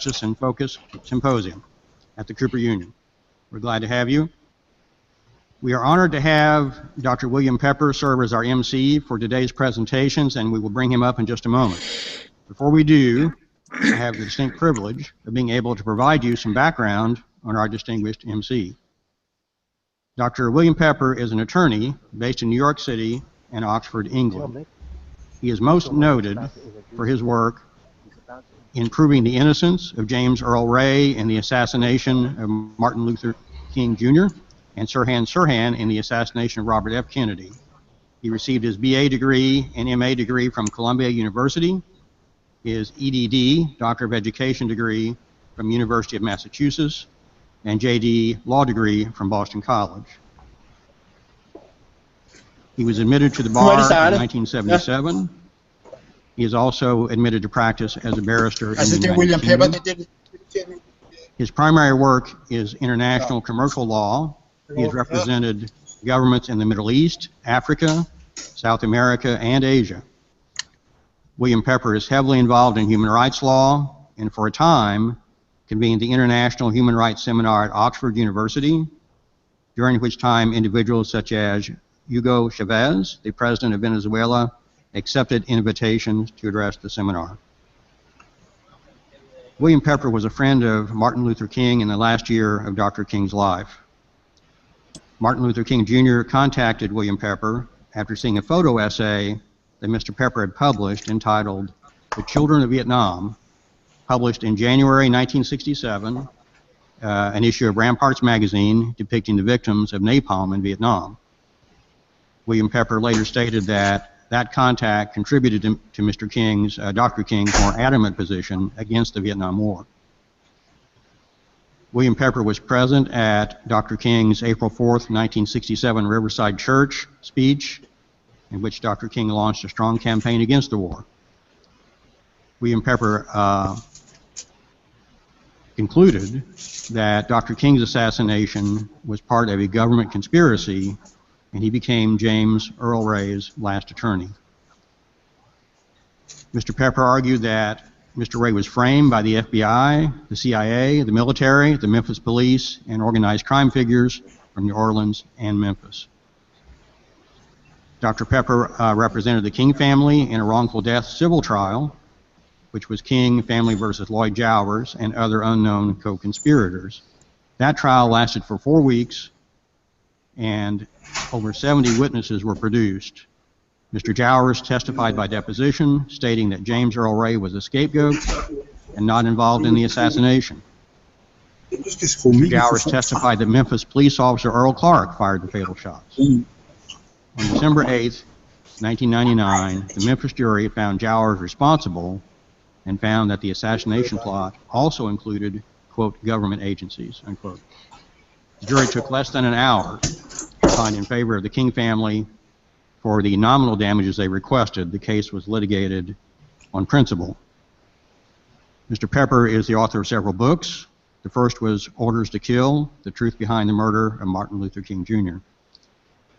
Justice and Focus Symposium at the Cooper Union. We're glad to have you. We are honored to have Dr. William Pepper serve as our MC for today's presentations, and we will bring him up in just a moment. Before we do, I have the distinct privilege of being able to provide you some background on our distinguished MC. Dr. William Pepper is an attorney based in New York City and Oxford, England. He is most noted for his work in proving the innocence of James Earl Ray in the assassination of Martin Luther King Jr. and Sirhan Sirhan in the assassination of Robert F. Kennedy. He received his BA degree and MA degree from Columbia University, his EDD, Doctor of Education degree from University of Massachusetts, and JD Law degree from Boston College. He was admitted to the bar in 1977. He is also admitted to practice as a barrister in the United Kingdom. His primary work is international commercial law. He has represented governments in the Middle East, Africa, South America, and Asia. William Pepper is heavily involved in human rights law, and for a time convened the International Human Rights Seminar at Oxford University, during which time individuals such as Hugo Chavez, the president of Venezuela, accepted invitations to address the seminar. William Pepper was a friend of Martin Luther King in the last year of Dr. King's life. Martin Luther King Jr. contacted William Pepper after seeing a photo essay that Mr. Pepper had published entitled "The Children of Vietnam," published in January 1967, an issue of Ramparts magazine depicting the victims of napalm in Vietnam. William Pepper later stated that that contact contributed to Mr. King's, Dr. King's more adamant position against the Vietnam War. William Pepper was present at Dr. King's April 4th, 1967 Riverside Church speech, in which Dr. King launched a strong campaign against the war. William Pepper concluded that Dr. King's assassination was part of a government conspiracy, and he became James Earl Ray's last attorney. Mr. Pepper argued that Mr. Ray was framed by the FBI, the CIA, the military, the Memphis police, and organized crime figures from New Orleans and Memphis. Dr. Pepper represented the King family in a wrongful death civil trial, which was King family versus Lloyd Jowers and other unknown co-conspirators. That trial lasted for 4 weeks, and over 70 witnesses were produced. Mr. Jowers testified by deposition, stating that James Earl Ray was a scapegoat and not involved in the assassination. Mr. Jowers testified that Memphis police officer Earl Clark fired the fatal shots. On December 8th, 1999, the Memphis jury found Jowers responsible and found that the assassination plot also included, quote, government agencies, unquote. The jury took less than an hour to find in favor of the King family for the nominal damages they requested. The case was litigated on principle. Mr. Pepper is the author of several books. The first was Orders to Kill: The Truth Behind the Murder of Martin Luther King Jr.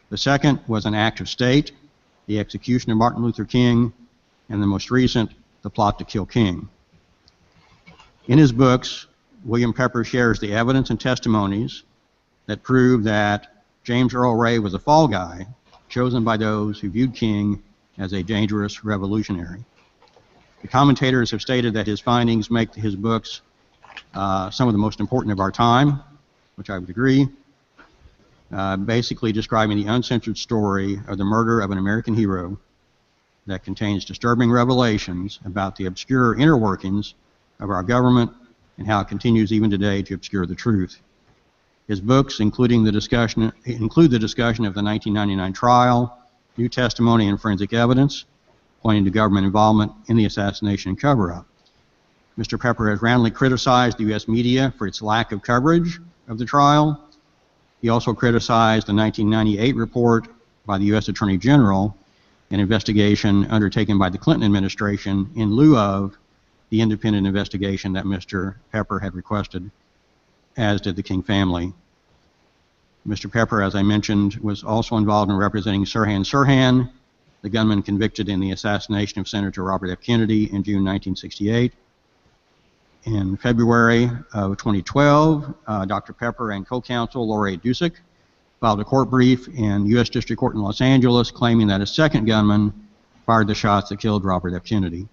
The second was An Act of State: The Execution of Martin Luther King, and the most recent, The Plot to Kill King. In his books, William Pepper shares the evidence and testimonies that prove that James Earl Ray was a fall guy chosen by those who viewed King as a dangerous revolutionary. The commentators have stated that his findings make his books some of the most important of our time, which I would agree, basically describing the uncensored story of the murder of an American hero that contains disturbing revelations about the obscure inner workings of our government and how it continues even today to obscure the truth. His books include the discussion of the 1999 trial, new testimony and forensic evidence, pointing to government involvement in the assassination cover-up. Mr. Pepper has roundly criticized the U.S. media for its lack of coverage of the trial. He also criticized the 1998 report by the U.S. Attorney General, an investigation undertaken by the Clinton administration in lieu of the independent investigation that Mr. Pepper had requested, as did the King family. Mr. Pepper, as I mentioned, was also involved in representing Sirhan Sirhan, the gunman convicted in the assassination of Senator Robert F. Kennedy in June 1968. In February of 2012, Dr. Pepper and co-counsel Lori Dusick filed a court brief in U.S. District Court in Los Angeles claiming that a second gunman fired the shots that killed Robert F. Kennedy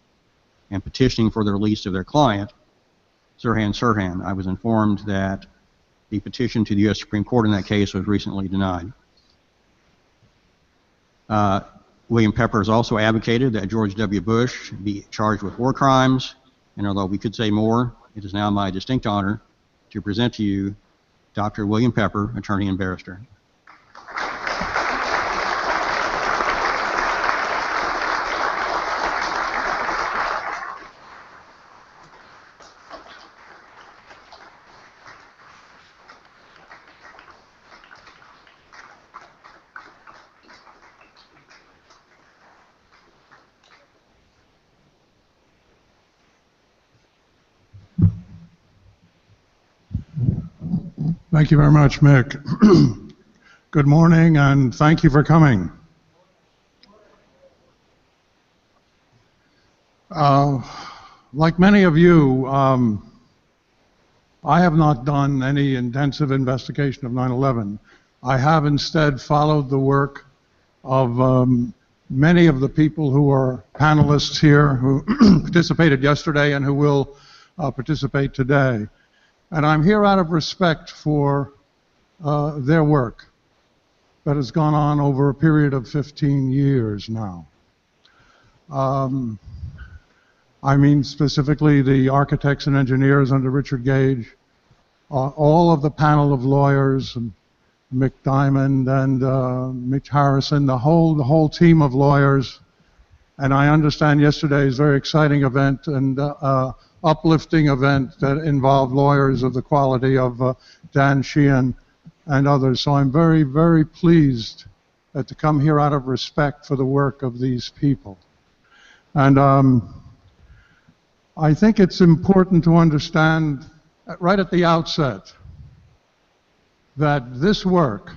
and petitioning for the release of their client, Sirhan Sirhan. I was informed that the petition to the U.S. Supreme Court in that case was recently denied. William Pepper has also advocated that George W. Bush be charged with war crimes, and although we could say more, it is now my distinct honor to present to you Dr. William Pepper, attorney and barrister. Thank you very much, Mick. Good morning, and thank you for coming. Like many of you, I have not done any intensive investigation of 9/11. I have instead followed the work of many of the people who are panelists here who participated yesterday and who will participate today. And I'm here out of respect for their work that has gone on over a period of 15 years now. I mean specifically the architects and engineers under Richard Gage, all of the panel of lawyers, Mick Diamond and Mitch Harrison, the whole team of lawyers. And I understand yesterday's very exciting event and uplifting event that involved lawyers of the quality of Dan Sheehan and others. So I'm very, very pleased to come here out of respect for the work of these people. And I think it's important to understand right at the outset that this work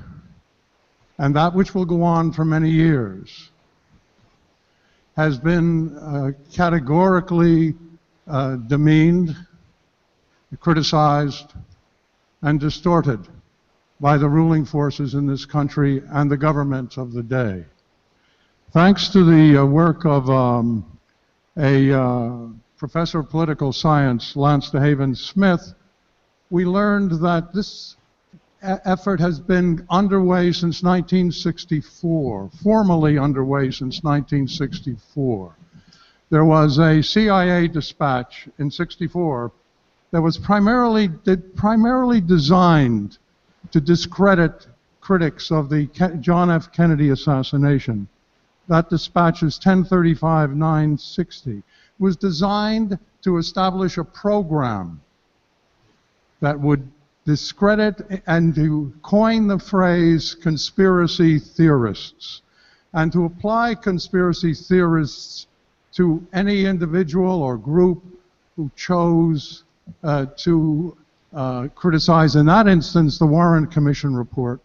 and that which will go on for many years has been categorically demeaned, criticized, and distorted by the ruling forces in this country and the government of the day. Thanks to the work of a professor of political science, Lance DeHaven Smith, we learned that this effort has been underway since 1964, formally underway since 1964. There was a CIA dispatch in '64 that was primarily designed to discredit critics of the John F. Kennedy assassination. That dispatch is 1035-960. It was designed to establish a program that would discredit and to coin the phrase conspiracy theorists, and to apply conspiracy theorists to any individual or group who chose to criticize, in that instance, the Warren Commission report.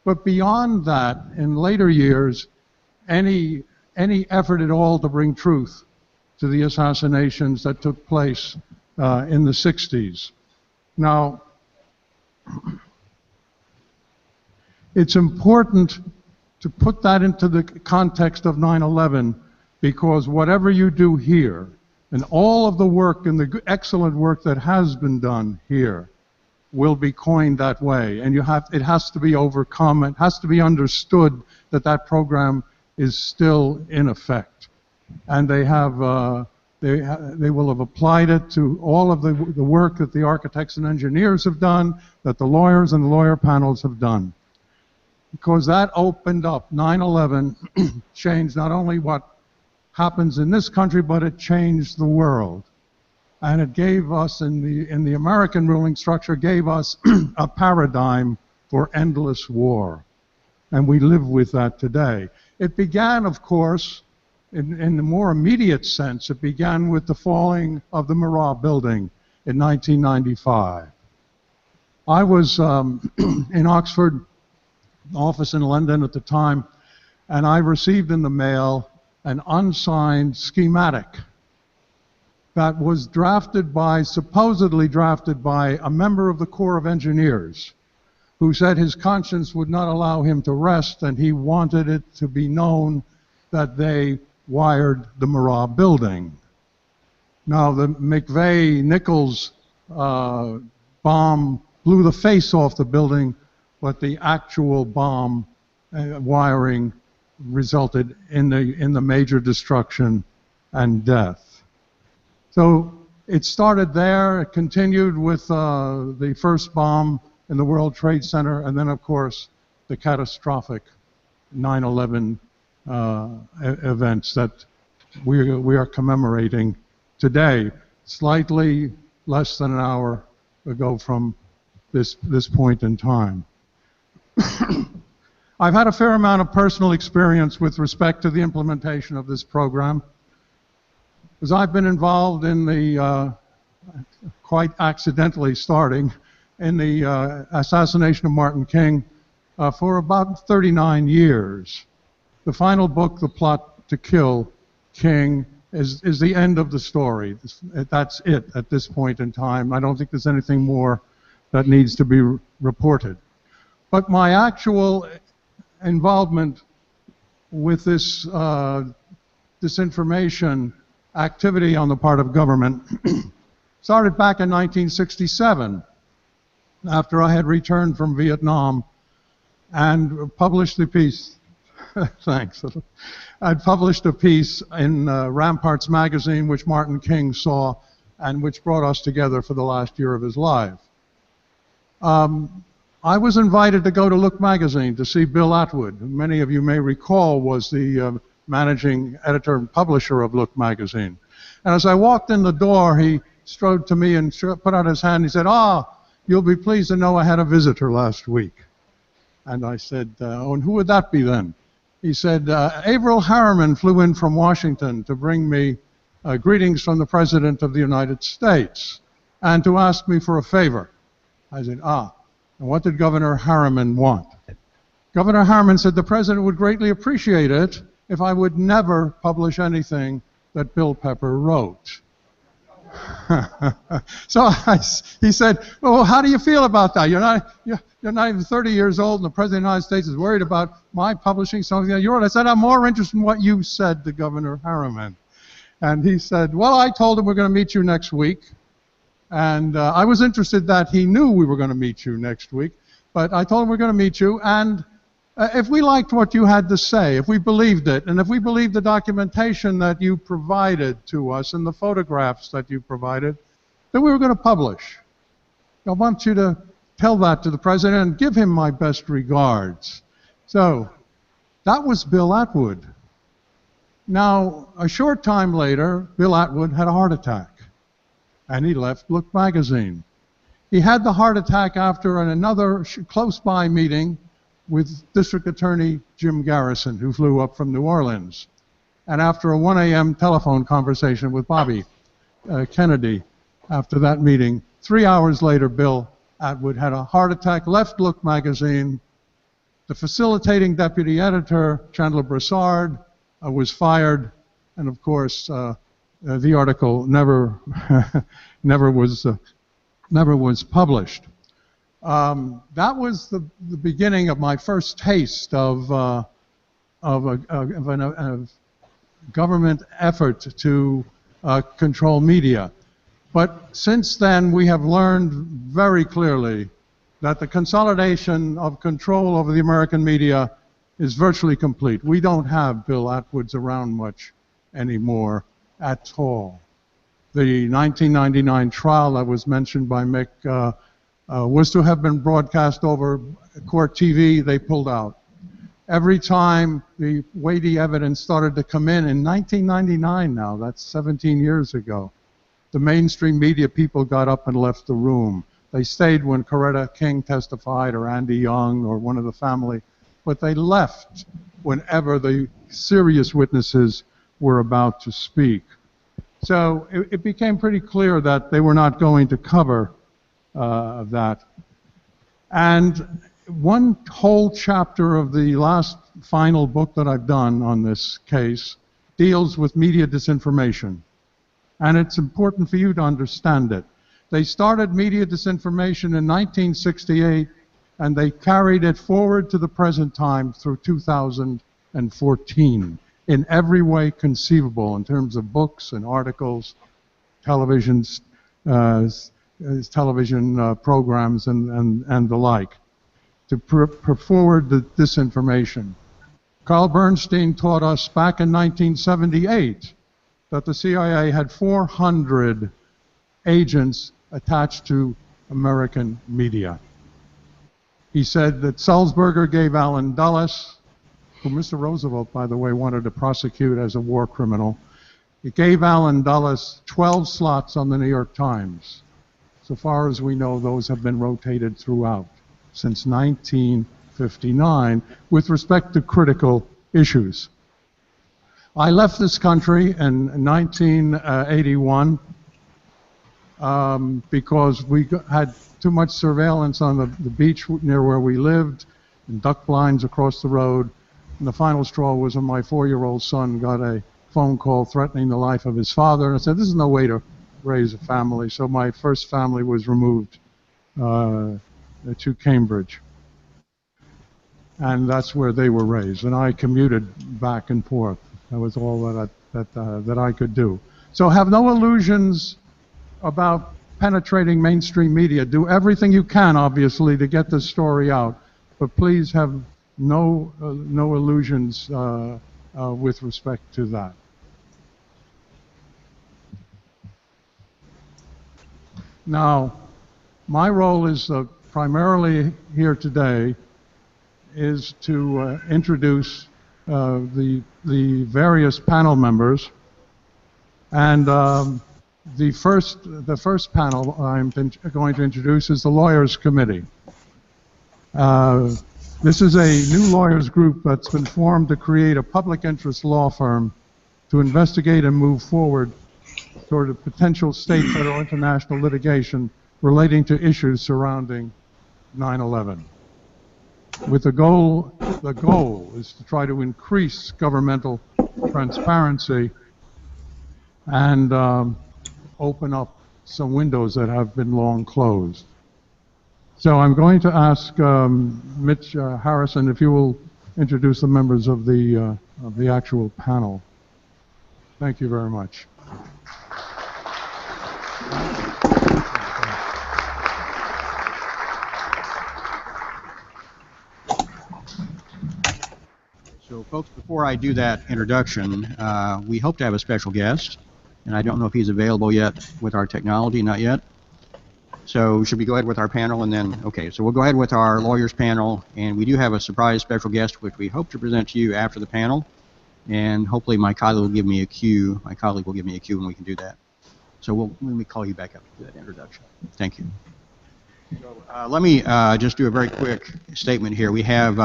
But beyond that, in later years, any effort at all to bring truth to the assassinations that took place in the 60s. Now, it's important to put that into the context of 9/11, because whatever you do here, and all of the work and the excellent work that has been done here, will be coined that way. And it has to be overcome. It has to be understood that that program is still in effect. And they will have applied it to all of the work that the architects and engineers have done, that the lawyers and the lawyer panels have done. Because that opened up, 9/11 changed not only what happens in this country, but it changed the world. And it gave us, in the American ruling structure, gave us a paradigm for endless war. And we live with that today. It began, of course, in the more immediate sense, it began with the falling of the Marat building in 1995. I was in Oxford, office in London at the time, and I received in the mail an unsigned schematic that was drafted by, supposedly drafted by, a member of the Corps of Engineers who said his conscience would not allow him to rest and he wanted it to be known that they wired the Murat building. Now, the McVeigh-Nichols bomb blew the face off the building, but the actual bomb wiring resulted in the major destruction and death. So it started there. It continued with the first bomb in the World Trade Center, and then, of course, the catastrophic 9/11 events that we are commemorating today, slightly less than an hour ago from this point in time. I've had a fair amount of personal experience with respect to the implementation of this program, because I've been involved in the, quite accidentally starting, in the assassination of Martin King for about 39 years. The final book, The Plot to Kill King, is the end of the story. That's it at this point in time. I don't think there's anything more that needs to be reported. But my actual involvement with this disinformation activity on the part of government started back in 1967, after I had returned from Vietnam and published the piece. Thanks. I'd published a piece in Ramparts magazine, which Martin King saw and which brought us together for the last year of his life. I was invited to go to Look magazine to see Bill Atwood, who many of you may recall was the managing editor and publisher of Look magazine. And as I walked in the door, he strode to me and put out his hand. He said, "You'll be pleased to know I had a visitor last week." And I said, "Oh, and who would that be then?" He said, "Averell Harriman flew in from Washington to bring me greetings from the President of the United States and to ask me for a favor." I said, and what did Governor Harriman want? Governor Harriman said the President would greatly appreciate it if I would never publish anything that Bill Pepper wrote. So he said, "Well, how do you feel about that? You're not even 30 years old, and the President of the United States is worried about my publishing something that you wrote." I said, "I'm more interested in what you said to Governor Harriman." And he said, "Well, I told him we're going to meet you next week." And I was interested that he knew we were going to meet you next week. But I told him we're going to meet you, and if we liked what you had to say, if we believed it, and if we believed the documentation that you provided to us and the photographs that you provided, then we were going to publish. I want you to tell that to the President and give him my best regards. So that was Bill Atwood. Now, a short time later, Bill Atwood had a heart attack, and he left Look magazine. He had the heart attack after another close-by meeting with District Attorney Jim Garrison, who flew up from New Orleans, and after a 1 a.m. telephone conversation with Bobby Kennedy after that meeting. 3 hours later, Bill Atwood had a heart attack, left Look magazine. The facilitating deputy editor, Chandler Broussard, was fired, and of course, the article never was published. That was the beginning of my first taste of a government effort to control media. But since then, we have learned very clearly that the consolidation of control over the American media is virtually complete. We don't have Bill Atwoods around much anymore at all. The 1999 trial that was mentioned by Mick was to have been broadcast over court TV. They pulled out. Every time the weighty evidence started to come in 1999 now, that's 17 years ago, the mainstream media people got up and left the room. They stayed when Coretta King testified or Andy Young or one of the family, but they left whenever the serious witnesses were about to speak. So it became pretty clear that they were not going to cover that. And one whole chapter of the last final book that I've done on this case deals with media disinformation. and it's important for you to understand it. They started media disinformation in 1968, and they carried it forward to the present time through 2014 in every way conceivable in terms of books and articles, television programs, and the like, to put forward the disinformation. Carl Bernstein taught us back in 1978 that the CIA had 400 agents attached to American media. He said that Sulzberger gave Allen Dulles, who Mr. Roosevelt, by the way, wanted to prosecute as a war criminal, it gave Allen Dulles 12 slots on the New York Times. So far as we know, those have been rotated throughout since 1959 with respect to critical issues. I left this country in 1981 because we had too much surveillance on the beach near where we lived, and duck blinds across the road. And the final straw was when my 4-year-old son got a phone call threatening the life of his father. And I said, this is no way to raise a family. So my first family was removed to Cambridge. And that's where they were raised. And I commuted back and forth. That was all that I could do. So have no illusions about penetrating mainstream media. Do everything you can, obviously, to get this story out. But please have no illusions with respect to that. Now, my role is primarily here today is to introduce the various panel members, and the first panel I'm going to introduce is the Lawyers Committee. This is a new lawyers group that's been formed to create a public interest law firm to investigate and move forward toward a potential state, federal, international litigation relating to issues surrounding 9/11. With the goal is to try to increase governmental transparency and open up some windows that have been long closed. So I'm going to ask Mitch Harrison if you will introduce the members of the actual panel. Thank you very much. So, folks, before I do that introduction, we hope to have a special guest, and I don't know if he's available yet with our technology, not yet. So, should we go ahead with our panel and then, okay, so we'll go ahead with our lawyers panel, and we do have a surprise special guest which we hope to present to you after the panel, and hopefully my colleague will give me a cue. My colleague will give me a cue when we can do that. So, let me call you back up to do that introduction. Thank you. So, let me just do a very quick statement here. We have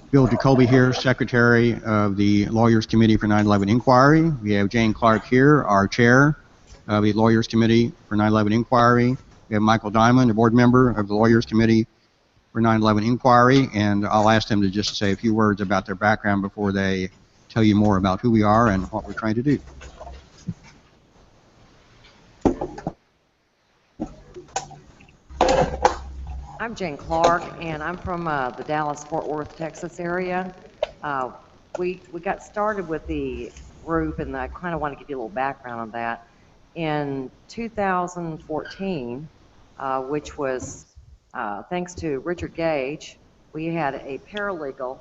Bill Jacoby here, Secretary of the Lawyers Committee for 9/11 Inquiry. We have Jane Clark here, our Chair of the Lawyers Committee for 9/11 Inquiry. We have Michael Diamond, a board member of the Lawyers Committee for 9/11 Inquiry, and I'll ask them to just say a few words about their background before they tell you more about who we are and what we're trying to do. I'm Jane Clark, and I'm from the Dallas-Fort Worth, Texas area. We got started with the group, and I kind of want to give you a little background on that. In 2014, which was thanks to Richard Gage, we had a paralegal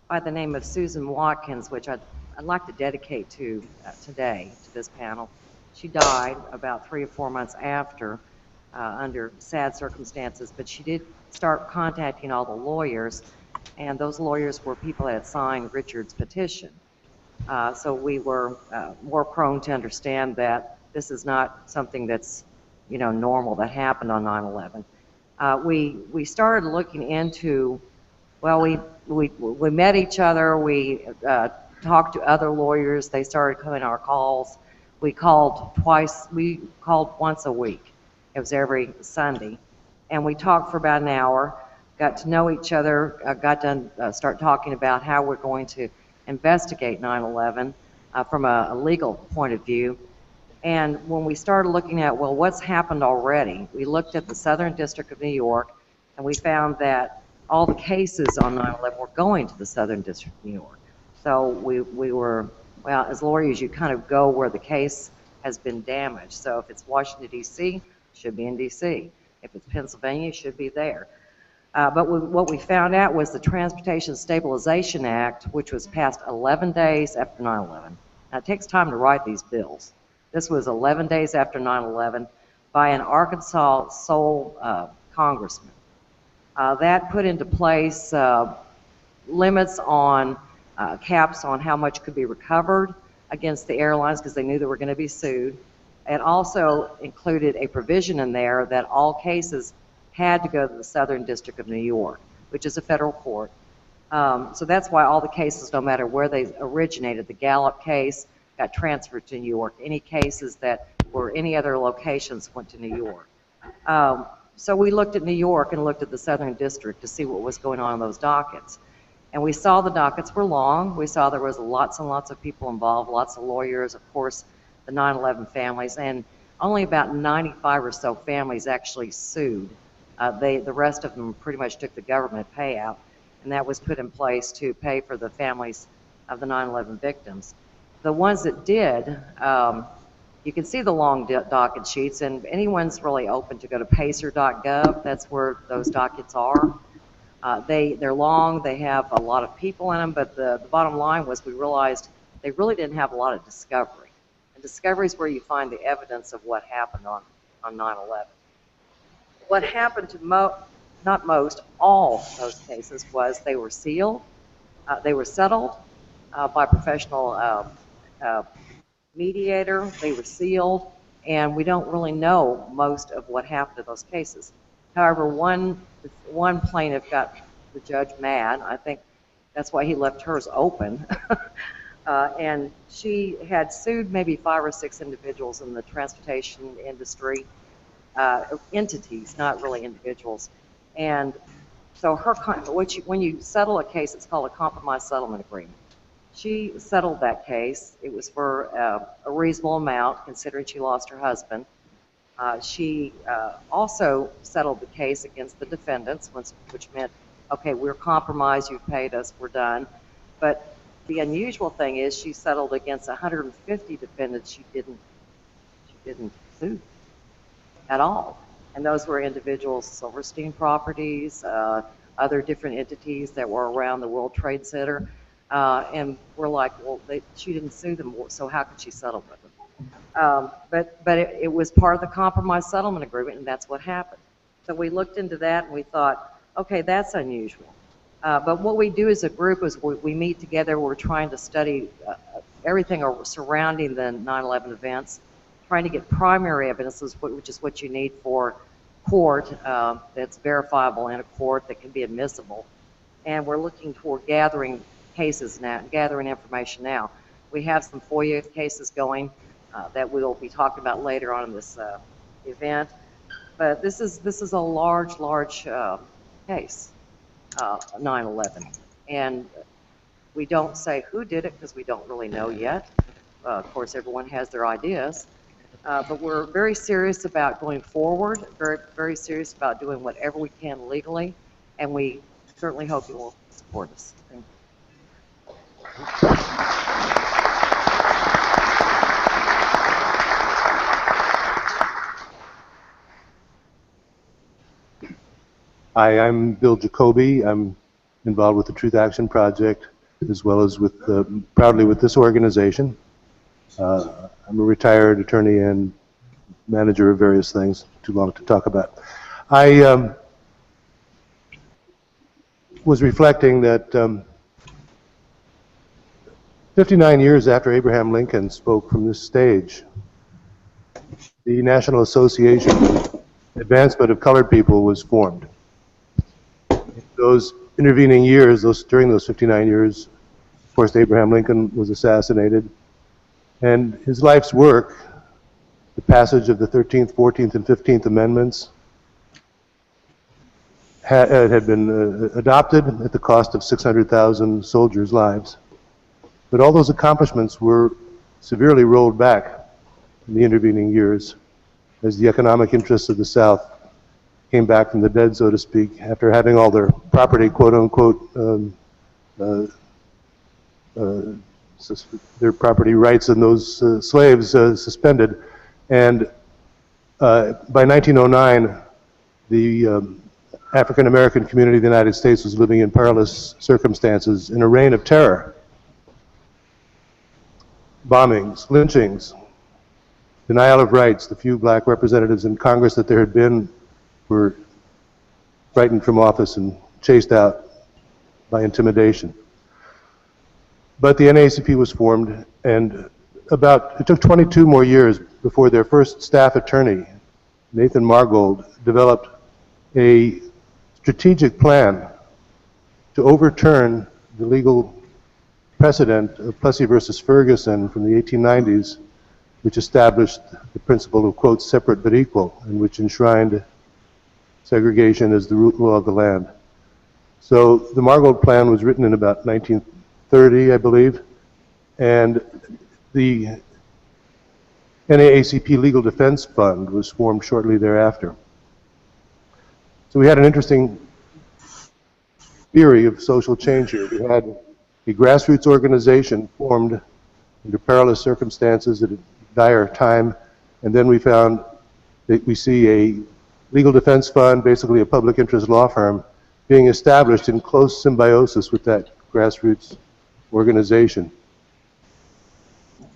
by the name of Susan Watkins, which I'd like to dedicate to today to this panel. She died about 3 or 4 months after. Under sad circumstances, but she did start contacting all the lawyers, and those lawyers were people that had signed Richard's petition. So we were more prone to understand that this is not something that's, normal that happened on 9/11. We started looking into, well, we met each other, we talked to other lawyers, they started coming to our calls. We called once a week. It was every Sunday. And we talked for about an hour, got to know each other, got to start talking about how we're going to investigate 9/11 from a legal point of view. And when we started looking at, well, what's happened already, we looked at the Southern District of New York, and we found that all the cases on 9/11 were going to the Southern District of New York. So we were, well, as lawyers, you kind of go where the case has been damaged. So if it's Washington, D.C., it should be in D.C. If it's Pennsylvania, it should be there. But what we found out was the Transportation Stabilization Act, which was passed 11 days after 9/11. Now, it takes time to write these bills. This was 11 days after 9/11 by an Arkansas sole congressman. That put into place limits on caps on how much could be recovered against the airlines because they knew they were going to be sued. It also included a provision in there that all cases had to go to the Southern District of New York, which is a federal court. So that's why all the cases, no matter where they originated, the Gallup case got transferred to New York. Any cases that were any other locations went to New York. So we looked at New York and looked at the Southern District to see what was going on in those dockets. And we saw the dockets were long. We saw there was lots and lots of people involved, lots of lawyers, of course, the 9/11 families, and only about 95 or so families actually sued. The rest of them pretty much took the government payout, and that was put in place to pay for the families of the 9/11 victims. The ones that did, you can see the long docket sheets, and anyone's really open to go to pacer.gov. That's where those dockets are. They're long, they have a lot of people in them, but the bottom line was we realized they really didn't have a lot of discovery. And discovery is where you find the evidence of what happened on 9/11. What happened to not most, all those cases was they were sealed, they were settled by a professional mediator, they were sealed, and we don't really know most of what happened to those cases. However, one plaintiff got the judge mad. I think that's why he left hers open. And she had sued maybe 5 or 6 individuals in the transportation industry, entities, not really individuals. And so when you settle a case, it's called a compromise settlement agreement. She settled that case. It was for a reasonable amount, considering she lost her husband. She also settled the case against the defendants, which meant, okay, we're compromised, you've paid us, we're done. But the unusual thing is she settled against 150 defendants she didn't sue at all. And those were individuals, Silverstein Properties, other different entities that were around the World Trade Center. And we're like, well, she didn't sue them, so how could she settle with them? But it was part of the compromise settlement agreement, and that's what happened. So we looked into that, and we thought, okay, that's unusual. But what we do as a group is we meet together. We're trying to study everything surrounding the 9/11 events, trying to get primary evidence, which is what you need for court, that's verifiable in a court that can be admissible. And we're looking toward gathering cases now, gathering information now. We have some FOIA cases going that we'll be talking about later on in this event. But this is a large case, 9/11. And we don't say who did it because we don't really know yet. Of course, everyone has their ideas. But we're very serious about going forward, very, very serious about doing whatever we can legally, and we certainly hope you will support us. Thank you. Hi, I'm Bill Jacoby. I'm involved with the Truth Action Project, as well as proudly with this organization. I'm a retired attorney and manager of various things, too long to talk about. I was reflecting that 59 years after Abraham Lincoln spoke from this stage, the National Association for Advancement of Colored People was formed. Those intervening years, during those 59 years, of course, Abraham Lincoln was assassinated, and his life's work, the passage of the 13th, 14th, and 15th Amendments, had been adopted at the cost of 600,000 soldiers' lives. But all those accomplishments were severely rolled back in the intervening years as the economic interests of the South came back from the dead, so to speak, after having all their property, quote unquote, their property rights and those slaves suspended. And by 1909, the African American community of the United States was living in perilous circumstances in a reign of terror. Bombings, lynchings, denial of rights. The few black representatives in Congress that there had been were frightened from office and chased out by intimidation. But the NAACP was formed, and it took 22 more years before their first staff attorney, Nathan Margold, developed a strategic plan to overturn the legal precedent of Plessy versus Ferguson from the 1890s, which established the principle of, quote, separate but equal, and which enshrined segregation as the root law of the land. So the Margold Plan was written in about 1930, I believe, and the NAACP Legal Defense Fund was formed shortly thereafter. So we had an interesting theory of social change here. We had a grassroots organization formed under perilous circumstances at a dire time, and then we found that we see a legal defense fund, basically a public interest law firm, being established in close symbiosis with that grassroots organization.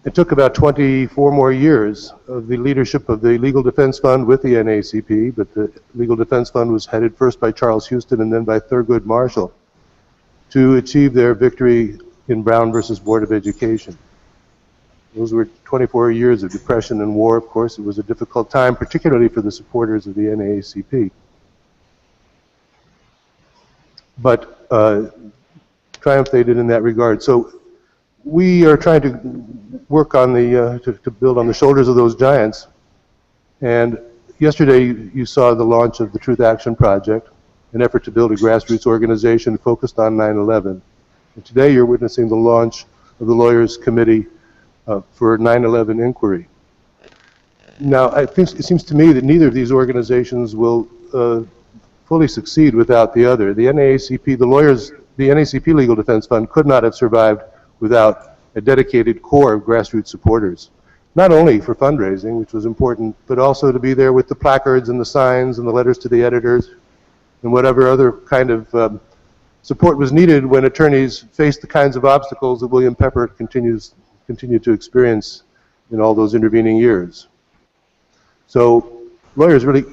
It took about 24 more years of the leadership of the Legal Defense Fund with the NAACP, but the Legal Defense Fund was headed first by Charles Houston and then by Thurgood Marshall to achieve their victory in Brown versus Board of Education. Those were 24 years of depression and war, of course. It was a difficult time, particularly for the supporters of the NAACP. But triumph they did in that regard. So we are trying to work on to build on the shoulders of those giants. And yesterday you saw the launch of the Truth Action Project, an effort to build a grassroots organization focused on 9/11. And today you're witnessing the launch of the Lawyers Committee for 9/11 inquiry. Now, I think it seems to me that neither of these organizations will fully succeed without the other. The NAACP, the NAACP Legal Defense Fund could not have survived without a dedicated core of grassroots supporters, not only for fundraising, which was important, but also to be there with the placards and the signs and the letters to the editors and whatever other kind of support was needed when attorneys faced the kinds of obstacles that William Pepper continued to experience in all those intervening years. So lawyers really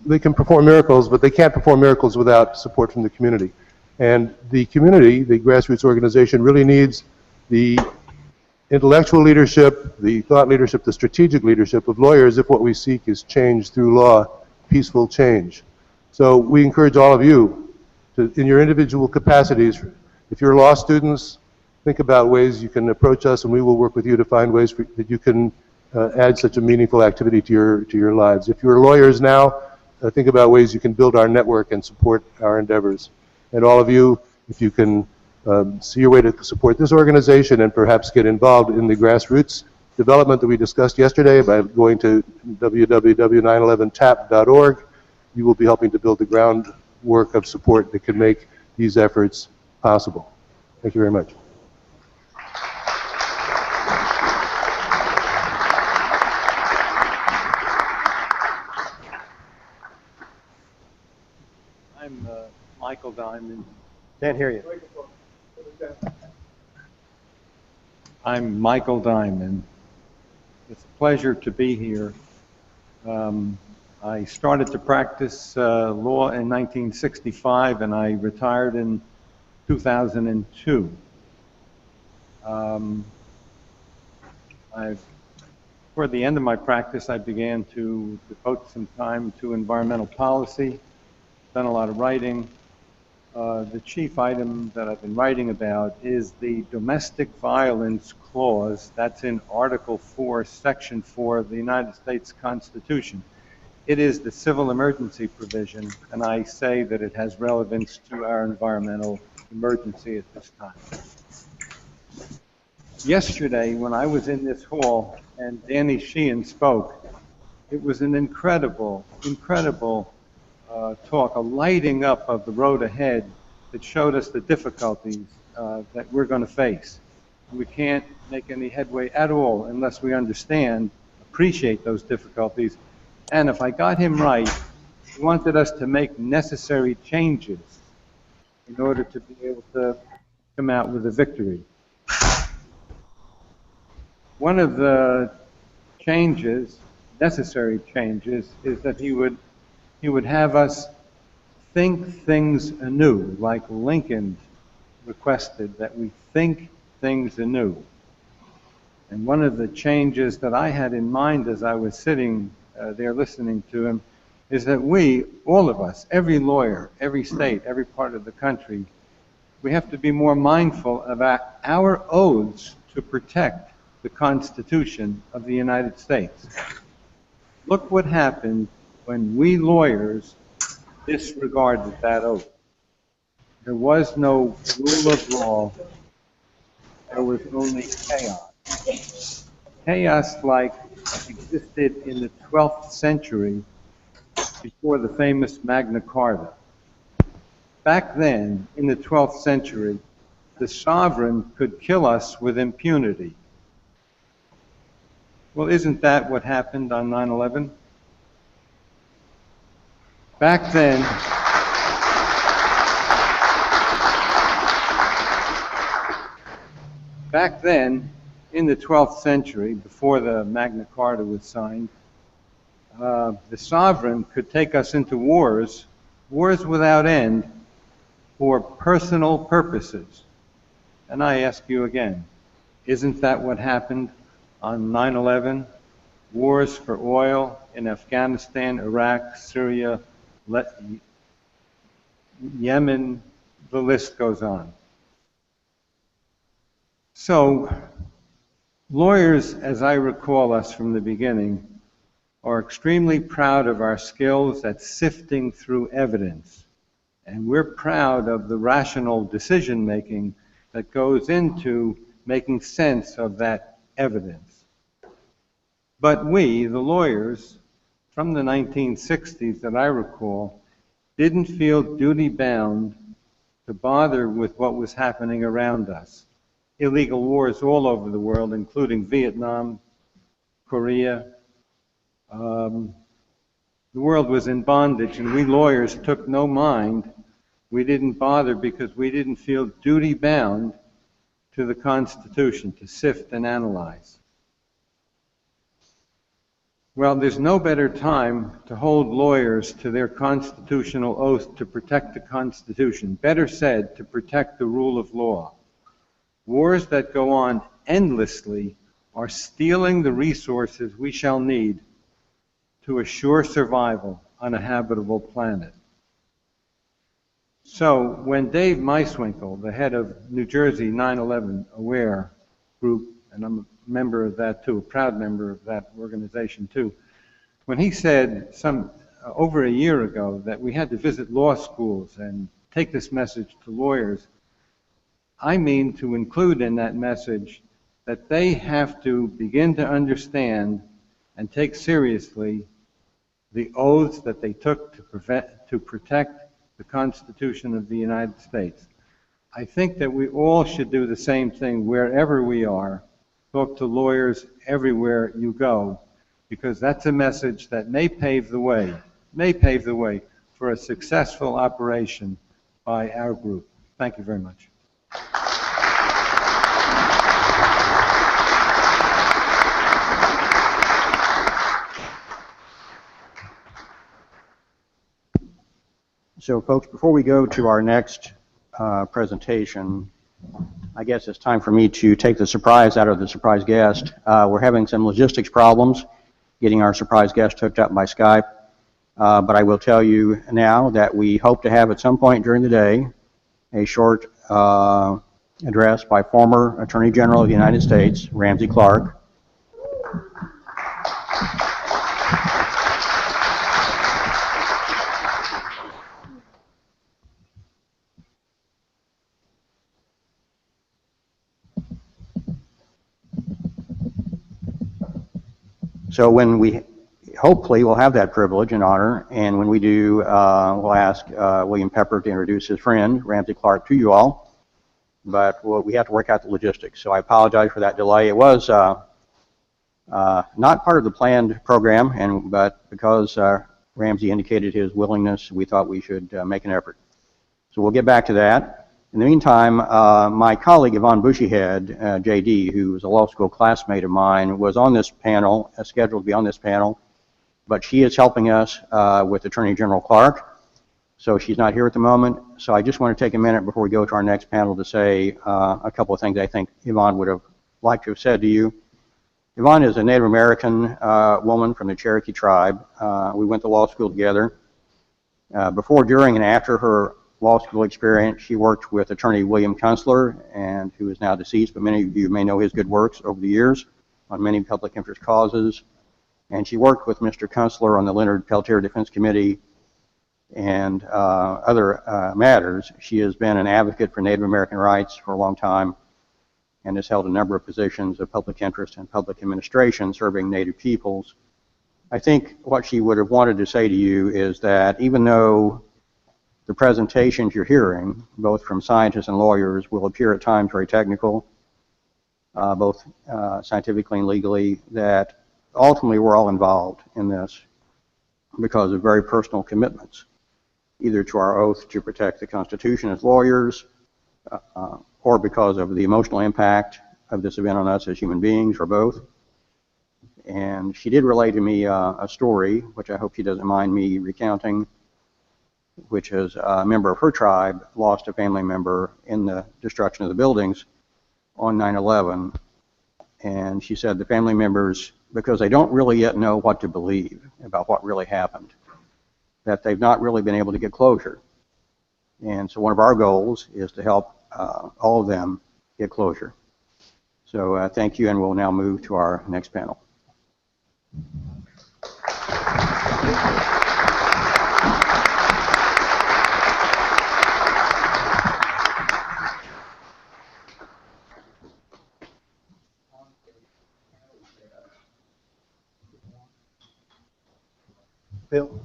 they can perform miracles, but they can't perform miracles without support from the community. And the community, the grassroots organization, really needs the intellectual leadership, the thought leadership, the strategic leadership of lawyers if what we seek is change through law, peaceful change. So we encourage all of you to, in your individual capacities, if you're law students, think about ways you can approach us, and we will work with you to find ways that you can add such a meaningful activity to your lives. If you're lawyers now, think about ways you can build our network and support our endeavors. And all of you, if you can see your way to support this organization and perhaps get involved in the grassroots development that we discussed yesterday by going to www.911tap.org, you will be helping to build the groundwork of support that can make these efforts possible. Thank you very much. I'm Michael Diamond. Can't hear you. I'm Michael Diamond. It's a pleasure to be here. I started to practice law in 1965 and I retired in 2002. Toward the end of my practice, I began to devote some time to environmental policy, done a lot of writing. The chief item that I've been writing about is the domestic violence clause. That's in Article 4, Section 4 of the United States Constitution. It is the civil emergency provision, and I say that it has relevance to our environmental emergency at this time. Yesterday, when I was in this hall and Danny Sheehan spoke, it was an incredible, incredible talk, a lighting up of the road ahead that showed us the difficulties that we're going to face. We can't make any headway at all unless we understand, appreciate those difficulties. And if I got him right, he wanted us to make necessary changes in order to be able to come out with a victory. One of the changes, necessary changes, is that he would have us think things anew, like Lincoln requested that we think things anew. And one of the changes that I had in mind as I was sitting there listening to him is that we, all of us, every lawyer, every state, every part of the country, we have to be more mindful of our oaths to protect the Constitution of the United States. Look what happened when we lawyers disregarded that oath. There was no rule of law. There was only chaos. Chaos like existed in the 12th century before the famous Magna Carta. Back then, in the 12th century, the sovereign could kill us with impunity. Well, isn't that what happened on 9/11? Back then, in the 12th century, before the Magna Carta was signed, the sovereign could take us into wars without end, for personal purposes. And I ask you again, isn't that what happened on 9/11? Wars for oil in Afghanistan, Iraq, Syria, Yemen, the list goes on. So, lawyers, as I recall us from the beginning, are extremely proud of our skills at sifting through evidence. And we're proud of the rational decision-making that goes into making sense of that evidence. But we, the lawyers, from the 1960s that I recall, didn't feel duty-bound to bother with what was happening around us. Illegal wars all over the world, including Vietnam, Korea. The world was in bondage, and we lawyers took no mind. We didn't bother because we didn't feel duty-bound to the Constitution to sift and analyze. Well, there's no better time to hold lawyers to their constitutional oath to protect the Constitution, better said, to protect the rule of law. Wars that go on endlessly are stealing the resources we shall need to assure survival on a habitable planet. So when Dave Meiswinkle, the head of New Jersey 9/11 Aware group, and I'm a member of that too, a proud member of that organization too, when he said over a year ago that we had to visit law schools and take this message to lawyers, I mean to include in that message that they have to begin to understand and take seriously the oaths that they took to protect the Constitution of the United States. I think that we all should do the same thing wherever we are. Talk to lawyers everywhere you go, because that's a message that may pave the way for a successful operation by our group. Thank you very much. So, folks, before we go to our next presentation, I guess it's time for me to take the surprise out of the surprise guest. We're having some logistics problems getting our surprise guest hooked up by Skype, but I will tell you now that we hope to have at some point during the day a short address by former Attorney General of the United States, Ramsey Clark. So when we, hopefully we'll have that privilege and honor, and when we do, we'll ask William Pepper to introduce his friend, Ramsey Clark, to you all. But we have to work out the logistics. So I apologize for that delay. It was not part of the planned program, but because Ramsey indicated his willingness, we thought we should make an effort. So we'll get back to that. In the meantime, my colleague Yvonne Bushyhead, JD, who was a law school classmate of mine, was on this panel, scheduled to be on this panel, but she is helping us with Attorney General Clark. So she's not here at the moment. So I just want to take a minute before we go to our next panel to say a couple of things I think Yvonne would have liked to have said to you. Yvonne is a Native American woman from the Cherokee tribe. We went to law school together. Before, during, and after her law school experience, she worked with attorney William Kunstler, and who is now deceased, but many of you may know his good works over the years on many public interest causes. And she worked with Mr. Kunstler on the Leonard Peltier Defense Committee and other matters. She has been an advocate for Native American rights for a long time and has held a number of positions of public interest and public administration serving Native peoples. I think what she would have wanted to say to you is that even though the presentations you're hearing, both from scientists and lawyers, will appear at times very technical, both scientifically and legally, that ultimately we're all involved in this because of very personal commitments, either to our oath to protect the Constitution as lawyers, or because of the emotional impact of this event on us as human beings, or both. And she did relay to me a story, which I hope she doesn't mind me recounting, which is a member of her tribe lost a family member in the destruction of the buildings on 9/11. And she said the family members, because they don't really yet know what to believe about what really happened, that they've not really been able to get closure. And so one of our goals is to help all of them get closure. So thank you, and we'll now move to our next panel. Bill?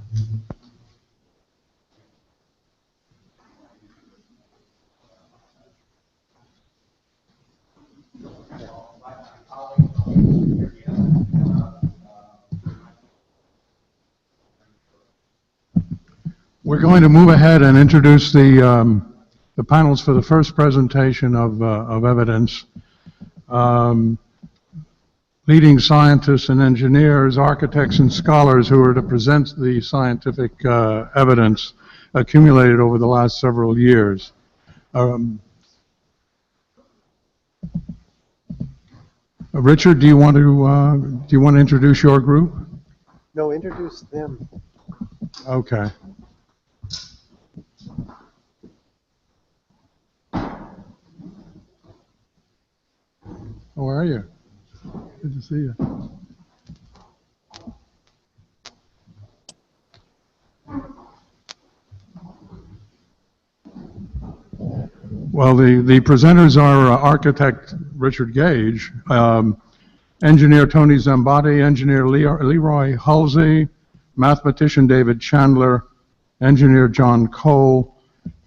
We're going to move ahead and introduce the panels for the first presentation of evidence. Leading scientists and engineers, architects and scholars who are to present the scientific evidence accumulated over the last several years. Richard, do you want to introduce your group? No, introduce them. Okay. How are you? Good to see you. Well, the presenters are architect Richard Gage, engineer Tony Szamboti, engineer Leroy Hulsey, mathematician David Chandler, engineer John Cole,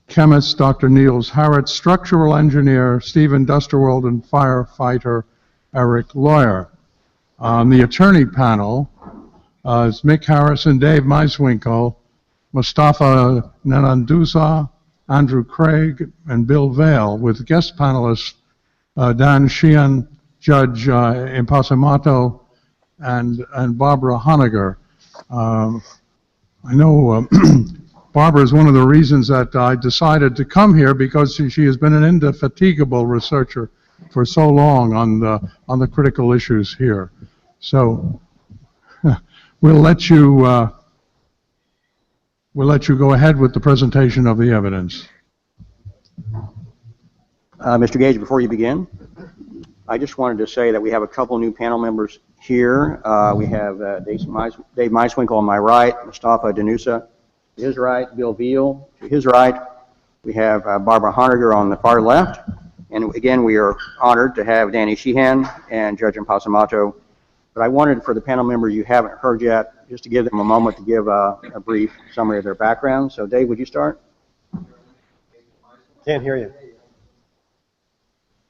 chemist Dr. Niels Harrit, structural engineer Stephen Dusterwald, and firefighter Eric Lawyer. On the attorney panel is Mick Harrison, Dave Meiswinkle, Mustafa Nananduza, Andrew Craig, and Bill Vale, with guest panelists Dan Sheehan, Judge Impasamato, and Barbara Honegger. I know Barbara is one of the reasons that I decided to come here, because she has been an indefatigable researcher for so long on the critical issues here. So we'll let you go ahead with the presentation of the evidence. Mr. Gage, before you begin, I just wanted to say that we have a couple new panel members here. We have Dave Meiswinkle on my right, Mustafa Danusa to his right, Bill Veal to his right. We have Barbara Honegger on the far left. And again, we are honored to have Danny Sheehan and Judge Impasamato But I wanted for the panel members you haven't heard yet, just to give them a moment to give a brief summary of their background. So Dave, would you start? Can't hear you.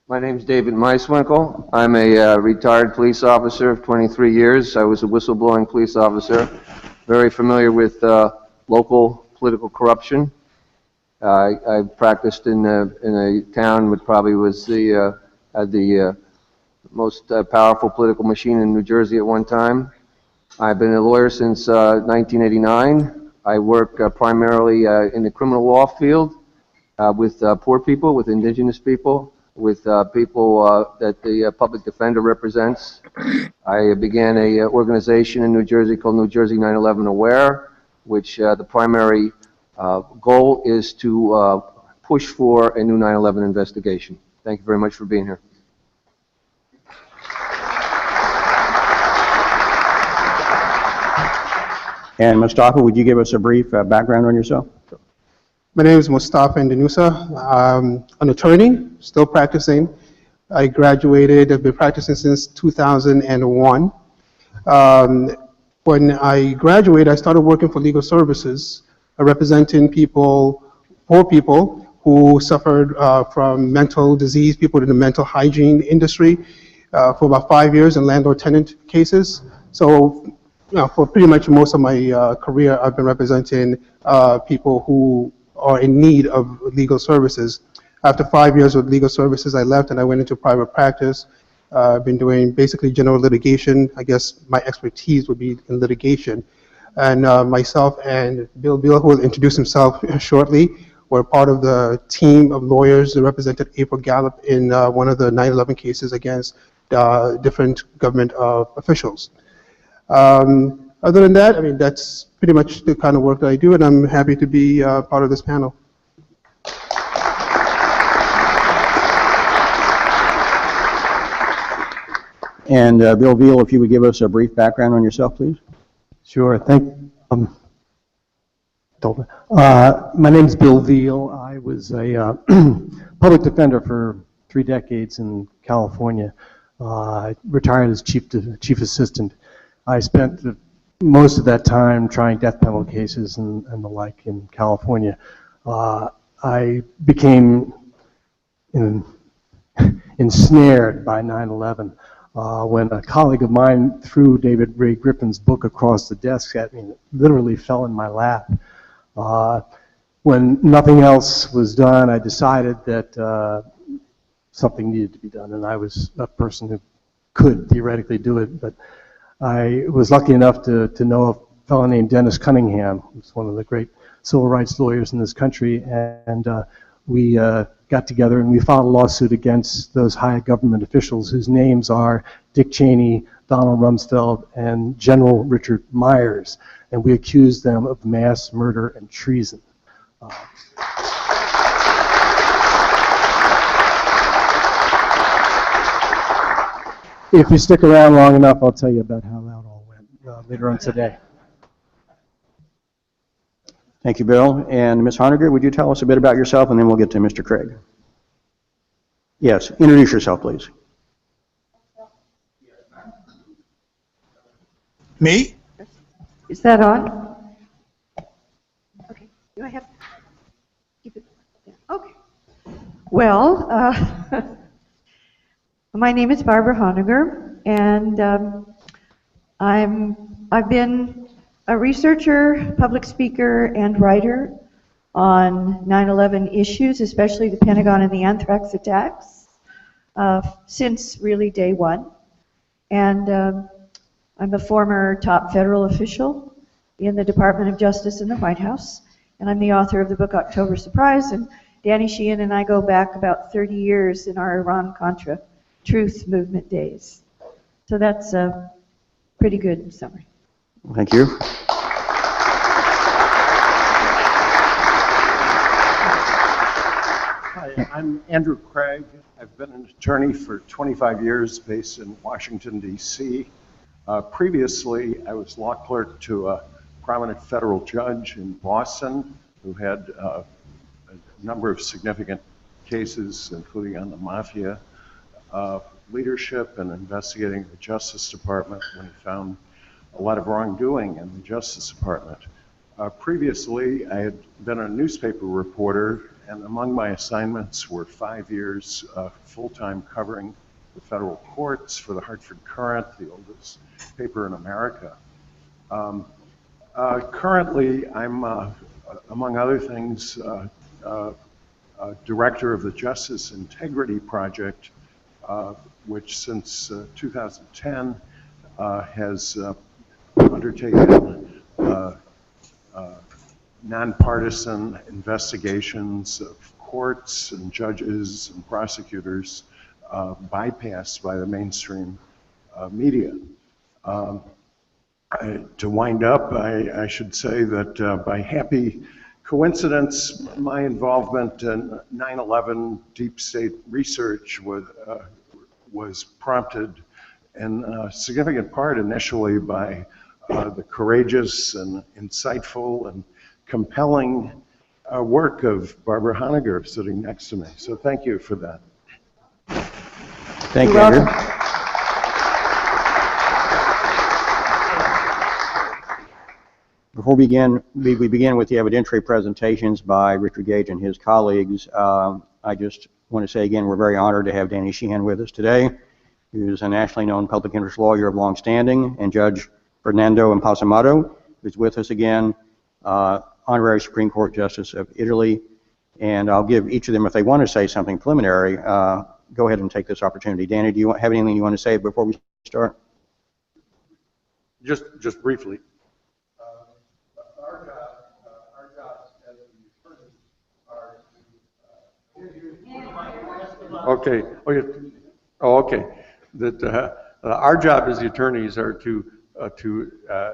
My name's David Meiswinkle. I'm a retired police officer of 23 years. I was a whistleblowing police officer, very familiar with local political corruption. I practiced in a town which probably was had the most powerful political machine in New Jersey at one time. I've been a lawyer since 1989. I work primarily in the criminal law field with poor people, with indigenous people, with people that the public defender represents. I began a organization in New Jersey called New Jersey 9/11 Aware, which the primary goal is to push for a new 9/11 investigation. Thank you very much for being here. And Mustafa, would you give us a brief background on yourself? My name is Mustafa Indanusa. I'm an attorney, still practicing. I graduated, I've been practicing since 2001. When I graduated, I started working for legal services, representing people, poor people who suffered from mental disease, people in the mental hygiene industry, for about 5 years in landlord-tenant cases. So, for pretty much most of my career, I've been representing people who are in need of legal services. After 5 years with legal services, I left and I went into private practice. I've been doing basically general litigation. I guess my expertise would be in litigation. And myself and Bill, who will introduce himself shortly, were part of the team of lawyers that represented April Gallup in one of the 9/11 cases against different government officials. Other than that, I mean, that's pretty much the kind of work that I do, and I'm happy to be part of this panel. And Bill Veal, if you would give us a brief background on yourself, please. Sure. My name's Bill Veal. I was a public defender for 3 decades in California. I retired as chief assistant. I spent most of that time trying death penalty cases and the like in California. I became ensnared by 9/11 when a colleague of mine threw David Ray Griffin's book across the desk at me. It literally fell in my lap. When nothing else was done, I decided that something needed to be done, and I was a person who could theoretically do it, but I was lucky enough to know a fellow named Dennis Cunningham, who's one of the great civil rights lawyers in this country, and we got together and we filed a lawsuit against those high government officials whose names are Dick Cheney, Donald Rumsfeld, and General Richard Myers, and we accused them of mass murder and treason. If you stick around long enough, I'll tell you about how that all went later on today. Thank you, Bill. And Ms. Honegger, would you tell us a bit about yourself, and then we'll get to Mr. Craig. Yes, introduce yourself, please. Me? Is that on? Okay. Do I have? Keep it. Okay. Well, my name is Barbara Honegger, and I've been a researcher, public speaker, and writer on 9/11 issues, especially the Pentagon and the anthrax attacks, since really day one. And I'm a former top federal official in the Department of Justice in the White House, and I'm the author of the book October Surprise, and Danny Sheehan and I go back about 30 years in our Iran-Contra Truth Movement days. So that's a pretty good summary. Thank you. Hi, I'm Andrew Craig. I've been an attorney for 25 years based in Washington, D.C. Previously, I was law clerk to a prominent federal judge in Boston who had a number of significant cases, including on the mafia. leadership and investigating the Justice Department when he found a lot of wrongdoing in the Justice Department. Previously, I had been a newspaper reporter, and among my assignments were 5 years full-time covering the federal courts for the Hartford Courant, the oldest paper in America. Currently, I'm, among other things, director of the Justice Integrity Project, which since 2010 has undertaken nonpartisan investigations of courts and judges and prosecutors bypassed by the mainstream media. To wind up, I should say that by happy coincidence, my involvement in 9/11 deep state research was prompted in significant part initially by the courageous and insightful and compelling work of Barbara Honegger sitting next to me. So thank you for that. Thank you, Andrew. Before we begin with the evidentiary presentations by Richard Gage and his colleagues, I just want to say again, we're very honored to have Danny Sheehan with us today, who's a nationally known public interest lawyer of long standing, and Judge Fernando Impacimato, who's with us again, honorary Supreme Court Justice of Italy. And I'll give each of them, if they want to say something preliminary, go ahead and take this opportunity. Danny, do you have anything you want to say before we start? Just briefly. Our jobs as the attorneys are to... Okay. Okay. That our job as the attorneys are to,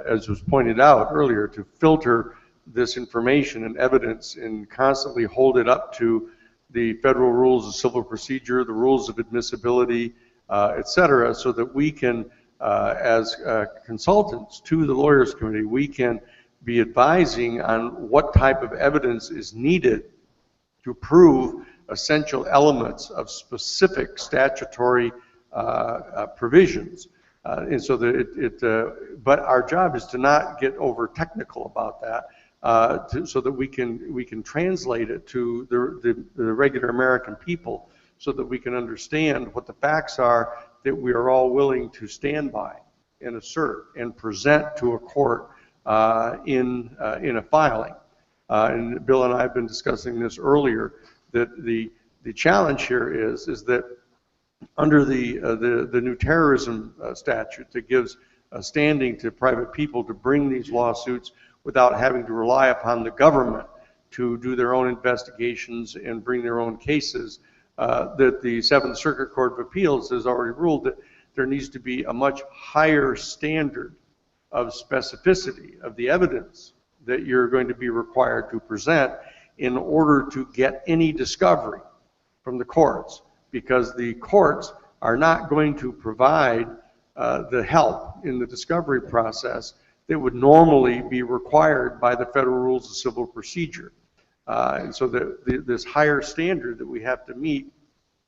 as was pointed out earlier, to filter this information and evidence and constantly hold it up to the federal rules of civil procedure, the rules of admissibility, et cetera, so that we can, as consultants to the Lawyers Committee, we can be advising on what type of evidence is needed to prove essential elements of specific statutory provisions. And so that but our job is to not get over technical about that, so that we can translate it to the regular American people, so that we can understand what the facts are that we are all willing to stand by and assert and present to a court in a filing. And Bill and I have been discussing this earlier, that the challenge here is that under the new terrorism statute that gives standing to private people to bring these lawsuits without having to rely upon the government to do their own investigations and bring their own cases, that the Seventh Circuit Court of Appeals has already ruled that there needs to be a much higher standard of specificity of the evidence that you're going to be required to present in order to get any discovery from the courts, because the courts are not going to provide the help in the discovery process that would normally be required by the federal rules of civil procedure. And so this higher standard that we have to meet,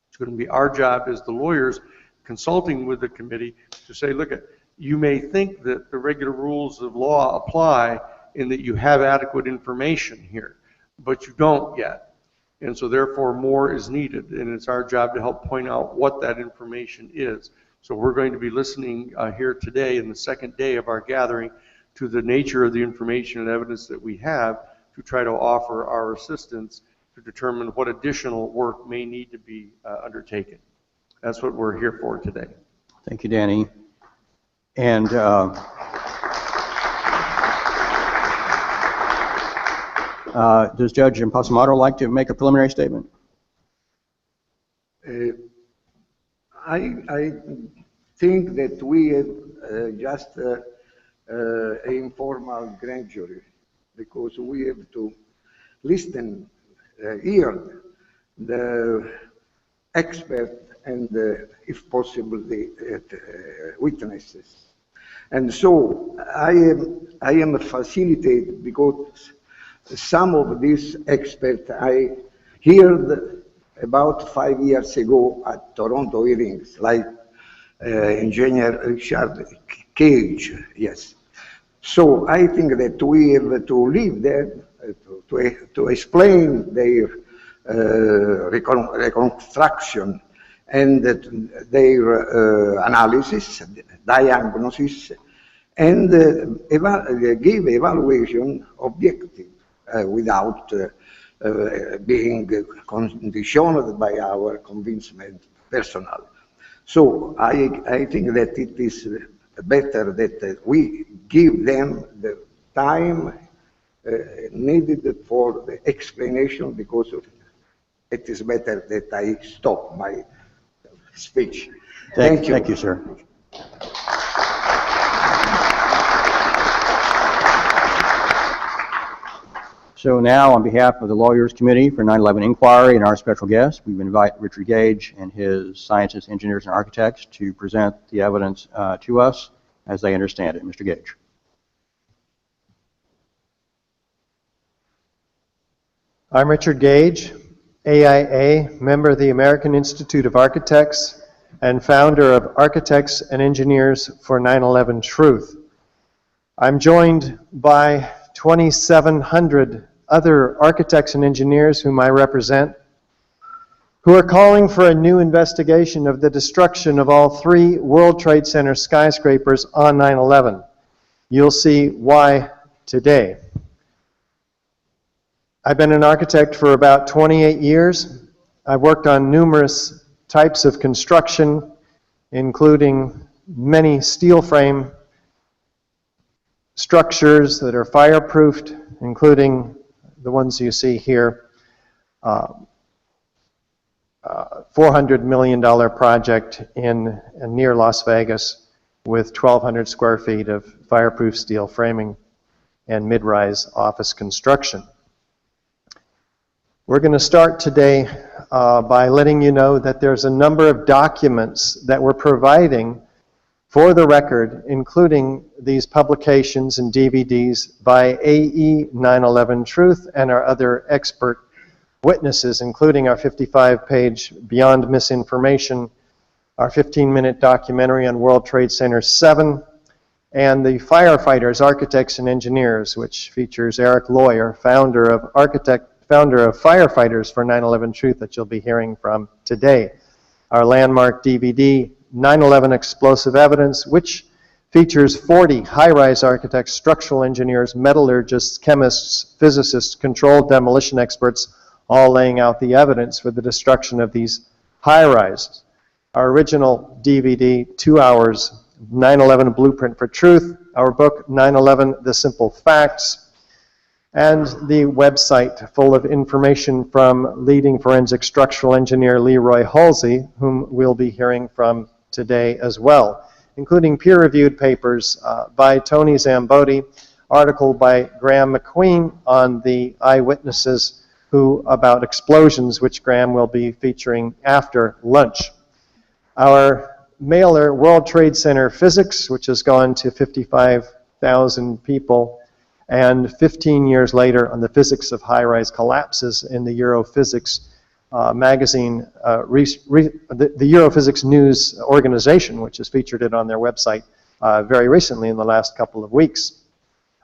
it's going to be our job as the lawyers consulting with the committee to say, look, you may think that the regular rules of law apply in that you have adequate information here, but you don't yet. And so therefore more is needed, and it's our job to help point out what that information is. So we're going to be listening here today in the second day of our gathering to the nature of the information and evidence that we have to try to offer our assistance to determine what additional work may need to be undertaken. That's what we're here for today. Thank you, Danny. And does Judge Impacimato like to make a preliminary statement? I think that we have just an informal grand jury, because we have to listen, hear the expert and, if possible, the witnesses. And so I am facilitated because some of these experts I heard about 5 years ago at Toronto hearings, like engineer Richard Gage, yes. So I think that we have to leave that, to explain their reconstruction and their analysis, diagnosis, and give evaluation objective without being conditioned by our convincement personal. So I think that it is better that we give them the time needed for the explanation, because it is better that I stop my speech. Thank you. Thank you, sir. So now, on behalf of the Lawyers Committee for 9/11 Inquiry and our special guest, we invite Richard Gage and his scientists, engineers, and architects to present the evidence to us as they understand it. Mr. Gage. I'm Richard Gage, AIA, member of the American Institute of Architects and founder of Architects and Engineers for 9/11 Truth. I'm joined by 2,700 other architects and engineers whom I represent, who are calling for a new investigation of the destruction of all 3 World Trade Center skyscrapers on 9/11. You'll see why today. I've been an architect for about 28 years. I've worked on numerous types of construction, including many steel frame structures that are fireproofed, including the ones you see here. $400 million project near Las Vegas with 1,200 square feet of fireproof steel framing and mid-rise office construction. We're going to start today by letting you know that there's a number of documents that we're providing for the record, including these publications and DVDs by AE 9/11 Truth and our other expert witnesses, including our 55-page Beyond Misinformation, our 15-minute documentary on World Trade Center 7, and the Firefighters, Architects and Engineers, which features Eric Lawyer, founder of Firefighters for 9/11 Truth, that you'll be hearing from today. Our landmark DVD, 9/11 Explosive Evidence, which features 40 high-rise architects, structural engineers, metallurgists, chemists, physicists, controlled demolition experts, all laying out the evidence for the destruction of these high-rises. Our original DVD, 2 hours, 9/11 Blueprint for Truth, our book, 9/11 The Simple Facts, and the website full of information from leading forensic structural engineer Leroy Hulsey, whom we'll be hearing from today as well, including peer-reviewed papers by Tony Szamboti, article by Graham McQueen on the eyewitnesses about explosions, which Graham will be featuring after lunch. Our mailer, World Trade Center Physics, which has gone to 55,000 people, and 15 years later on the physics of high-rise collapses in the Europhysics magazine, the Europhysics News organization, which has featured it on their website very recently in the last couple of weeks.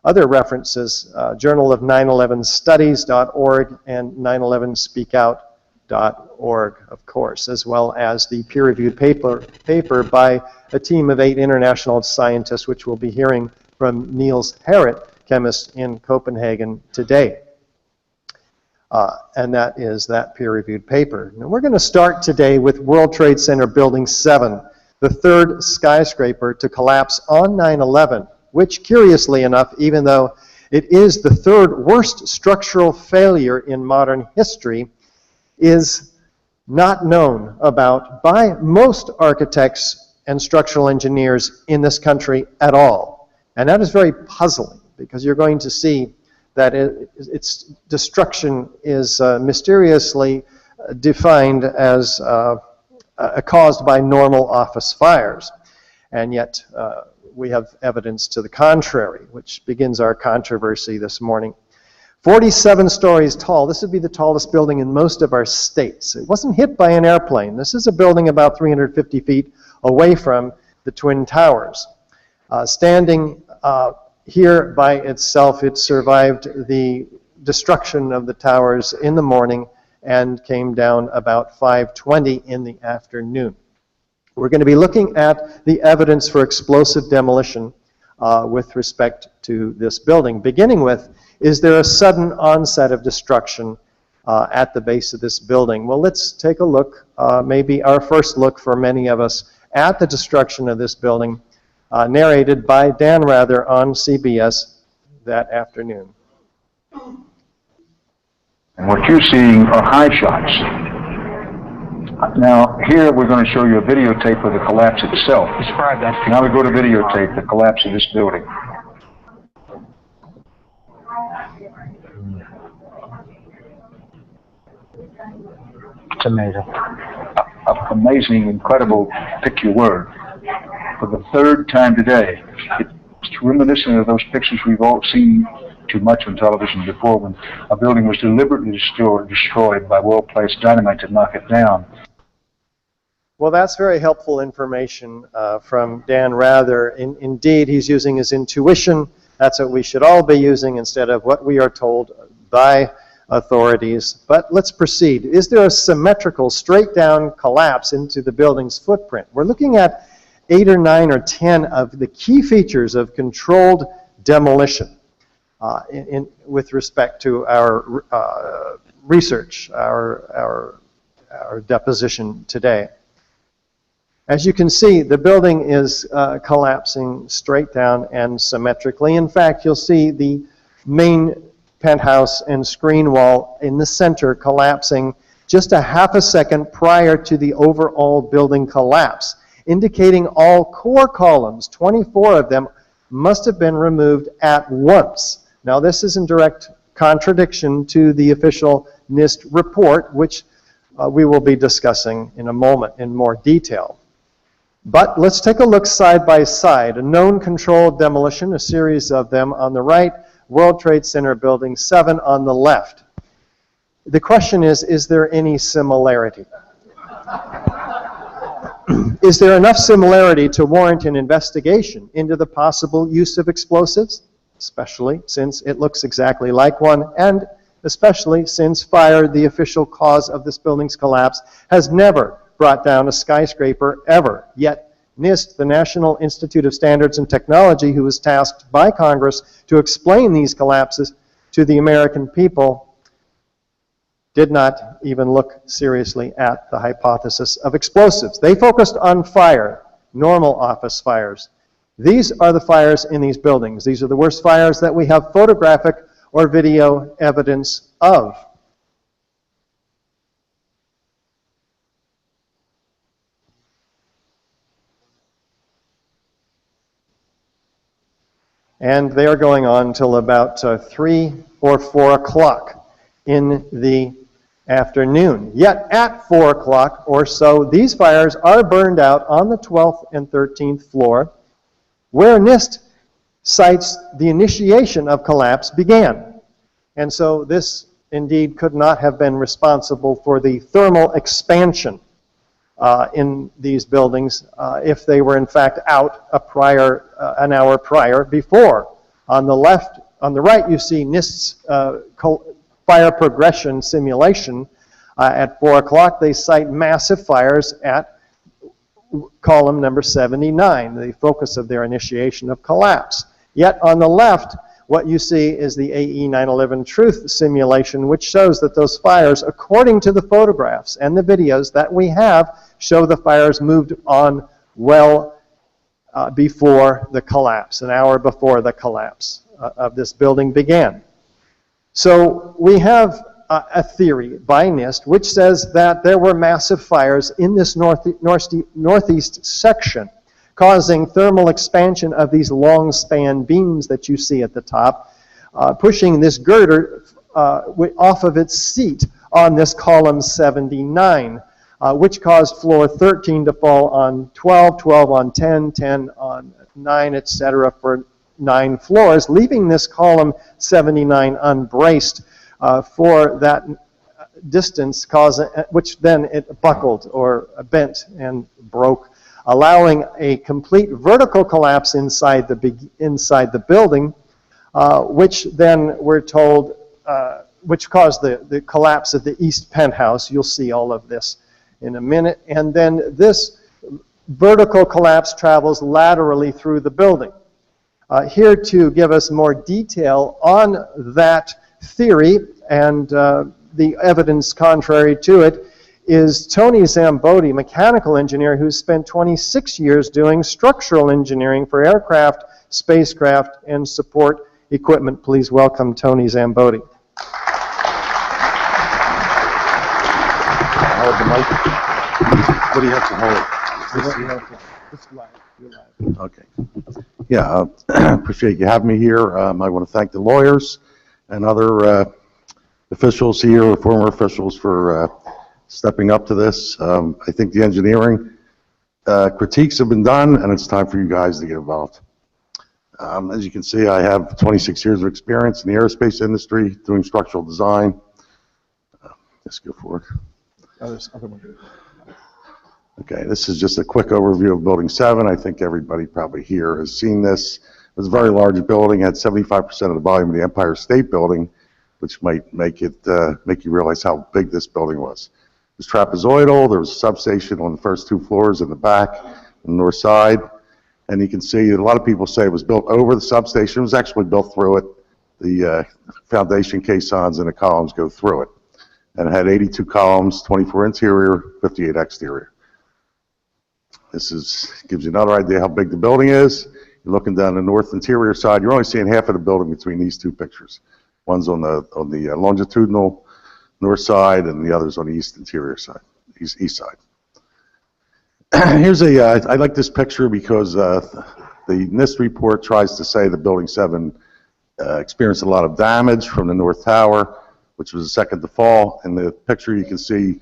Other references, Journal of 9/11studies.org and 9/11speakout.org, of course, as well as the peer-reviewed paper by a team of 8 international scientists, which we'll be hearing from Niels, Harrit, Chemist in Copenhagen today. And that is that peer-reviewed paper. Now we're going to start today with World Trade Center Building 7, the 3rd skyscraper to collapse on 9/11, which, curiously enough, even though it is the 3rd worst structural failure in modern history, is not known about by most architects and structural engineers in this country at all. And that is very puzzling, because you're going to see that its destruction is mysteriously defined as caused by normal office fires. And yet we have evidence to the contrary, which begins our controversy this morning. 47 stories tall. This would be the tallest building in most of our states. It wasn't hit by an airplane. This is a building about 350 feet away from the Twin Towers. Standing here by itself, it survived the destruction of the towers in the morning and came down about 5:20 in the afternoon. We're going to be looking at the evidence for explosive demolition with respect to this building. Beginning with, is there a sudden onset of destruction at the base of this building? Well, let's take a look, maybe our first look for many of us, at the destruction of this building, narrated by Dan Rather on CBS that afternoon. And what you're seeing are high shots. Now, here we're going to show you a videotape of the collapse itself. Describe that. Now we go to videotape, the collapse of this building. It's amazing. Amazing, incredible, pick your word. For the third time today, it's reminiscent of those pictures we've all seen too much on television before, when a building was deliberately destroyed by well-placed dynamite to knock it down. Well, that's very helpful information from Dan Rather. Indeed, he's using his intuition. That's what we should all be using instead of what we are told by authorities. But let's proceed. Is there a symmetrical, straight-down collapse into the building's footprint? We're looking at 8 or 9 or 10 of the key features of controlled demolition with respect to our research, our deposition today. As you can see, the building is collapsing straight down and symmetrically. In fact, you'll see the main penthouse and screen wall in the center collapsing just a half a second prior to the overall building collapse, indicating all core columns, 24 of them, must have been removed at once. Now, this is in direct contradiction to the official NIST report, which we will be discussing in a moment in more detail. But let's take a look side by side. A known controlled demolition, a series of them on the right, World Trade Center Building 7 on the left. The question is there any similarity? Is there enough similarity to warrant an investigation into the possible use of explosives? Especially since it looks exactly like one, and especially since fire, the official cause of this building's collapse, has never brought down a skyscraper ever. Yet NIST, the National Institute of Standards and Technology, who was tasked by Congress to explain these collapses to the American people, did not even look seriously at the hypothesis of explosives. They focused on fire, normal office fires. These are the fires in these buildings. These are the worst fires that we have photographic or video evidence of. And they are going on till about 3 or 4 o'clock in the afternoon. Yet at 4 o'clock or so, these fires are burned out on the 12th and 13th floor, where NIST cites the initiation of collapse began. And so this indeed could not have been responsible for the thermal expansion in these buildings if they were in fact out an hour prior before. On the left, on the right, you see NIST's fire progression simulation. At 4 o'clock, they cite massive fires at column number 79, the focus of their initiation of collapse. Yet on the left, what you see is the AE 9/11 truth simulation, which shows that those fires, according to the photographs and the videos that we have, show the fires moved on well before the collapse, an hour before the collapse of this building began. So we have a theory by NIST which says that there were massive fires in this northeast section, causing thermal expansion of these long span beams that you see at the top, pushing this girder off of its seat on this column 79, which caused floor 13 to fall on 12, 12 on 10, 10 on 9, etc. for 9 floors, leaving this column 79 unbraced for that distance, which then it buckled or bent and broke allowing a complete vertical collapse inside the building, which then we're told, which caused the collapse of the east penthouse. You'll see all of this in a minute. And then this vertical collapse travels laterally through the building. Here to give us more detail on that theory and the evidence contrary to it is Tony Szamboti, mechanical engineer who's spent 26 years doing structural engineering for aircraft, spacecraft, and support equipment. Please welcome Tony Szamboti. Hold the mic. What do you have to hold? It's live. Okay. Yeah, appreciate you having me here. I want to thank the lawyers and other officials here, former officials, for stepping up to this. I think the engineering critiques have been done, and it's time for you guys to get involved. As you can see, I have 26 years of experience in the aerospace industry doing structural design. Let's go forward. Okay, this is just a quick overview of Building 7. I think everybody probably here has seen this. It was a very large building, had 75% of the volume of the Empire State Building, which might make you realize how big this building was. It was trapezoidal. There was a substation on the first 2 floors in the back, on the north side. And you can see a lot of people say it was built over the substation. It was actually built through it. The foundation caissons and the columns go through it. And it had 82 columns, 24 interior, 58 exterior. This gives you another idea how big the building is. You're looking down the north interior side. You're only seeing half of the building between these 2 pictures. One's on the longitudinal north side, and the other's on the east interior side, east side. Here's I like this picture because the NIST report tries to say that Building 7 experienced a lot of damage from the North Tower, which was the second to fall. In the picture, you can see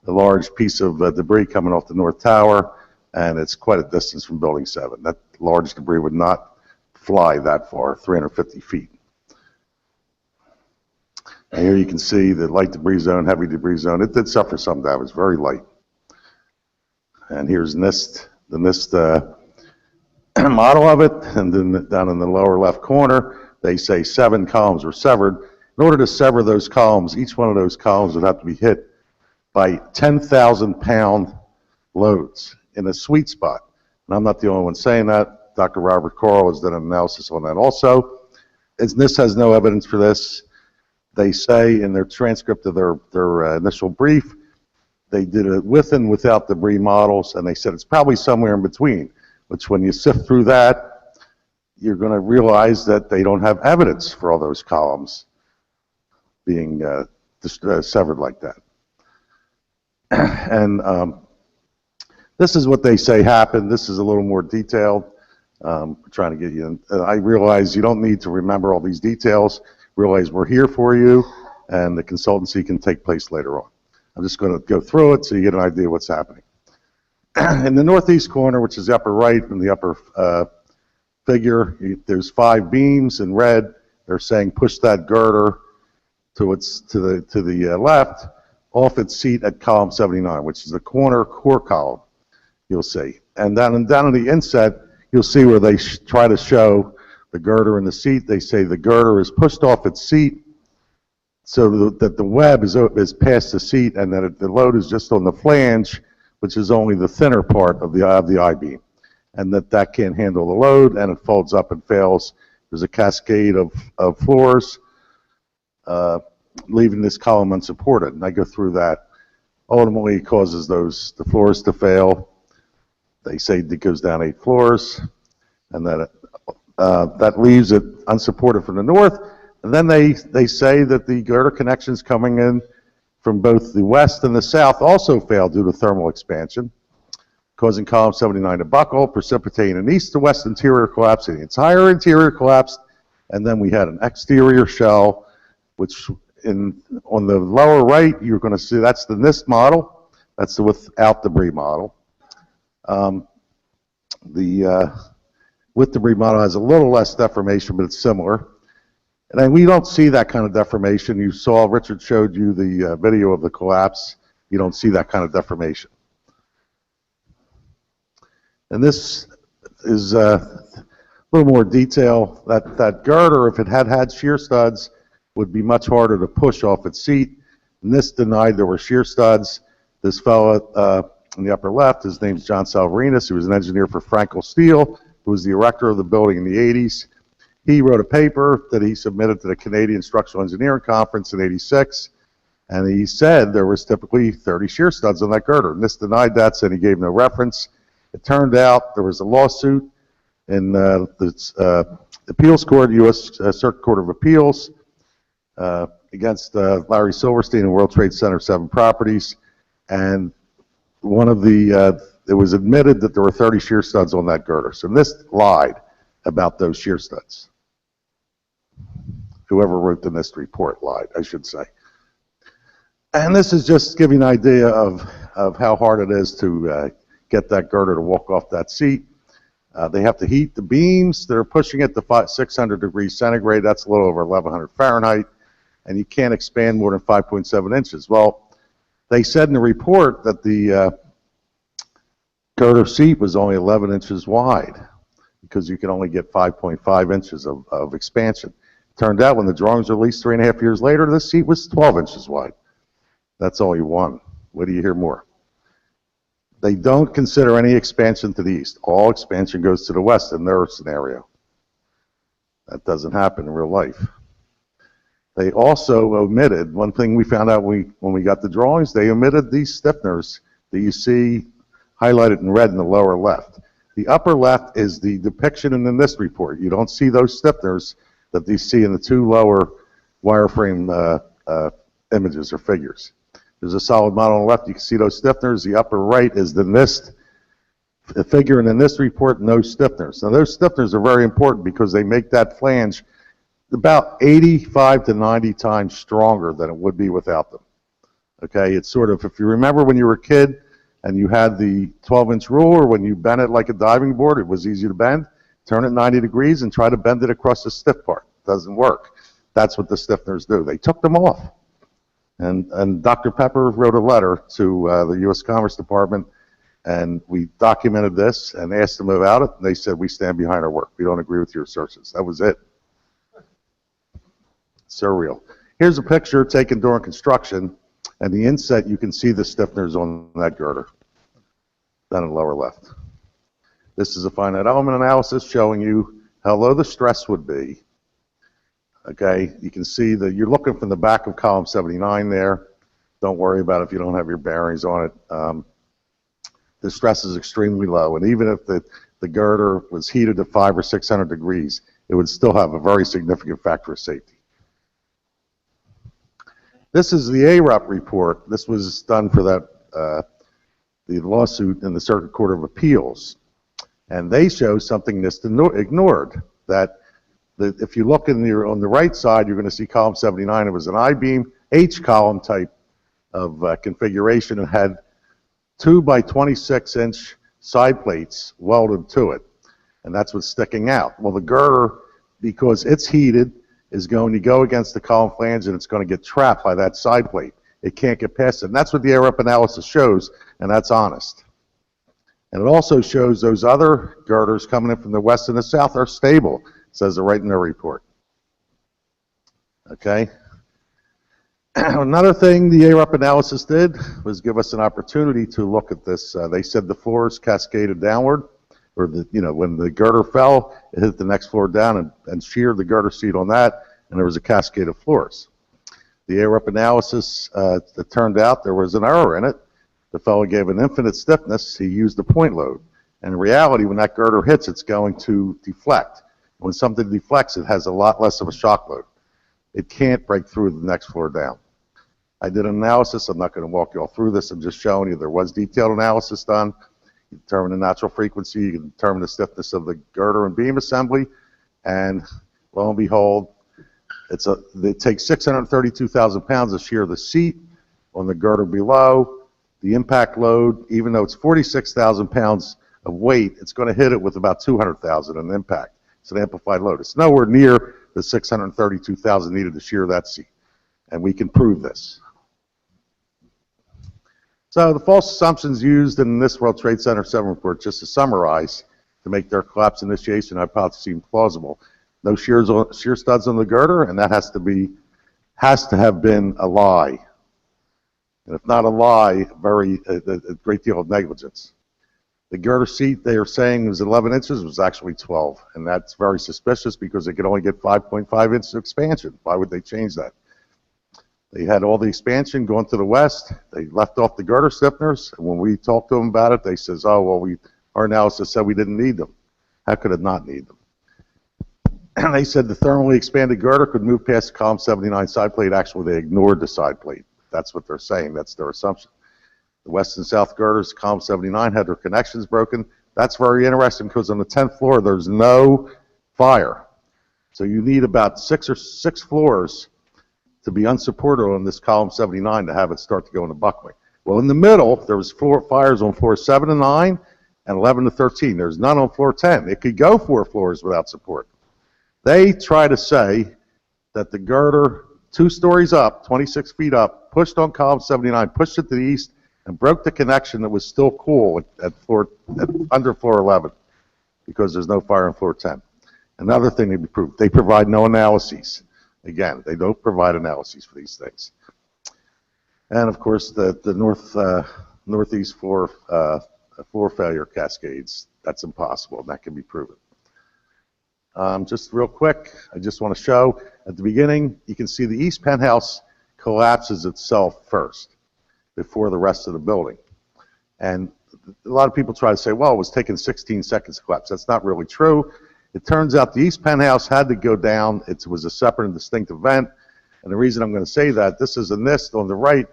a large piece of debris coming off the North Tower, and it's quite a distance from Building 7. That large debris would not fly that far, 350 feet. And here you can see the light debris zone, heavy debris zone. It did suffer some damage, very light. And here's NIST, the NIST model of it. And then down in the lower left corner, they say 7 columns were severed. In order to sever those columns, each one of those columns would have to be hit by 10,000-pound loads in a sweet spot. And I'm not the only one saying that. Dr. Robert Corll has done an analysis on that also. NIST has no evidence for this. They say in their transcript of their initial brief, they did it with and without debris models, and they said it's probably somewhere in between, which when you sift through that, you're going to realize that they don't have evidence for all those columns being severed like that. And this is what they say happened. This is a little more detailed. We're trying to get you in. I realize you don't need to remember all these details. Realize we're here for you, and the consultancy can take place later on. I'm just going to go through it so you get an idea of what's happening. In the northeast corner, which is the upper right and the upper figure, there's 5 beams in red. They're saying push that girder to the left off its seat at column 79, which is the corner core column, you'll see. And down in the inset, you'll see where they try to show the girder in the seat. They say the girder is pushed off its seat so that the web is past the seat, and that the load is just on the flange, which is only the thinner part of the I-beam, and that can't handle the load, and it folds up and fails. There's a cascade of floors, leaving this column unsupported, and I go through that. Ultimately, it causes the floors to fail. They say it goes down 8 floors, and that leaves it unsupported from the north. And then they say that the girder connections coming in from both the west and the south also failed due to thermal expansion, causing column 79 to buckle, precipitating an east to west interior collapse. The entire interior collapsed, and then we had an exterior shell, which on the lower right, you're going to see that's the NIST model. That's the without debris model. The with debris model has a little less deformation, but it's similar. And then we don't see that kind of deformation. You saw, Richard showed you the video of the collapse. You don't see that kind of deformation. And this is a little more detail. That girder, if it had shear studs, would be much harder to push off its seat. And this denied there were shear studs. This fellow in the upper left, his name's John Salvarinas. He was an engineer for Frankel Steel, who was the erector of the building in the 80s. He wrote a paper that he submitted to the Canadian Structural Engineering Conference in 86, and he said there was typically 30 shear studs on that girder. And this denied that, said he gave no reference. It turned out there was a lawsuit in the appeals court, U.S. Circuit Court of Appeals, against Larry Silverstein and World Trade Center 7 Properties, and one of the, it was admitted that there were 30 shear studs on that girder. So NIST lied about those shear studs. Whoever wrote the NIST report lied, I should say. And this is just giving an idea of how hard it is to get that girder to walk off that seat. They have to heat the beams. They're pushing it to 600 degrees centigrade. That's a little over 1100 Fahrenheit. And you can't expand more than 5.7 inches. Well, they said in the report that the girder seat was only 11 inches wide because you can only get 5.5 inches of expansion. Turned out when the drawings were released 3.5 years later, the seat was 12 inches wide. That's all you want. What do you hear more? They don't consider any expansion to the east. All expansion goes to the west in their scenario. That doesn't happen in real life. They also omitted, one thing we found out when we got the drawings, they omitted these stiffeners that you see highlighted in red in the lower left. The upper left is the depiction in the NIST report. You don't see those stiffeners that you see in the two lower wireframe images or figures. There's a solid model on the left. You can see those stiffeners. The upper right is the NIST figure in the NIST report, no stiffeners. Now those stiffeners are very important because they make that flange about 85 to 90 times stronger than it would be without them. Okay, it's sort of, if you remember when you were a kid and you had the 12-inch ruler, when you bent it like a diving board, it was easy to bend. Turn it 90 degrees and try to bend it across the stiff part. It doesn't work. That's what the stiffeners do. They took them off. And Dr. Pepper wrote a letter to the U.S. Commerce Department, and we documented this and asked them about it, and they said, we stand behind our work. We don't agree with your assertions. That was it. Surreal. Here's a picture taken during construction, and the inset, you can see the stiffeners on that girder, down in the lower left. This is a finite element analysis showing you how low the stress would be. Okay, you can see that you're looking from the back of column 79 there. Don't worry about it if you don't have your bearings on it. The stress is extremely low, and even if the girder was heated to 500 or 600 degrees, it would still have a very significant factor of safety. This is the ARUP report. This was done for that the lawsuit in the Circuit Court of Appeals, and they show something that's ignored. That if you look on the right side, you're going to see column 79. It was an I-beam H column type of configuration and had 2 by 26 inch side plates welded to it, and that's what's sticking out. Well, the girder, because it's heated, is going to go against the column flange, and it's going to get trapped by that side plate. It can't get past it, and that's what the ARUP analysis shows, and that's honest. And it also shows those other girders coming in from the west and the south are stable. It says it right in their report. Okay. Another thing the ARUP analysis did was give us an opportunity to look at this. They said the floors cascaded downward, or when the girder fell, it hit the next floor down and sheared the girder seat on that, and there was a cascade of floors. The ARUP analysis, it turned out there was an error in it. The fellow gave an infinite stiffness. He used a point load. And in reality, when that girder hits, it's going to deflect. When something deflects, it has a lot less of a shock load. It can't break through the next floor down. I did an analysis. I'm not going to walk you all through this. I'm just showing you there was detailed analysis done. You determine the natural frequency. You can determine the stiffness of the girder and beam assembly. And lo and behold, it takes 632,000 pounds to shear the seat on the girder below. The impact load, even though it's 46,000 pounds of weight, it's going to hit it with about 200,000 in impact. It's an amplified load. It's nowhere near the 632,000 needed to shear that seat. And we can prove this. So the false assumptions used in this World Trade Center 7 report, just to summarize, to make their collapse initiation hypothesis seem plausible. No shear studs on the girder, and that has to have been a lie. And if not a lie, a great deal of negligence. The girder seat they are saying was 11 inches, was actually 12. And that's very suspicious because they could only get 5.5 inches of expansion. Why would they change that? They had all the expansion going to the west. They left off the girder stiffeners. And when we talked to them about it, they says, oh, well, our analysis said we didn't need them. How could it not need them? And they said the thermally expanded girder could move past the column 79 side plate. Actually, they ignored the side plate. That's what they're saying. That's their assumption. The west and south girders, column 79, had their connections broken. That's very interesting because on the 10th floor, there's no fire. So you need about six floors to be unsupported on this column 79 to have it start to go into buckling. Well, in the middle, there was fires on floors 7 to 9 and 11 to 13. There's none on floor 10. It could go 4 floors without support. They try to say that the girder, 2 stories up, 26 feet up, pushed on column 79, pushed it to the east, and broke the connection that was still cool under floor 11 because there's no fire on floor 10. Another thing to be proved, they provide no analyses. Again, they don't provide analyses for these things. And of course, the northeast floor failure cascades, that's impossible, and that can be proven. Just real quick, I just want to show, at the beginning, you can see the east penthouse collapses itself first before the rest of the building. And a lot of people try to say, well, it was taking 16 seconds to collapse. That's not really true. It turns out the east penthouse had to go down. It was a separate and distinct event. And the reason I'm going to say that, this is a NIST on the right.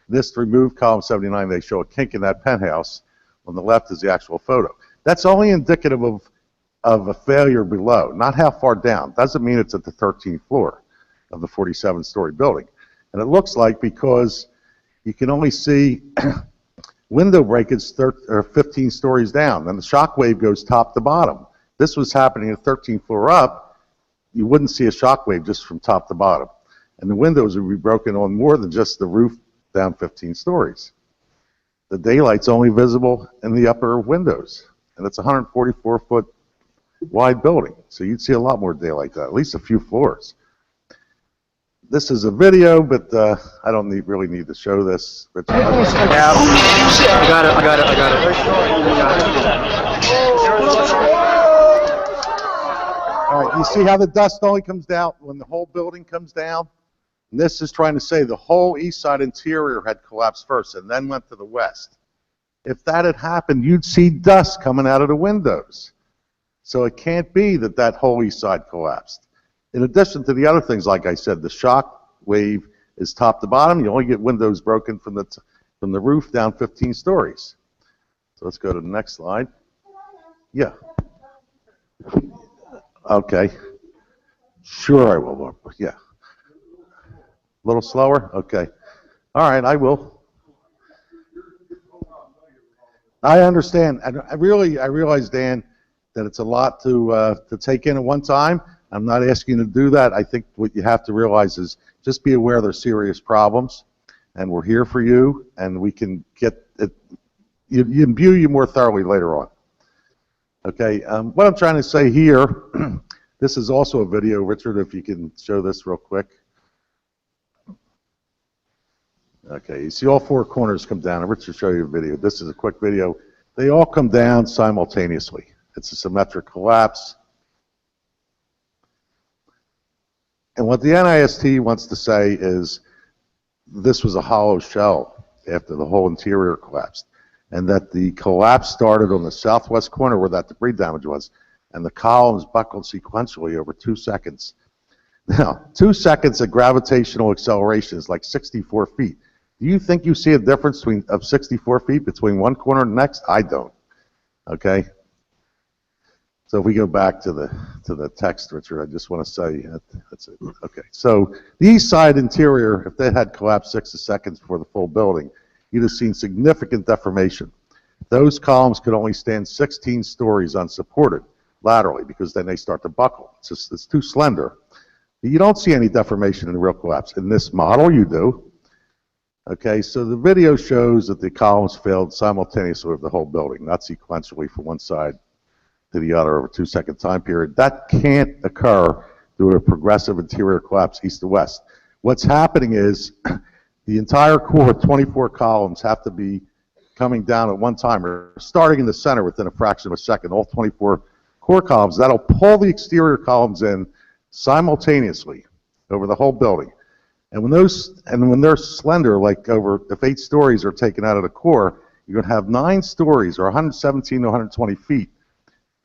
NIST removed column 79. They show a kink in that penthouse. On the left is the actual photo. That's only indicative of a failure below, not how far down. Doesn't mean it's at the 13th floor of the 47-story building. And it looks like, because you can only see window breakage 15 stories down, and the shock wave goes top to bottom. This was happening at 13th floor up. You wouldn't see a shock wave just from top to bottom. And the windows would be broken on more than just the roof down 15 stories. The daylight's only visible in the upper windows, and it's a 144-foot wide building, so you'd see a lot more daylight than that, at least a few floors. This is a video, but I don't really need to show this. But I got it. All right, you see how the dust only comes down when the whole building comes down? And this is trying to say the whole east side interior had collapsed first and then went to the west. If that had happened, you'd see dust coming out of the windows. So it can't be that that whole east side collapsed. In addition to the other things, like I said, the shock wave is top to bottom. You only get windows broken from the roof down 15 stories. So let's go to the next slide. Yeah. Okay. Sure I will. Yeah. A little slower? Okay. All right, I will. I understand. I realize, Dan, that it's a lot to take in at one time. I'm not asking you to do that. I think what you have to realize is just be aware there's serious problems, and we're here for you, and we can get it, imbue you more thoroughly later on. Okay, what I'm trying to say here, this is also a video. Richard, if you can show this real quick. Okay, you see all 4 corners come down. Richard will show you a video. This is a quick video. They all come down simultaneously. It's a symmetric collapse. And what the NIST wants to say is this was a hollow shell after the whole interior collapsed, and that the collapse started on the southwest corner where that debris damage was, and the columns buckled sequentially over 2 seconds. Now, 2 seconds of gravitational acceleration is like 64 feet. Do you think you see a difference of 64 feet between one corner and the next? I don't. Okay? So if we go back to the text, Richard, I just want to say that's it. Okay. So the east side interior, if they had collapsed 6 seconds before the full building, you'd have seen significant deformation. Those columns could only stand 16 stories unsupported laterally because then they start to buckle. It's too slender. You don't see any deformation in the real collapse. In this model, you do. Okay, so the video shows that the columns failed simultaneously with the whole building, not sequentially from one side to the other over a 2-second time period. That can't occur due to a progressive interior collapse east to west. What's happening is the entire core, 24 columns, have to be coming down at one time, or starting in the center within a fraction of a second, all 24 core columns. That'll pull the exterior columns in simultaneously over the whole building. And when they're slender, like if 8 stories are taken out of the core, you're going to have 9 stories, or 117 to 120 feet,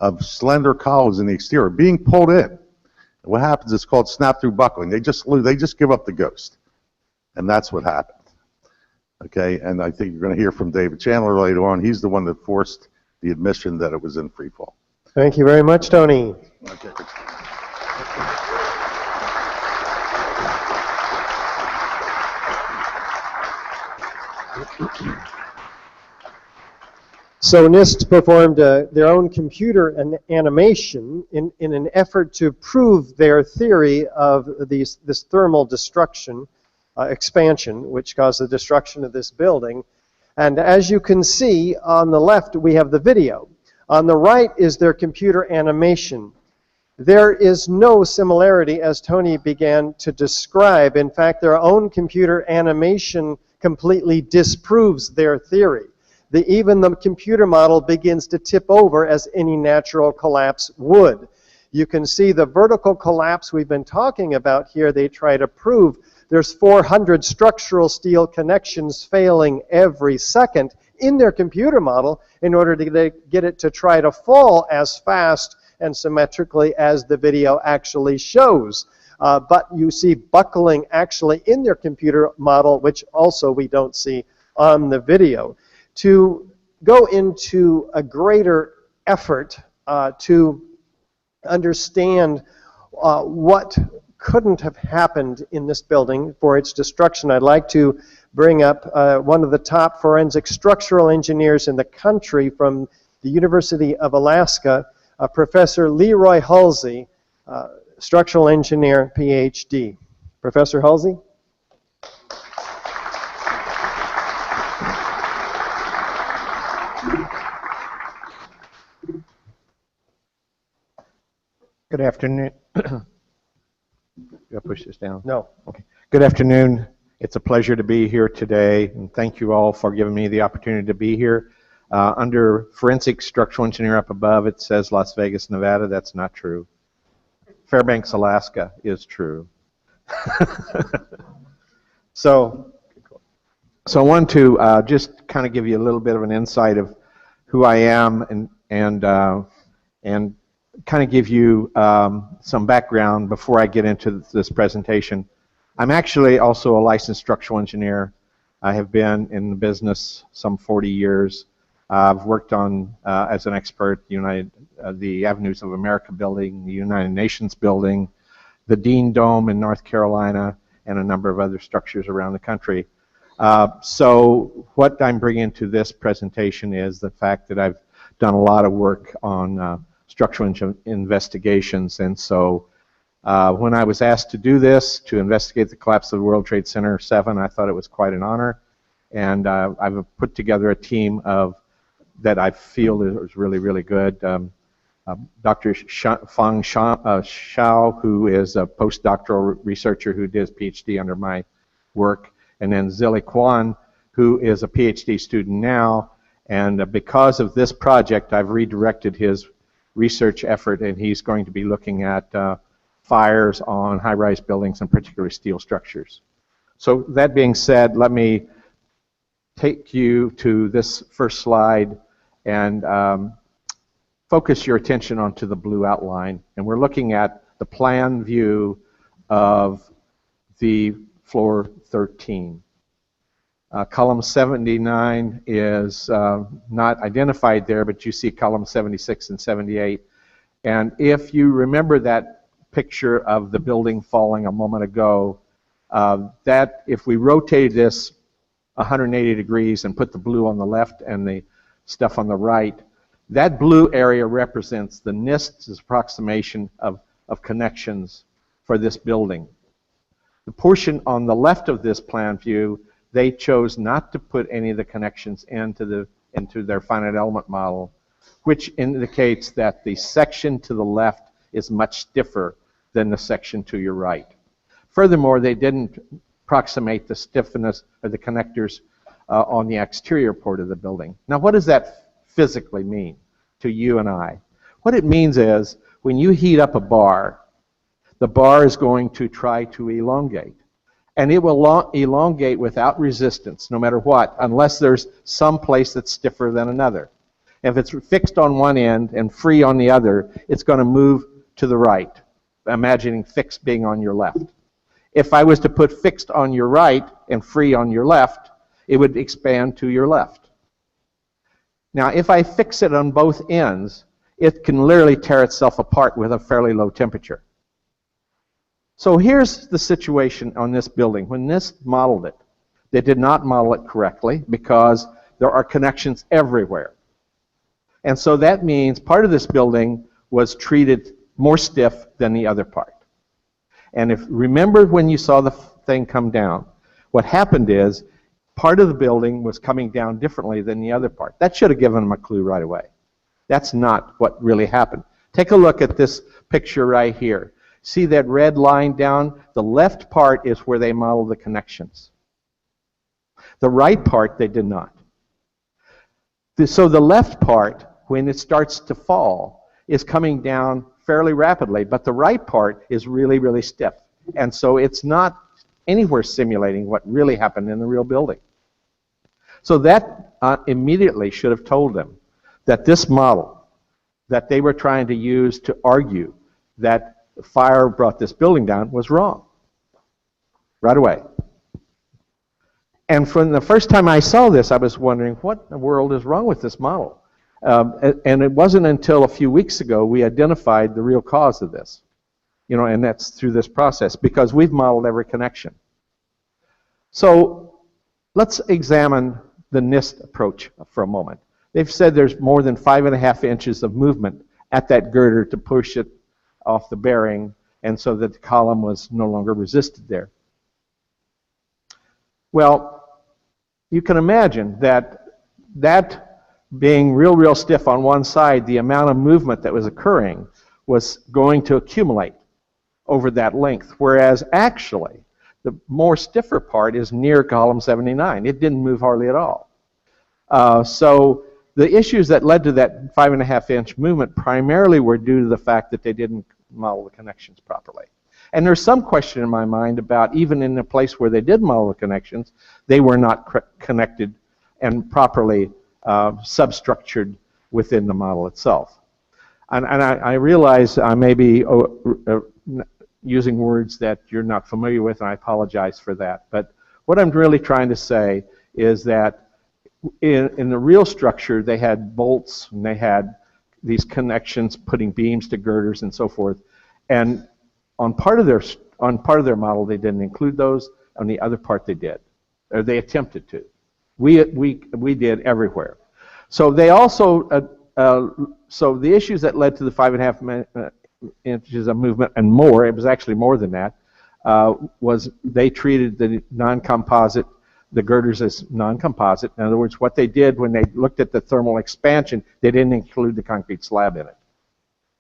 of slender columns in the exterior being pulled in. And what happens is called snap-through buckling. They just give up the ghost. And that's what happened. Okay, and I think you're going to hear from David Chandler later on. He's the one that forced the admission that it was in free fall. Thank you very much, Tony. Okay. So NIST performed their own computer animation in an effort to prove their theory of this thermal destruction, expansion, which caused the destruction of this building. And as you can see, on the left we have the video. On the right is their computer animation. There is no similarity, as Tony began to describe. In fact, their own computer animation completely disproves their theory. Even the computer model begins to tip over, as any natural collapse would. You can see the vertical collapse we've been talking about here. They try to prove there's 400 structural steel connections failing every second in their computer model in order to get it to try to fall as fast and symmetrically as the video actually shows. But you see buckling actually in their computer model, which also we don't see on the video. To go into a greater effort to understand what couldn't have happened in this building for its destruction, I'd like to bring up one of the top forensic structural engineers in the country from the University of Alaska, Professor Leroy Hulsey, structural engineer, PhD. Professor Hulsey? Good afternoon. Do I push this down? No. Okay. Good afternoon. It's a pleasure to be here today, and thank you all for giving me the opportunity to be here. Under forensic structural engineer up above, it says Las Vegas, Nevada. That's not true. Fairbanks, Alaska is true. So I want to just kind of give you a little bit of an insight of who I am and kind of give you some background before I get into this presentation. I'm actually also a licensed structural engineer. I have been in the business some 40 years. I've worked on, as an expert, the Avenues of America building, the United Nations building, the Dean Dome in North Carolina, and a number of other structures around the country. So what I'm bringing to this presentation is the fact that I've done a lot of work on structural investigations, and so when I was asked to do this, to investigate the collapse of the World Trade Center 7, I thought it was quite an honor, and I've put together a team that I feel is really, really good. Dr. Fang Xiao, who is a postdoctoral researcher who did his PhD under my work, and then Zili Kwan, who is a PhD student now, and because of this project, I've redirected his research effort, and he's going to be looking at fires on high-rise buildings and particularly steel structures. So that being said, let me take you to this first slide and focus your attention onto the blue outline. And we're looking at the plan view of the floor 13. Column 79 is not identified there, but you see column 76 and 78. And if you remember that picture of the building falling a moment ago, that if we rotate this 180 degrees and put the blue on the left and the stuff on the right, that blue area represents the NIST's approximation of connections for this building. The portion on the left of this plan view they chose not to put any of the connections into their finite element model, which indicates that the section to the left is much stiffer than the section to your right. Furthermore, they didn't approximate the stiffness of the connectors on the exterior port of the building. Now, what does that physically mean to you and I? What it means is when you heat up a bar, the bar is going to try to elongate. And it will elongate without resistance, no matter what, unless there's some place that's stiffer than another. If it's fixed on one end and free on the other, it's going to move to the right, imagining fixed being on your left. If I was to put fixed on your right and free on your left, it would expand to your left. Now, if I fix it on both ends, it can literally tear itself apart with a fairly low temperature. So here's the situation on this building. When this modeled it, they did not model it correctly because there are connections everywhere. And so that means part of this building was treated more stiff than the other part. And if remember when you saw the thing come down, what happened is part of the building was coming down differently than the other part. That should have given them a clue right away. That's not what really happened. Take a look at this picture right here. See that red line down? The left part is where they modeled the connections. The right part, they did not. So the left part, when it starts to fall, is coming down fairly rapidly, but the right part is really, really stiff. And so it's not anywhere simulating what really happened in the real building. So that immediately should have told them that this model that they were trying to use to argue that fire brought this building down was wrong right away. And from the first time I saw this, I was wondering what in the world is wrong with this model. And it wasn't until a few weeks ago we identified the real cause of this. You know, and that's through this process because we've modeled every connection. So let's examine the NIST approach for a moment. They've said there's more than 5.5 inches of movement at that girder to push it off the bearing, and so that the column was no longer resisted there. Well, you can imagine that being real stiff on one side, the amount of movement that was occurring was going to accumulate over that length, whereas actually the more stiffer part is near column 79. It didn't move hardly at all. So the issues that led to that 5.5-inch movement primarily were due to the fact that they didn't model the connections properly. And there's some question in my mind about even in the place where they did model the connections, they were not connected and properly substructured within the model itself. And I realize I may be using words that you're not familiar with, and I apologize for that. But what I'm really trying to say is that in the real structure, they had bolts and they had these connections, putting beams to girders and so forth. And on part of their model, they didn't include those. On the other part, they did, or they attempted to. We did everywhere. So they also so the issues that led to the 5.5 inches of movement and more, it was actually more than that, was they treated the non-composite, the girders as non-composite. In other words, what they did when they looked at the thermal expansion, they didn't include the concrete slab in it.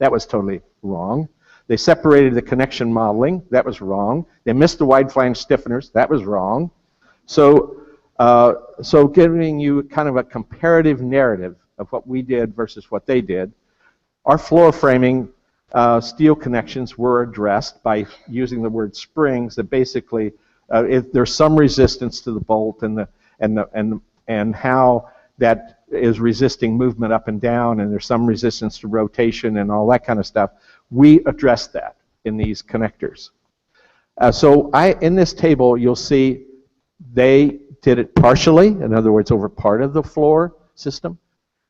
That was totally wrong. They separated the connection modeling. That was wrong. They missed the wide flange stiffeners. That was wrong. So, so giving you kind of a comparative narrative of what we did versus what they did, our floor framing steel connections were addressed by using the word springs that basically if there's some resistance to the bolt and how that is resisting movement up and down, and there's some resistance to rotation and all that kind of stuff. We addressed that in these connectors. So in this table, you'll see they did it partially, in other words, over part of the floor system.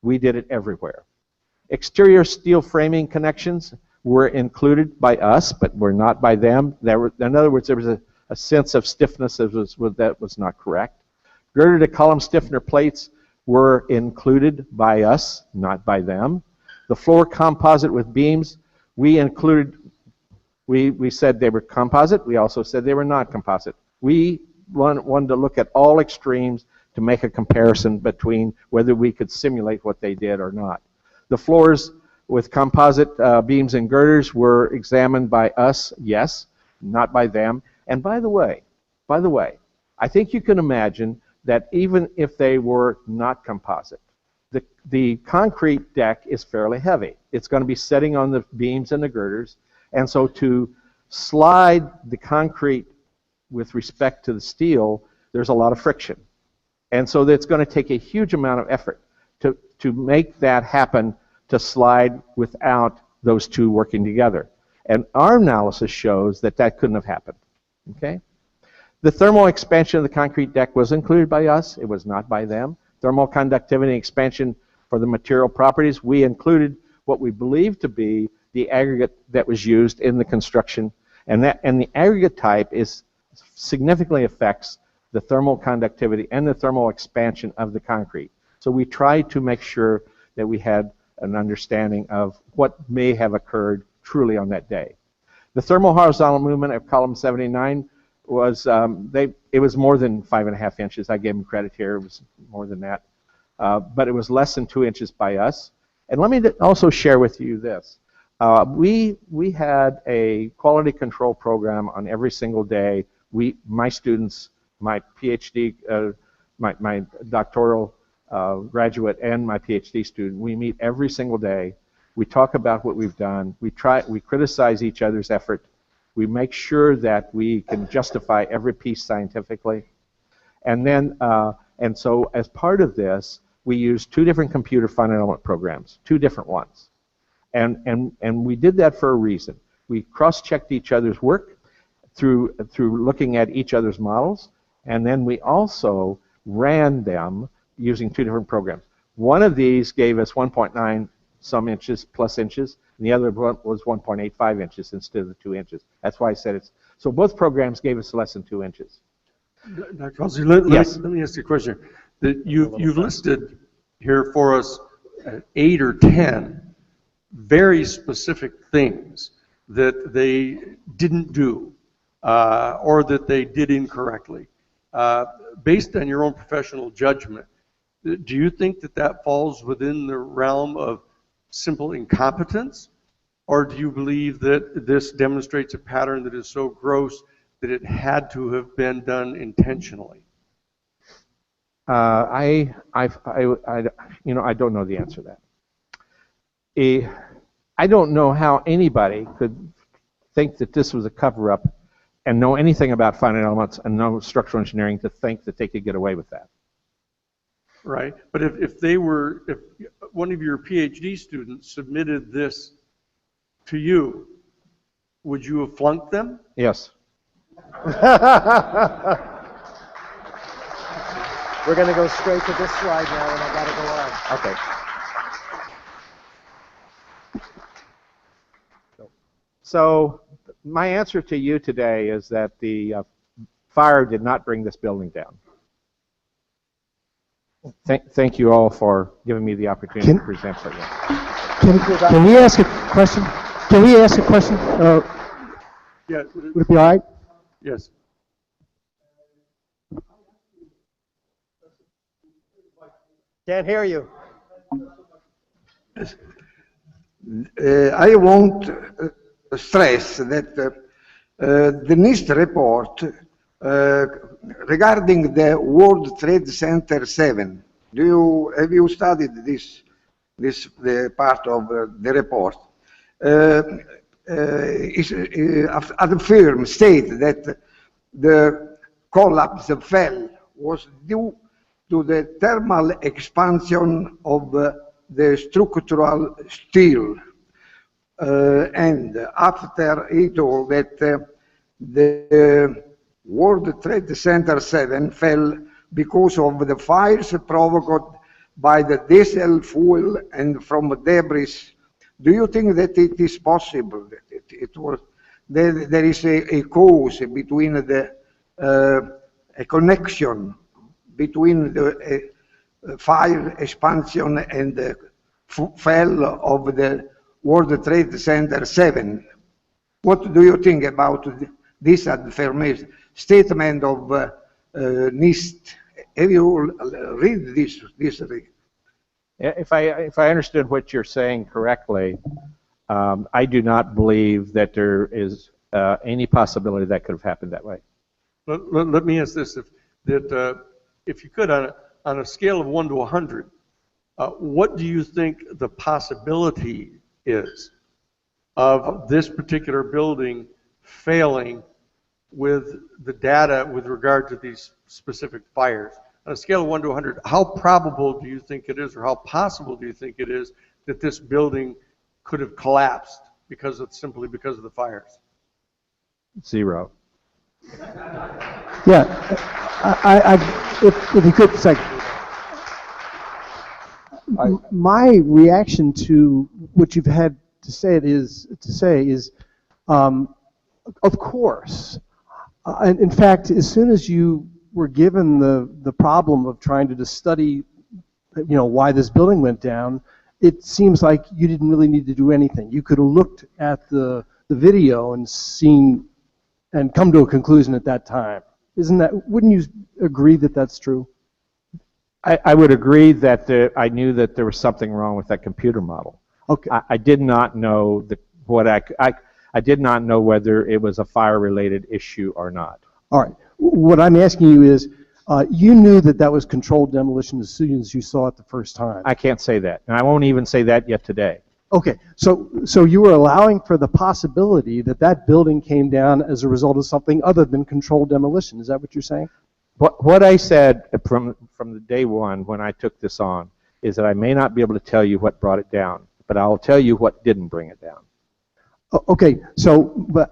We did it everywhere. Exterior steel framing connections were included by us, but were not by them. In other words, there was a sense of stiffness that was not correct. Girder to column stiffener plates were included by us, not by them. The floor composite with beams, we included, we said they were composite. We also said they were not composite. We wanted to look at all extremes to make a comparison between whether we could simulate what they did or not. The floors with composite beams and girders were examined by us, yes, not by them. And by the way, I think you can imagine that even if they were not composite, the concrete deck is fairly heavy. It's going to be sitting on the beams and the girders, and so to slide the concrete with respect to the steel, there's a lot of friction. And so it's going to take a huge amount of effort to make that happen, to slide without those two working together. And our analysis shows that that couldn't have happened. Okay? The thermal expansion of the concrete deck was included by us. It was not by them. Thermal conductivity and expansion for the material properties, we included what we believe to be the aggregate that was used in the construction. And the aggregate type significantly affects the thermal conductivity and the thermal expansion of the concrete. So we tried to make sure that we had an understanding of what may have occurred truly on that day. The thermal horizontal movement of column 79 was, it was more than 5.5 inches. I gave them credit here, it was more than that. But it was less than 2 inches by us. And let me also share with you this. We had a quality control program on every single day. My students, my PhD, my doctoral graduate and my PhD student, we meet every single day. We talk about what we've done. We criticize each other's effort. We make sure that we can justify every piece scientifically. And then, and so as part of this, we use 2 different computer finite element programs, 2 different ones. And we did that for a reason. We cross-checked each other's work through looking at each other's models, and then we also ran them using 2 different programs. One of these gave us 1.9 some inches plus inches, and the other one was 1.85 inches instead of the 2 inches. That's why I said it's, so both programs gave us less than 2 inches. Dr. Hulsey, let me ask you a question. You've listed here for us 8 or 10 very specific things that they didn't do or that they did incorrectly. Based on your own professional judgment, do you think that that falls within the realm of simple incompetence, or do you believe that this demonstrates a pattern that is so gross that it had to have been done intentionally? I don't know the answer to that. I don't know how anybody could think that this was a cover-up and know anything about finite elements and know structural engineering to think that they could get away with that. Right, but if one of your PhD students submitted this to you, would you have flunked them? Yes. We're going to go straight to this slide now, and I got to go on. Okay. So my answer to you today is that the fire did not bring this building down. Thank you all for giving me the opportunity to present for you. Can we ask a question? Can we ask a question? Yeah. Would it be all right? Yes. Can't hear you. I want to stress that the NIST report regarding the World Trade Center 7, have you studied this the part of the report? Other firms state that the collapse fell was due to the thermal expansion of the structural steel. And after it all, that the World Trade Center 7 fell because of the fires provoked by the diesel fuel and from debris. Do you think that it is possible that there is a cause between a connection between the fire expansion and the fall of the World Trade Center 7? What do you think about this affirmation, statement of NIST. Have you read this? If I understood what you're saying correctly, I do not believe that there is any possibility that could have happened that way. Let me ask this: if you could, on a scale of 1 to 100, what do you think the possibility is of this particular building failing with the data with regard to these specific fires? On a scale of 1 to 100, how probable do you think it is, or how possible do you think it is that this building could have collapsed simply because of the fires? 0. Yeah, if you could, my reaction to what you've had to say is, of course. And in fact, as soon as you were given the problem of trying to just study, why this building went down, it seems like you didn't really need to do anything. You could have looked at the video and seen and come to a conclusion at that time. Wouldn't you agree that that's true? I would agree that I knew that there was something wrong with that computer model. Okay. I did not know I did not know whether it was a fire-related issue or not. All right. What I'm asking you is, you knew that was controlled demolition as soon as you saw it the first time. I can't say that, and I won't even say that yet today. Okay, so you were allowing for the possibility that building came down as a result of something other than controlled demolition. Is that what you're saying? What I said from the day one when I took this on is that I may not be able to tell you what brought it down, but I'll tell you what didn't bring it down. Okay, but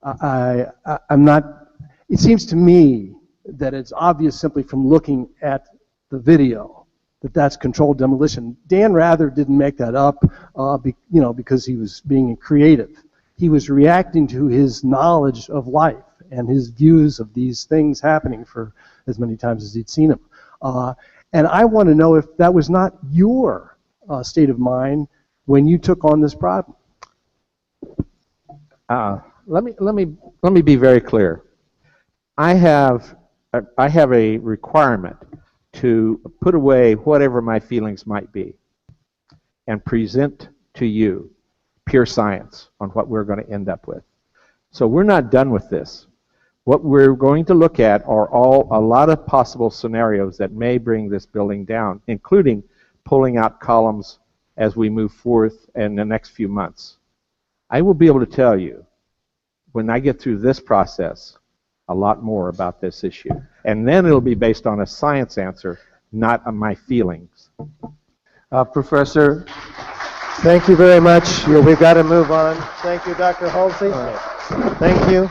I'm not, it seems to me that it's obvious simply from looking at the video that that's controlled demolition. Dan Rather didn't make that up, because he was being creative. He was reacting to his knowledge of life and his views of these things happening for as many times as he'd seen them. And I want to know if that was not your state of mind when you took on this problem. Let me be very clear. I have a requirement to put away whatever my feelings might be and present to you pure science on what we're going to end up with. So we're not done with this. What we're going to look at are a lot of possible scenarios that may bring this building down, including pulling out columns as we move forth in the next few months. I will be able to tell you, when I get through this process, a lot more about this issue. And then it'll be based on a science answer, not on my feelings. Professor, thank you very much. We've got to move on. Thank you, Dr. Hulsey. Thank you.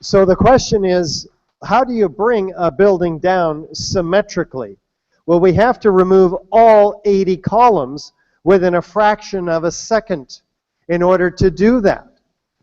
So the question is, how do you bring a building down symmetrically? Well, we have to remove all 80 columns within a fraction of a second in order to do that.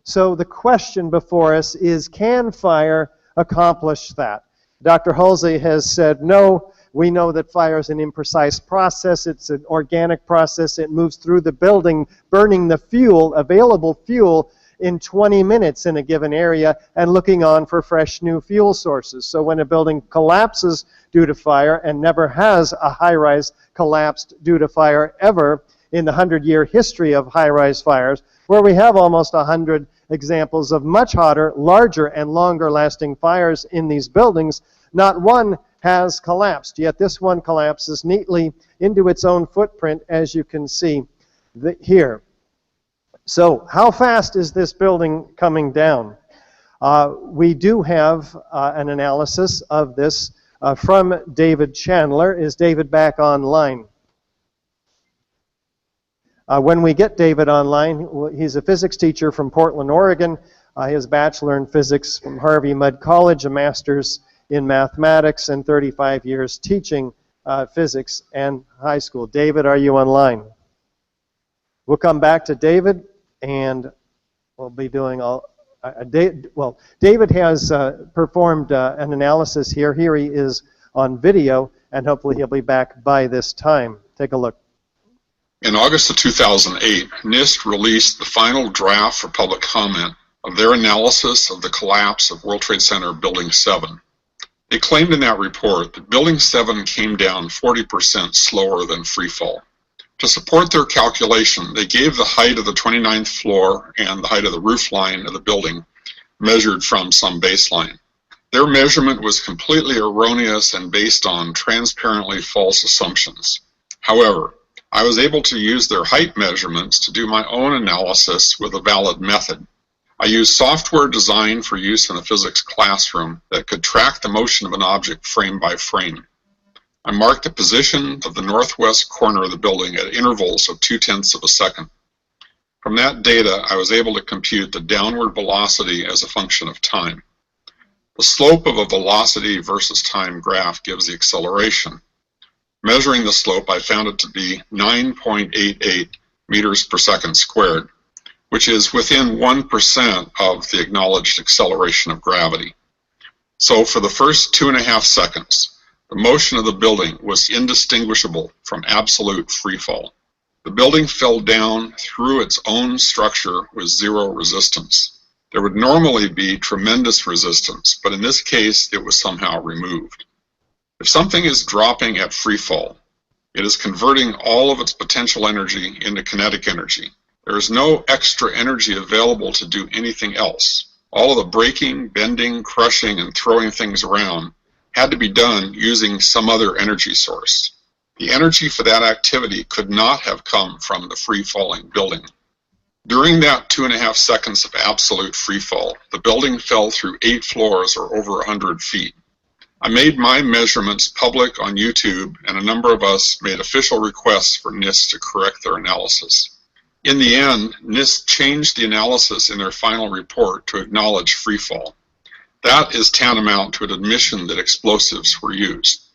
So the question before us is, can fire accomplish that? Dr. Hulsey has said no. We know that fire is an imprecise process. It's an organic process. It moves through the building, burning the fuel, available fuel, in 20 minutes in a given area and looking on for fresh new fuel sources. So when a building collapses due to fire, and never has a high-rise collapsed due to fire ever in the 100-year history of high-rise fires, where we have almost 100 examples of much hotter, larger, and longer-lasting fires in these buildings, not one has collapsed. Yet this one collapses neatly into its own footprint, as you can see here. So how fast is this building coming down? We do have an analysis of this from David Chandler. Is David back online? When we get David online, he's a physics teacher from Portland, Oregon. He has a bachelor in physics from Harvey Mudd College, a master's in mathematics, and 35 years teaching physics and high school. David, are you online? We'll come back to David, and we'll be doing all... David has performed an analysis here. Here he is on video, and hopefully he'll be back by this time. Take a look. In August of 2008, NIST released the final draft for public comment of their analysis of the collapse of World Trade Center Building 7. They claimed in that report that Building 7 came down 40% slower than freefall. To support their calculation, they gave the height of the 29th floor and the height of the roof line of the building measured from some baseline. Their measurement was completely erroneous and based on transparently false assumptions. However, I was able to use their height measurements to do my own analysis with a valid method. I used software designed for use in the physics classroom that could track the motion of an object frame by frame. I marked the position of the northwest corner of the building at intervals of 0.2 of a second. From that data, I was able to compute the downward velocity as a function of time. The slope of a velocity versus time graph gives the acceleration. Measuring the slope, I found it to be 9.88 meters per second squared, which is within 1% of the acknowledged acceleration of gravity. So for the first 2.5 seconds, the motion of the building was indistinguishable from absolute freefall. The building fell down through its own structure with zero resistance. There would normally be tremendous resistance, but in this case, it was somehow removed. If something is dropping at freefall, it is converting all of its potential energy into kinetic energy. There is no extra energy available to do anything else. All of the breaking, bending, crushing, and throwing things around had to be done using some other energy source. The energy for that activity could not have come from the free-falling building. During that 2.5 seconds of absolute freefall, the building fell through 8 floors or over 100 feet. I made my measurements public on YouTube, and a number of us made official requests for NIST to correct their analysis. In the end, NIST changed the analysis in their final report to acknowledge freefall. That is tantamount to an admission that explosives were used.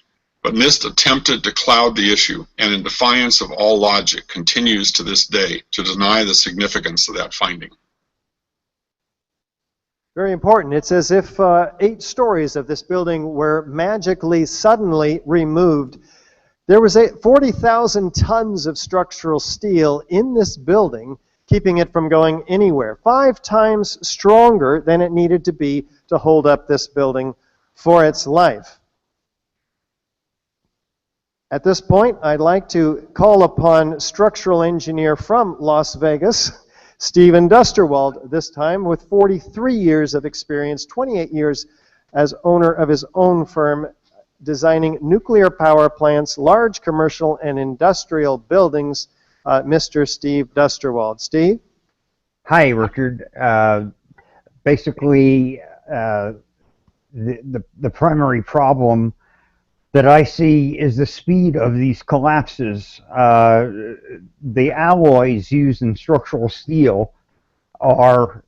But NIST attempted to cloud the issue, and in defiance of all logic, continues to this day to deny the significance of that finding. Very important. It's as if 8 stories of this building were magically, suddenly removed. There was 40,000 tons of structural steel in this building, keeping it from going anywhere. 5 times stronger than it needed to be to hold up this building for its life. At this point, I'd like to call upon structural engineer from Las Vegas, Stephen Dusterwald, this time with 43 years of experience, 28 years as owner of his own firm, designing nuclear power plants, large commercial and industrial buildings. Mr. Steve Dusterwald. Steve? Hi, Richard. Basically, the primary problem that I see is the speed of these collapses. The alloys used in structural steel are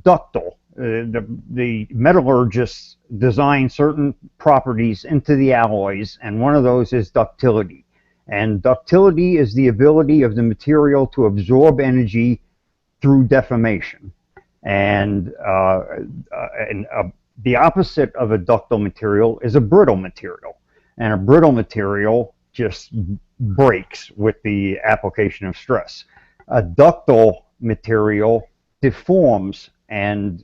ductile. The metallurgists design certain properties into the alloys, and one of those is ductility. And ductility is the ability of the material to absorb energy through deformation. And the opposite of a ductile material is a brittle material. And a brittle material just breaks with the application of stress. A ductile material deforms and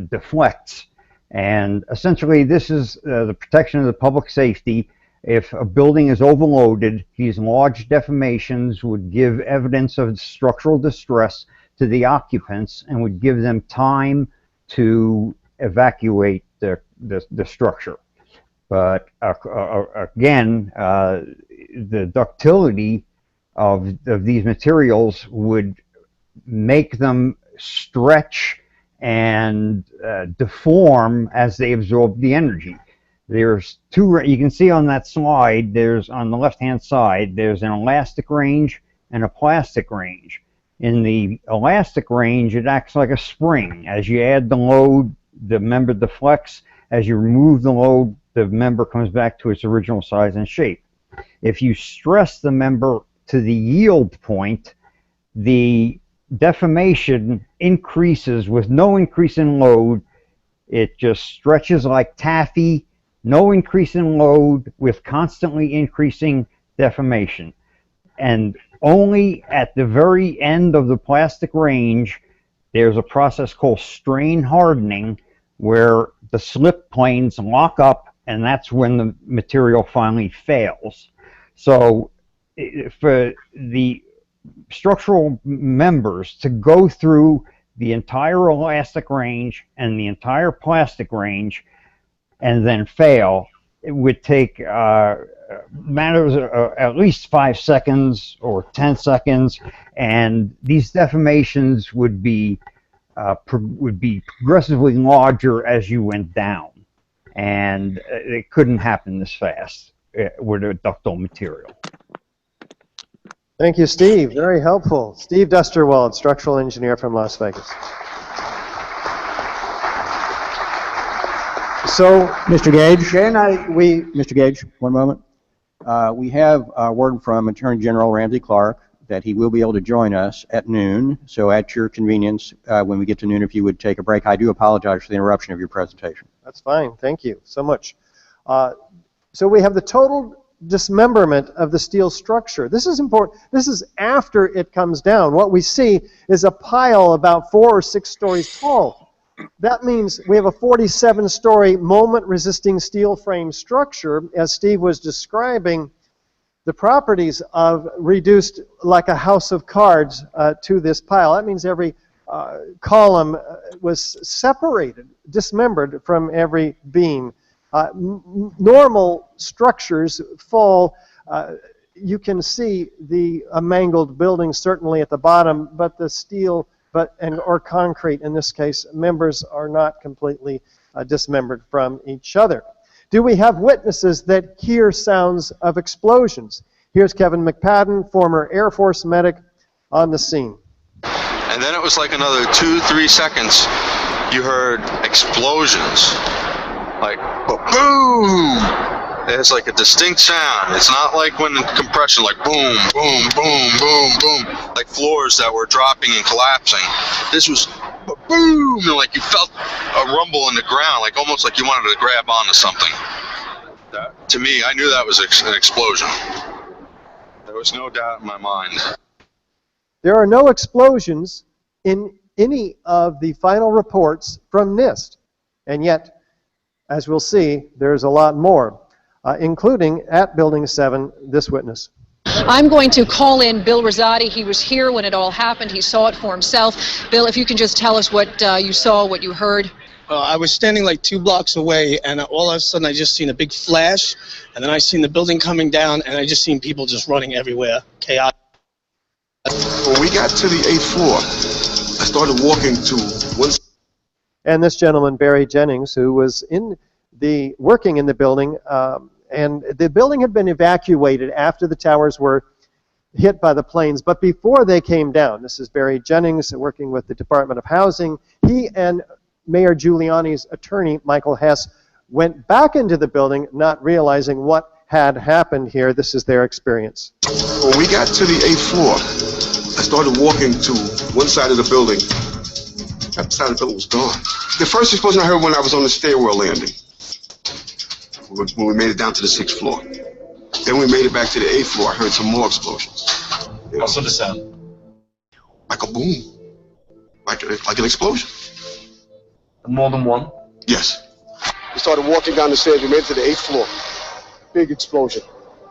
deflects. And essentially, this is the protection of the public safety. If a building is overloaded, these large deformations would give evidence of structural distress to the occupants and would give them time to evacuate the structure. But again, the ductility of these materials would make them stretch and deform as they absorb the energy. There's two, you can see on that slide, there's on the left-hand side, there's an elastic range and a plastic range. In the elastic range, it acts like a spring. As you add the load, the member deflects. As you remove the load, the member comes back to its original size and shape. If you stress the member to the yield point, the deformation increases with no increase in load. It just stretches like taffy No increase in load with constantly increasing deformation. And only at the very end of the plastic range, there's a process called strain hardening where the slip planes lock up, and that's when the material finally fails. So for the structural members to go through the entire elastic range and the entire plastic range and then fail, it would take matters at least 5 seconds or 10 seconds, and these deformations would be progressively larger as you went down, and it couldn't happen this fast with a ductile material. Thank you, Steve. Very helpful. Steve Dusterwald, structural engineer from Las Vegas. So, Mr. Gage, Mr. Gage, one moment. We have word from Attorney General Ramsey Clark that he will be able to join us at noon. So at your convenience, when we get to noon, if you would take a break. I do apologize for the interruption of your presentation. That's fine. Thank you so much. So we have the total dismemberment of the steel structure. This is important. This is after it comes down. What we see is a pile about 4 or 6 stories tall. That means we have a 47-story moment-resisting steel frame structure. As Steve was describing, the properties of reduced like a house of cards to this pile. That means every column was separated, dismembered from every beam. Normal structures fall. You can see the mangled building certainly at the bottom, but the steel or concrete, in this case, members are not completely dismembered from each other. Do we have witnesses that hear sounds of explosions? Here's Kevin McPadden, former Air Force medic, on the scene. And then it was like another 2-3 seconds, you heard explosions. Like, boom! It's like a distinct sound. It's not like when compression, like boom, boom, boom, boom, boom, like floors that were dropping and collapsing. This was boom, and like you felt a rumble in the ground, like almost like you wanted to grab onto something. To me, I knew that was an explosion. There was no doubt in my mind. There are no explosions in any of the final reports from NIST, and yet, as we'll see, there's a lot more. Including at Building 7, this witness. I'm going to call in Bill Rosati. He was here when it all happened. He saw it for himself. Bill, if you can just tell us what you saw, what you heard. I was standing like 2 blocks away, and all of a sudden I just seen a big flash, and then I seen the building coming down, and I just seen people just running everywhere. Chaos. When we got to the 8th floor, I started walking to one. And this gentleman, Barry Jennings, who was working in the building, and the building had been evacuated after the towers were hit by the planes, but before they came down. This is Barry Jennings working with the Department of Housing. He and Mayor Giuliani's attorney, Michael Hess, went back into the building, not realizing what had happened here. This is their experience. When we got to the 8th floor, I started walking to one side of the building. That side of the building was gone. The first explosion I heard when I was on the stairwell landing, when we made it down to the 6th floor. Then we made it back to the 8th floor. I heard some more explosions. Also the sound? Like a boom. Like an explosion. More than one? Yes. We started walking down the stairs. We made it to the 8th floor. Big explosion.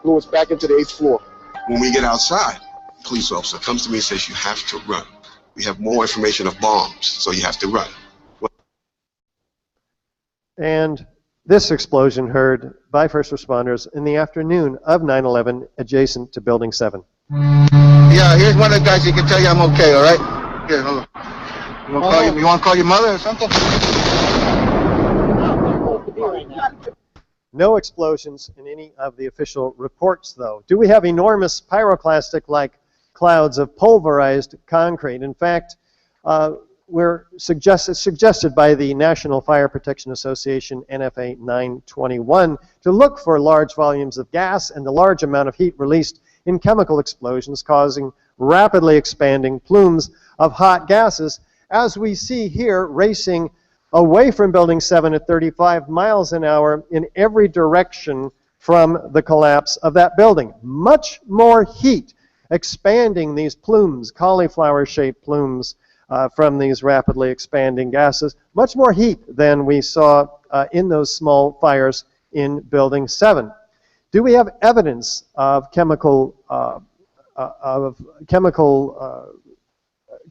Blew us back into the 8th floor. When we get outside, a police officer comes to me and says, you have to run. We have more information of bombs, so you have to run. And this explosion heard by first responders in the afternoon of 9/11 adjacent to Building 7. Yeah, here's one of the guys who can tell you I'm okay, all right? Here, hold on. You want to call your mother or something? No explosions in any of the official reports, though. Do we have enormous pyroclastic-like clouds of pulverized concrete? In fact, we're suggested by the National Fire Protection Association, NFA 921, to look for large volumes of gas and the large amount of heat released in chemical explosions, causing rapidly expanding plumes of hot gases, as we see here racing away from Building 7 at 35 miles an hour in every direction from the collapse of that building. Much more heat expanding these plumes, cauliflower-shaped plumes from these rapidly expanding gases. Much more heat than we saw in those small fires in Building 7. Do we have evidence of chemical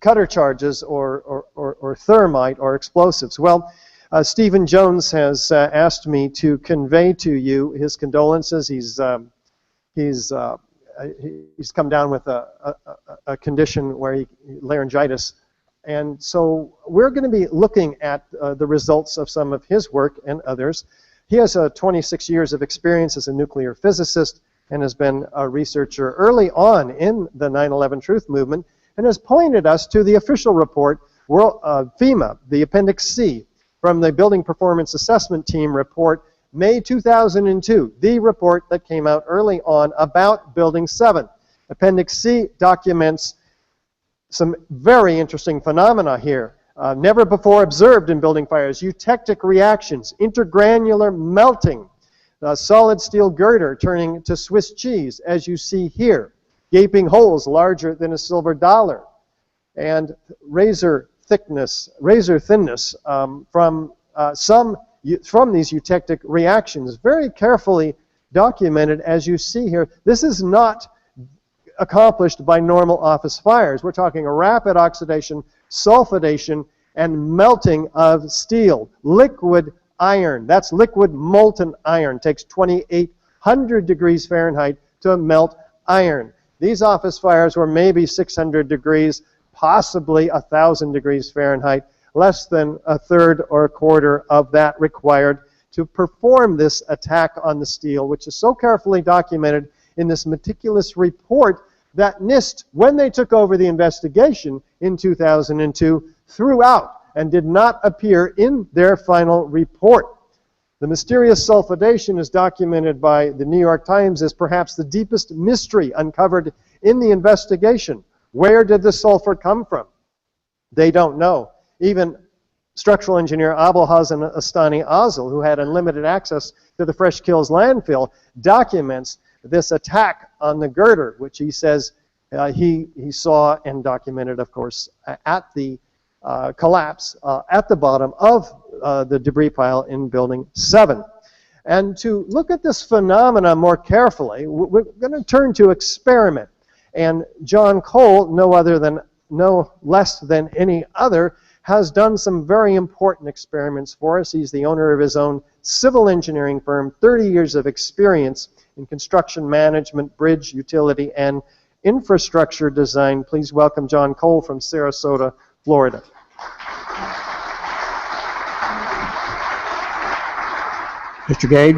cutter charges or thermite or explosives? Well, Stephen Jones has asked me to convey to you his condolences. He's come down with a condition where laryngitis, and so we're going to be looking at the results of some of his work and others. He has 26 years of experience as a nuclear physicist and has been a researcher early on in the 9/11 Truth Movement, and has pointed us to the official report, FEMA, the Appendix C, from the Building Performance Assessment Team report, May 2002, the report that came out early on about Building 7. Appendix C documents some very interesting phenomena here, never before observed in building fires: eutectic reactions, intergranular melting, solid steel girder turning to Swiss cheese, as you see here, gaping holes larger than a silver dollar, and razor thinness from these eutectic reactions, very carefully documented, as you see here. This is not accomplished by normal office fires. We're talking rapid oxidation, sulfidation, and melting of steel. Liquid iron, that's liquid molten iron, takes 2,800 degrees Fahrenheit to melt iron. These office fires were maybe 600 degrees, possibly 1,000 degrees Fahrenheit, less than a third or a quarter of that required to perform this attack on the steel, which is so carefully documented in this meticulous report that NIST, when they took over the investigation in 2002, threw out and did not appear in their final report. The mysterious sulfidation, is documented by the New York Times, as perhaps the deepest mystery uncovered in the investigation. Where did the sulfur come from? They don't know. Even structural engineer Abulhassan Astani Azal, who had unlimited access to the Fresh Kills landfill, documents this attack on the girder, which he says he saw and documented, of course, at the collapse at the bottom of the debris pile in Building 7. And to look at this phenomena more carefully, we're going to turn to experiment. And John Cole, no less than any other, has done some very important experiments for us. He's the owner of his own civil engineering firm, 30 years of experience in construction management, bridge, utility, and infrastructure design. Please welcome John Cole from Sarasota, Florida. Mr. Gage,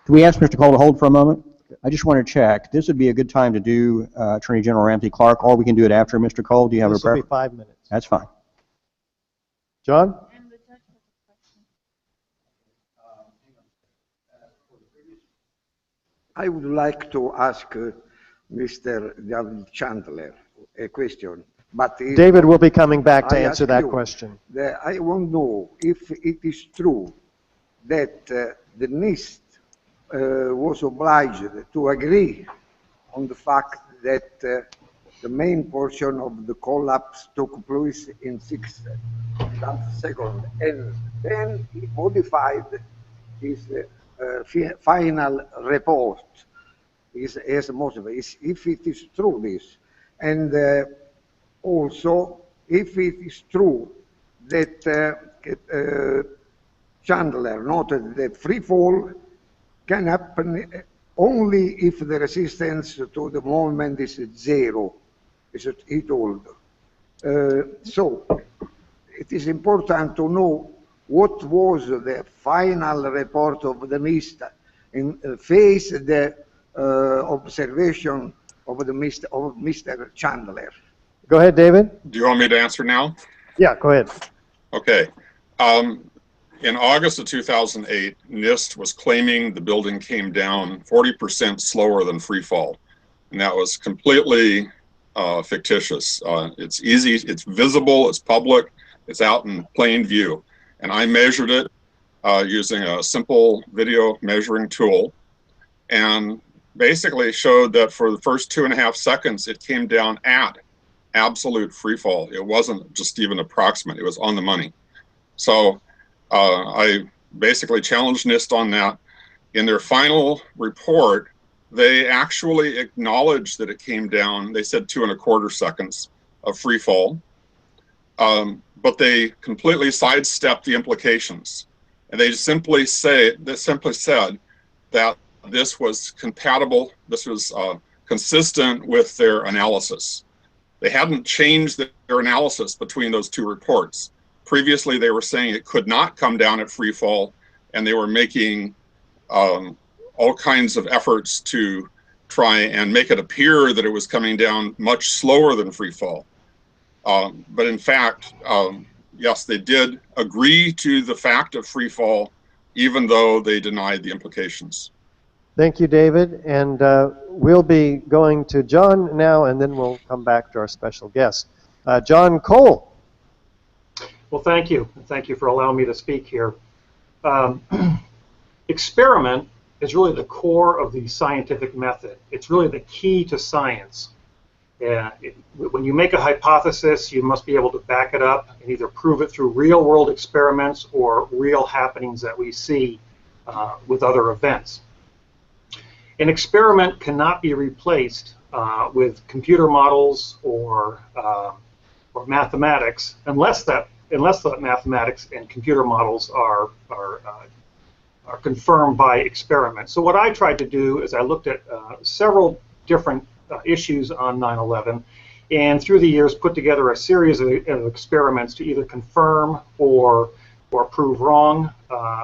can we ask Mr. Cole to hold for a moment? I just want to check. This would be a good time to do Attorney General Ramsey Clark, or we can do it after Mr. Cole. Do you have a preference? This will be 5 minutes. That's fine. John? I would like to ask Mr. David Chandler a question. But David will be coming back to answer that question. I want to know if it is true that the NIST was obliged to agree on the fact that the main portion of the collapse took place in 6 seconds, and then he modified his final report. If it is true this, and also if it is true that Chandler noted that free fall can happen only if the resistance to the movement is 0, as he told. So it is important to know what was the final report of the NIST in face the observation of Mr. Chandler. Go ahead, David. Do you want me to answer now? Yeah, go ahead. Okay. In August of 2008, NIST was claiming the building came down 40% slower than free fall. And that was completely fictitious. It's easy, it's visible, it's public, it's out in plain view. and I measured it using a simple video measuring tool, and basically showed that for the first 2.5 seconds, it came down at absolute free fall. It wasn't just even approximate, it was on the money. So I basically challenged NIST on that. In their final report, they actually acknowledged that it came down. They said 2.25 seconds of free fall, but they completely sidestepped the implications. And they simply said that this was compatible, this was consistent with their analysis. They hadn't changed their analysis between those two reports. Previously, they were saying it could not come down at free fall, and they were making all kinds of efforts to try and make it appear that it was coming down much slower than free fall. But in fact, yes, they did agree to the fact of free fall, even though they denied the implications. Thank you, David. And we'll be going to John now, and then we'll come back to our special guest. John Cole. Well, thank you. Thank you for allowing me to speak here. Experiment is really the core of the scientific method. It's really the key to science. When you make a hypothesis, you must be able to back it up and either prove it through real-world experiments or real happenings that we see with other events. An experiment cannot be replaced with computer models or mathematics unless the mathematics and computer models are confirmed by experiment. So what I tried to do is I looked at several different issues on 9/11, and through the years put together a series of experiments to either confirm or prove wrong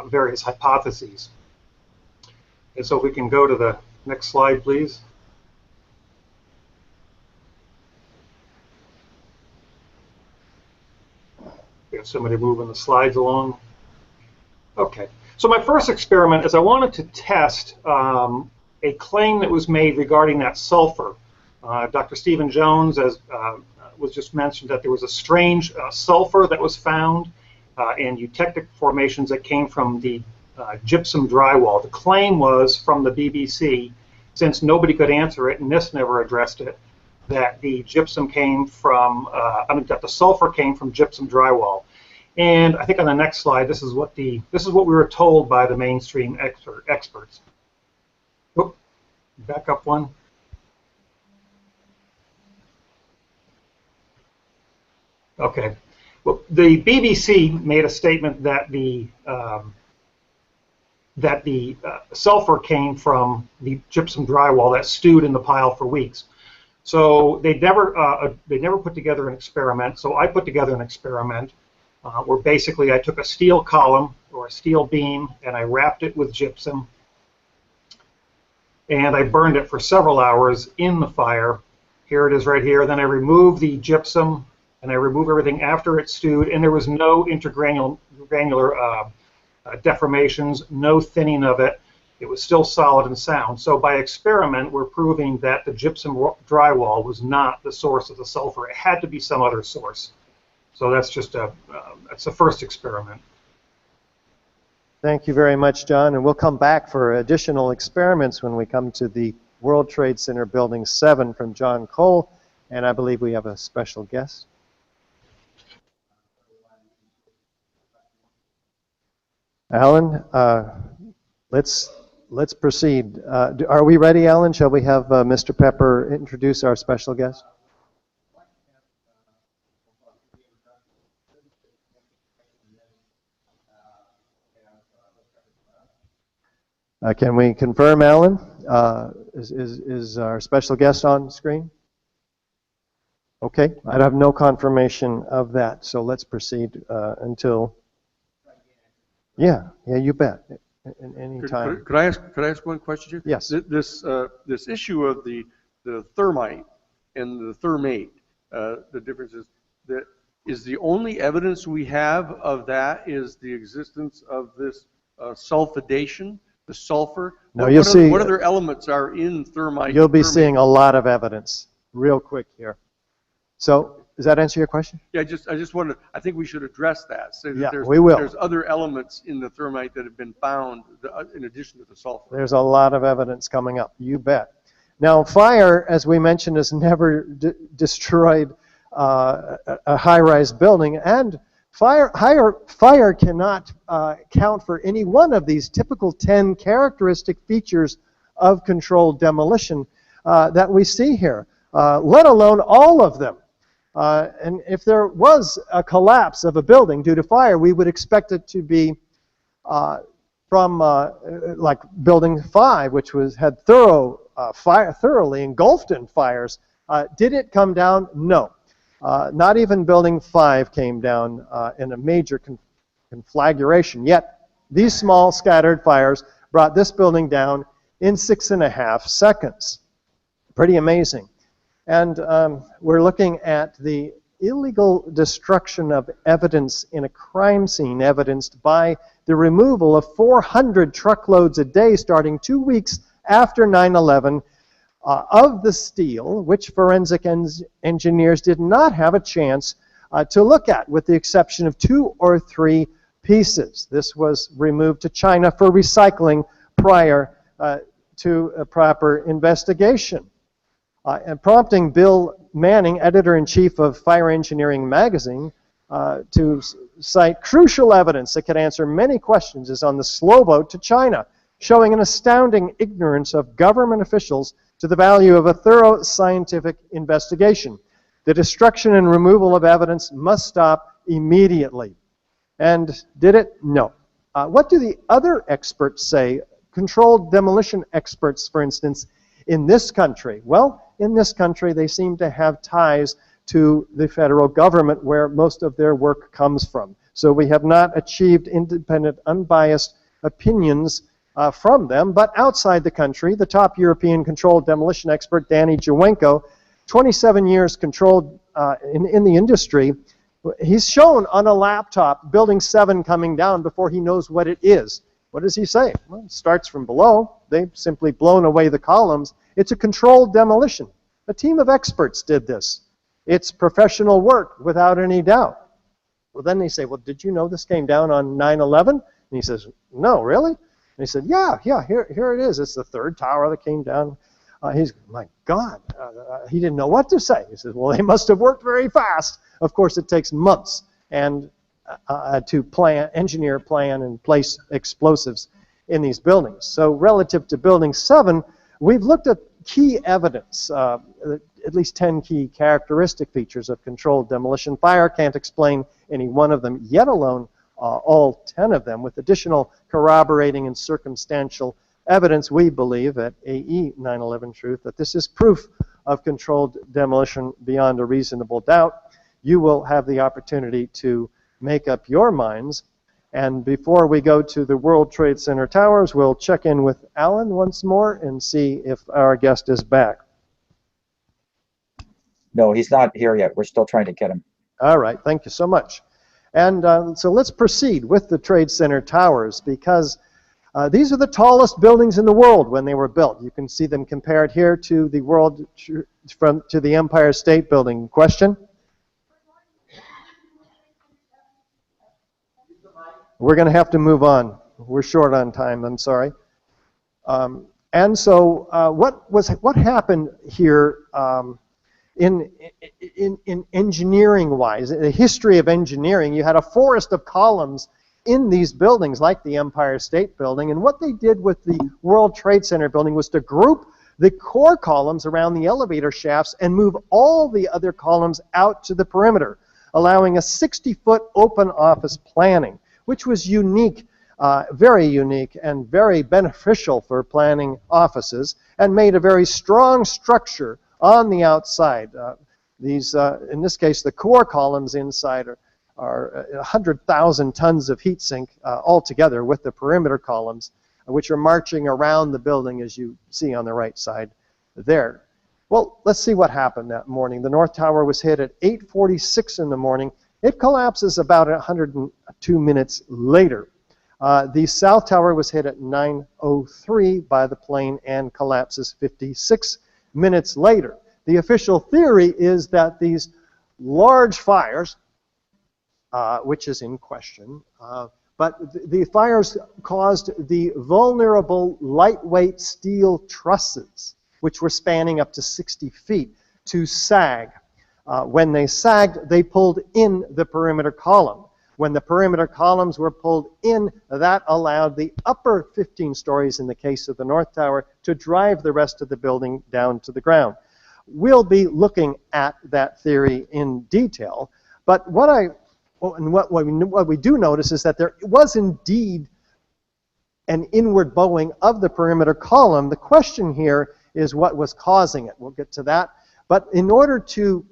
various hypotheses. And so if we can go to the next slide, please. We have somebody moving the slides along. Okay. So my first experiment is I wanted to test a claim that was made regarding that sulfur. Dr. Stephen Jones was just mentioned that there was a strange sulfur that was found in eutectic formations that came from the gypsum drywall. The claim was from the BBC, since nobody could answer it and NIST never addressed it, that the gypsum came from, that the sulfur came from gypsum drywall. And I think on the next slide, this is what we were told by the mainstream experts. Whoop, back up one. Okay. Well, the BBC made a statement that the sulfur came from the gypsum drywall that stewed in the pile for weeks. So they never put together an experiment. So I put together an experiment where basically I took a steel column or a steel beam and I wrapped it with gypsum and I burned it for several hours in the fire. Here it is right here. Then I removed the gypsum and I removed everything after it stewed, and there was no intergranular deformations, no thinning of it. It was still solid and sound. So by experiment, we're proving that the gypsum drywall was not the source of the sulfur. It had to be some other source. So that's just that's the first experiment. Thank you very much, John. And we'll come back for additional experiments when we come to the World Trade Center Building 7 from John Cole. And I believe we have a special guest. Alan, let's proceed. Are we ready, Alan? Shall we have Mr. Pepper introduce our special guest? Can we confirm, Alan? Is our special guest on screen? Okay, I have no confirmation of that, so let's proceed until. Yeah, you bet. Any time. Could I ask one question here? Yes. This issue of the thermite and the thermate, the difference is that is the only evidence we have of that is the existence of this sulfidation, the sulfur. No, you'll see. What other elements are in thermite? You'll be seeing a lot of evidence real quick here. So does that answer your question? Yeah, I just wanted, I think we should address that. Say that Yeah, we will. There's other elements in the thermite that have been found in addition to the sulfur. There's a lot of evidence coming up, you bet. Now, fire, as we mentioned, has never destroyed a high-rise building, and fire cannot count for any one of these typical 10 characteristic features of controlled demolition that we see here, let alone all of them. And if there was a collapse of a building due to fire, we would expect it to be from like Building 5, which had thoroughly engulfed in fires. Did it come down? No. Not even Building 5 came down in a major conflagration. Yet, these small scattered fires brought this building down in 6.5 seconds. Pretty amazing. And we're looking at the illegal destruction of evidence in a crime scene evidenced by the removal of 400 truckloads a day starting 2 weeks after 9/11 of the steel, which forensic engineers did not have a chance to look at, with the exception of 2 or 3 pieces. This was removed to China for recycling prior to a proper investigation. And prompting Bill Manning, editor-in-chief of Fire Engineering magazine, to cite crucial evidence that could answer many questions is on the slow boat to China, showing an astounding ignorance of government officials to the value of a thorough scientific investigation. The destruction and removal of evidence must stop immediately. And did it? No. What do the other experts say? Controlled demolition experts, for instance, in this country? Well, in this country, they seem to have ties to the federal government where most of their work comes from. So we have not achieved independent, unbiased opinions from them. But outside the country, the top European controlled demolition expert, Danny Jawenko, 27 years controlled in the industry, he's shown on a laptop Building 7 coming down before he knows what it is. What does he say? Well, it starts from below. They've simply blown away the columns. It's a controlled demolition. A team of experts did this. It's professional work, without any doubt. Well, then they say, well, did you know this came down on 9/11? And he says, no, really? And he said, yeah, here it is. It's the third tower that came down. He's, my God, he didn't know what to say. He says, well, they must have worked very fast. Of course, it takes months and to engineer, plan, and place explosives in these buildings. So relative to Building 7, we've looked at key evidence, at least 10 key characteristic features of controlled demolition. Fire can't explain any one of them, yet alone all 10 of them. With additional corroborating and circumstantial evidence, we believe at AE 9/11 Truth that this is proof of controlled demolition beyond a reasonable doubt. You will have the opportunity to make up your minds. And before we go to the World Trade Center towers, we'll check in with Alan once more and see if our guest is back. No, he's not here yet. We're still trying to get him. All right, thank you so much. And so let's proceed with the Trade Center towers, because these are the tallest buildings in the world when they were built. You can see them compared here to the Empire State Building. Question? We're going to have to move on. We're short on time, I'm sorry. And so what happened here in engineering-wise, in the history of engineering, you had a forest of columns in these buildings like the Empire State Building, and what they did with the World Trade Center building was to group the core columns around the elevator shafts and move all the other columns out to the perimeter, allowing a 60-foot open office planning, which was unique, very unique, and very beneficial for planning offices, and made a very strong structure on the outside. In this case, the core columns inside are 100,000 tons of heat sink altogether with the perimeter columns, which are marching around the building, as you see on the right side there. Well, let's see what happened that morning. The North Tower was hit at 8:46 in the morning. It collapses about 102 minutes later. The South Tower was hit at 9:03 by the plane and collapses 56 minutes later. The official theory is that these large fires, which is in question, but the fires caused the vulnerable lightweight steel trusses, which were spanning up to 60 feet, to sag. When they sagged, they pulled in the perimeter column. When the perimeter columns were pulled in, that allowed the upper 15 stories, in the case of the North Tower, to drive the rest of the building down to the ground. We'll be looking at that theory in detail, but what we do notice is that there was indeed an inward bowing of the perimeter column. The question here is what was causing it. We'll get to that. But in order to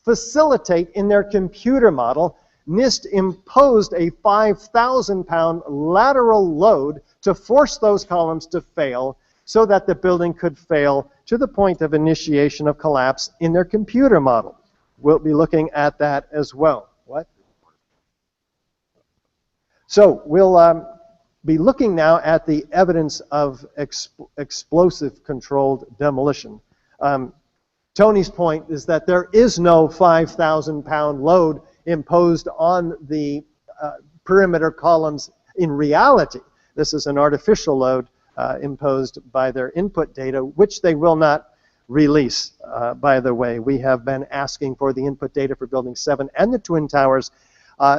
facilitate in their computer model, NIST imposed a 5,000-pound lateral load to force those columns to fail so that the building could fail to the point of initiation of collapse in their computer model. We'll be looking at that as well. What? So we'll be looking now at the evidence of explosive controlled demolition. Tony's point is that there is no 5,000-pound load imposed on the perimeter columns in reality. This is an artificial load imposed by their input data, which they will not release, by the way. We have been asking for the input data for Building 7 and the Twin Towers.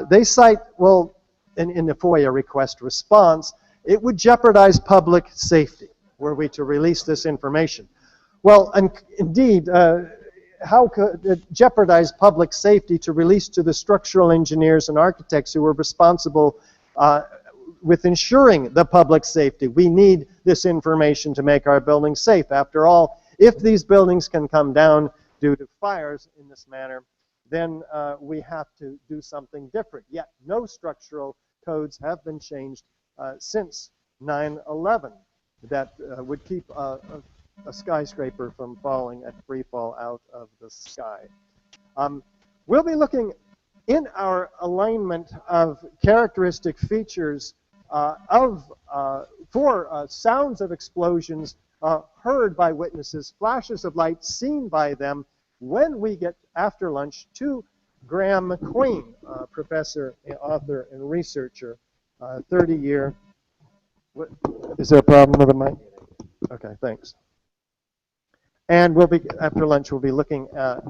They cite, well, in the FOIA request response, it would jeopardize public safety were we to release this information. Well, indeed, how could it jeopardize public safety to release to the structural engineers and architects who were responsible with ensuring the public safety? We need this information to make our buildings safe. After all, if these buildings can come down due to fires in this manner, then we have to do something different. Yet no structural codes have been changed since 9/11 that would keep a skyscraper from falling at free fall out of the sky. We'll be looking in our alignment of characteristic features for sounds of explosions heard by witnesses, flashes of light seen by them when we get after lunch to Graham McQueen, professor, author, and researcher, 30-year. Is there a problem with the mic? Okay, thanks. And we'll be, after lunch, we'll be looking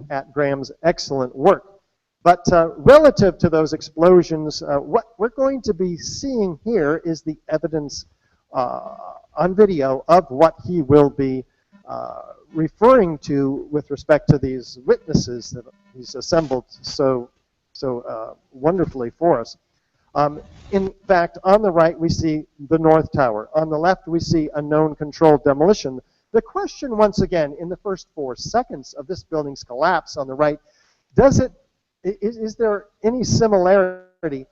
at Graham's excellent work. But relative to those explosions, what we're going to be seeing here is the evidence on video of what he will be referring to with respect to these witnesses that he's assembled so wonderfully for us. In fact, on the right, we see the North Tower. On the left, we see a known controlled demolition. The question, once again, in the first 4 seconds of this building's collapse on the right, is there any similarity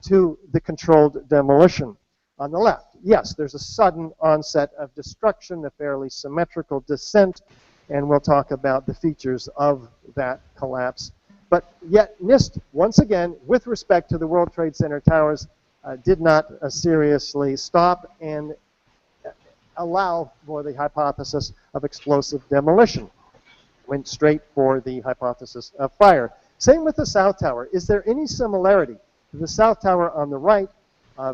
to the controlled demolition on the left? Yes, there's a sudden onset of destruction, a fairly symmetrical descent, and we'll talk about the features of that collapse. But yet NIST, once again, with respect to the World Trade Center towers, did not seriously stop and allow for the hypothesis of explosive demolition. Went straight for the hypothesis of fire. Same with the South Tower. Is there any similarity to the South Tower on the right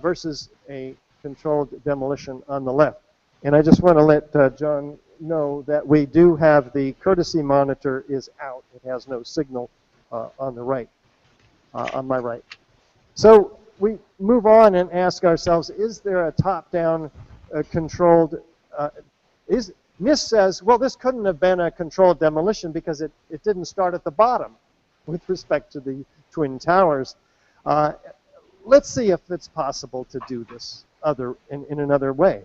versus a controlled demolition on the left? And I just want to let John know that we do have the courtesy monitor is out. It has no signal on the right, on my right. So we move on and ask ourselves, is there a top-down controlled, NIST says, well, this couldn't have been a controlled demolition because it didn't start at the bottom with respect to the Twin Towers. Let's see if it's possible to do this in another way.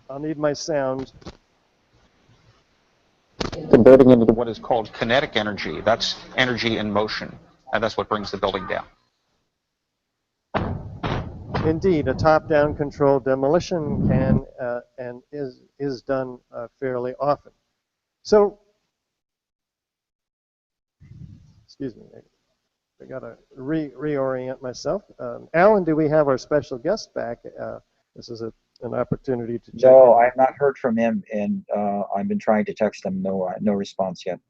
I'll need my sound. Converting into what is called kinetic energy. That's energy in motion, and that's what brings the building down. Indeed, a top-down controlled demolition can and is done fairly often. So, excuse me, I got to reorient myself. Alan, do we have our special guest back? This is an opportunity to check. No, I have not heard from him, and I've been trying to text him. No response yet.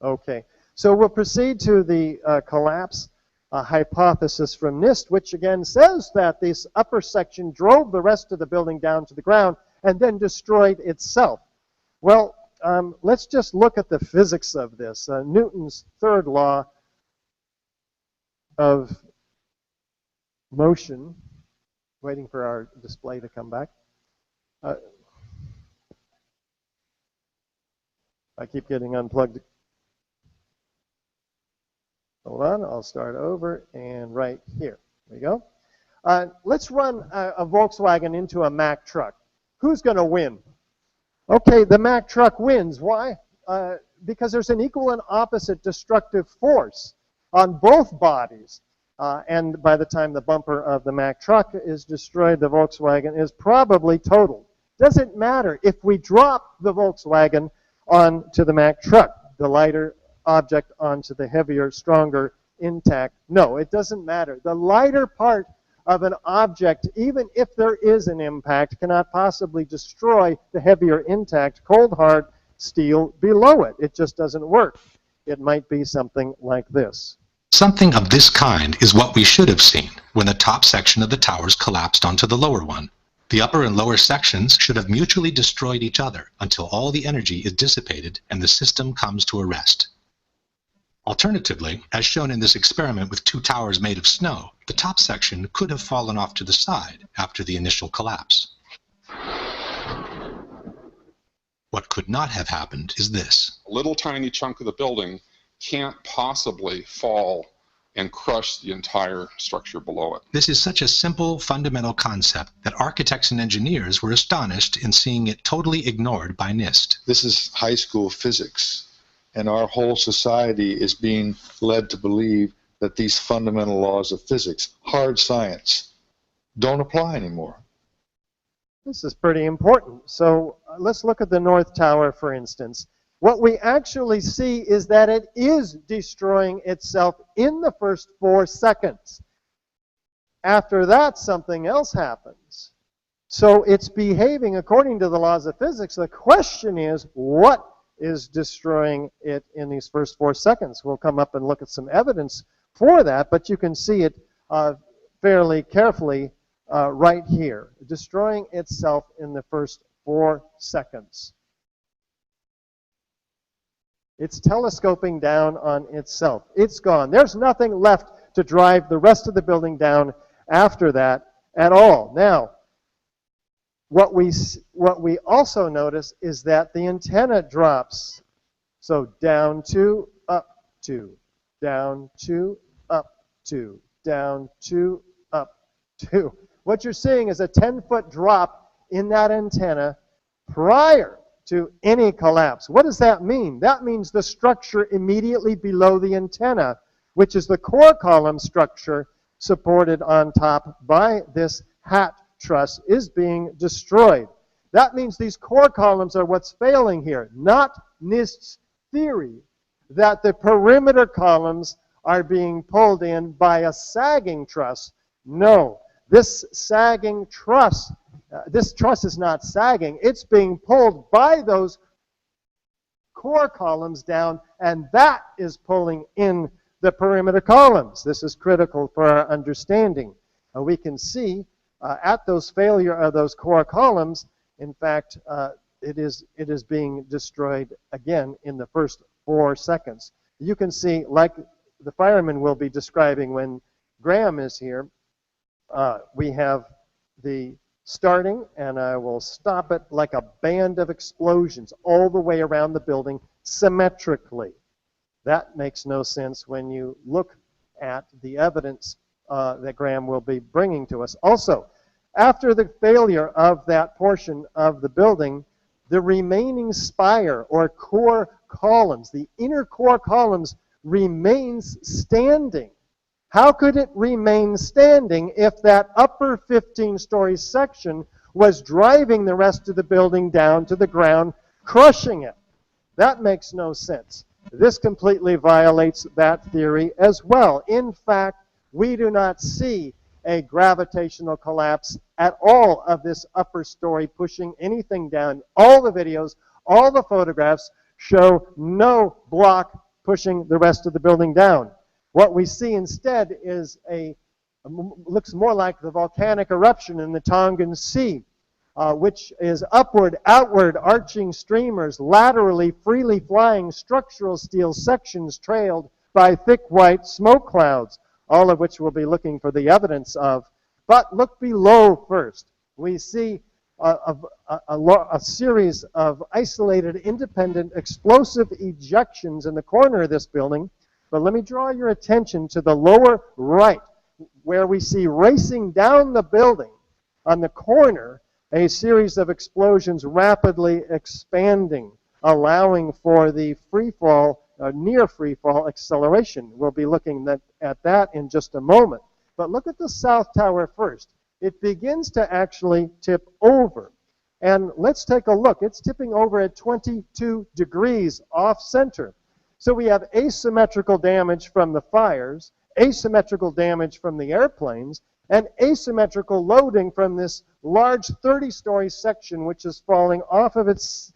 Okay, so we'll proceed to the collapse hypothesis from NIST, which again says that this upper section drove the rest of the building down to the ground and then destroyed itself. Well, let's just look at the physics of this. Newton's third law of motion, waiting for our display to come back. I keep getting unplugged. Hold on, I'll start over, and right here we go. Let's run a Volkswagen into a Mack truck. Who's going to win? Okay, the Mack truck wins. Why? Because there's an equal and opposite destructive force on both bodies. And by the time the bumper of the Mack truck is destroyed, the Volkswagen is probably totaled. Doesn't matter if we drop the Volkswagen onto the Mack truck, the lighter object onto the heavier, stronger, intact. No, it doesn't matter. The lighter part of an object, even if there is an impact, cannot possibly destroy the heavier, intact, cold, hard steel below it. It just doesn't work. It might be something like this. Something of this kind is what we should have seen when the top section of the towers collapsed onto the lower one. The upper and lower sections should have mutually destroyed each other until all the energy is dissipated and the system comes to a rest. Alternatively, as shown in this experiment with two towers made of snow, the top section could have fallen off to the side after the initial collapse. What could not have happened is this. A little tiny chunk of the building can't possibly fall and crush the entire structure below it. This is such a simple, fundamental concept that architects and engineers were astonished in seeing it totally ignored by NIST. This is high school physics. And our whole society is being led to believe that these fundamental laws of physics, hard science, don't apply anymore. This is pretty important. So let's look at the North Tower, for instance. What we actually see is that it is destroying itself in the first 4 seconds. After that, something else happens. So it's behaving according to the laws of physics. The question is, what is destroying it in these first 4 seconds? We'll come up and look at some evidence for that, but you can see it fairly carefully right here, destroying itself in the first 4 seconds. It's telescoping down on itself. It's gone. There's nothing left to drive the rest of the building down after that at all. Now, what we also notice is that the antenna drops. So down 2, up 2, down 2, up 2, down 2, up 2. What you're seeing is a 10-foot drop in that antenna prior to any collapse. What does that mean? That means the structure immediately below the antenna, which is the core column structure supported on top by this hat truss, is being destroyed. That means these core columns are what's failing here, not NIST's theory that the perimeter columns are being pulled in by a sagging truss. No, this sagging truss, this truss is not sagging. It's being pulled by those core columns down, and that is pulling in the perimeter columns. This is critical for our understanding. We can see at those failure of those core columns, in fact, it is being destroyed again in the first 4 seconds. You can see, like the fireman will be describing when Graham is here, we have the starting, and I will stop it, like a band of explosions all the way around the building symmetrically. That makes no sense when you look at the evidence that Graham will be bringing to us. Also, after the failure of that portion of the building, the remaining spire or core columns, the inner core columns, remains standing. How could it remain standing if that upper 15-story section was driving the rest of the building down to the ground, crushing it? That makes no sense. This completely violates that theory as well. In fact, we do not see a gravitational collapse at all of this upper story pushing anything down. All the videos, all the photographs show no block pushing the rest of the building down. What we see instead is looks more like the volcanic eruption in the Tongan Sea, which is upward, outward, arching streamers, laterally, freely flying structural steel sections trailed by thick white smoke clouds, all of which we'll be looking for the evidence of. But look below first. We see a series of isolated, independent, explosive ejections in the corner of this building. But let me draw your attention to the lower right, where we see racing down the building on the corner a series of explosions rapidly expanding, allowing for the freefall, near freefall acceleration. We'll be looking at that in just a moment. But look at the south tower first. It begins to actually tip over. And let's take a look. It's tipping over at 22 degrees off center. So we have asymmetrical damage from the fires, asymmetrical damage from the airplanes, and asymmetrical loading from this large 30-story section, which is falling off of its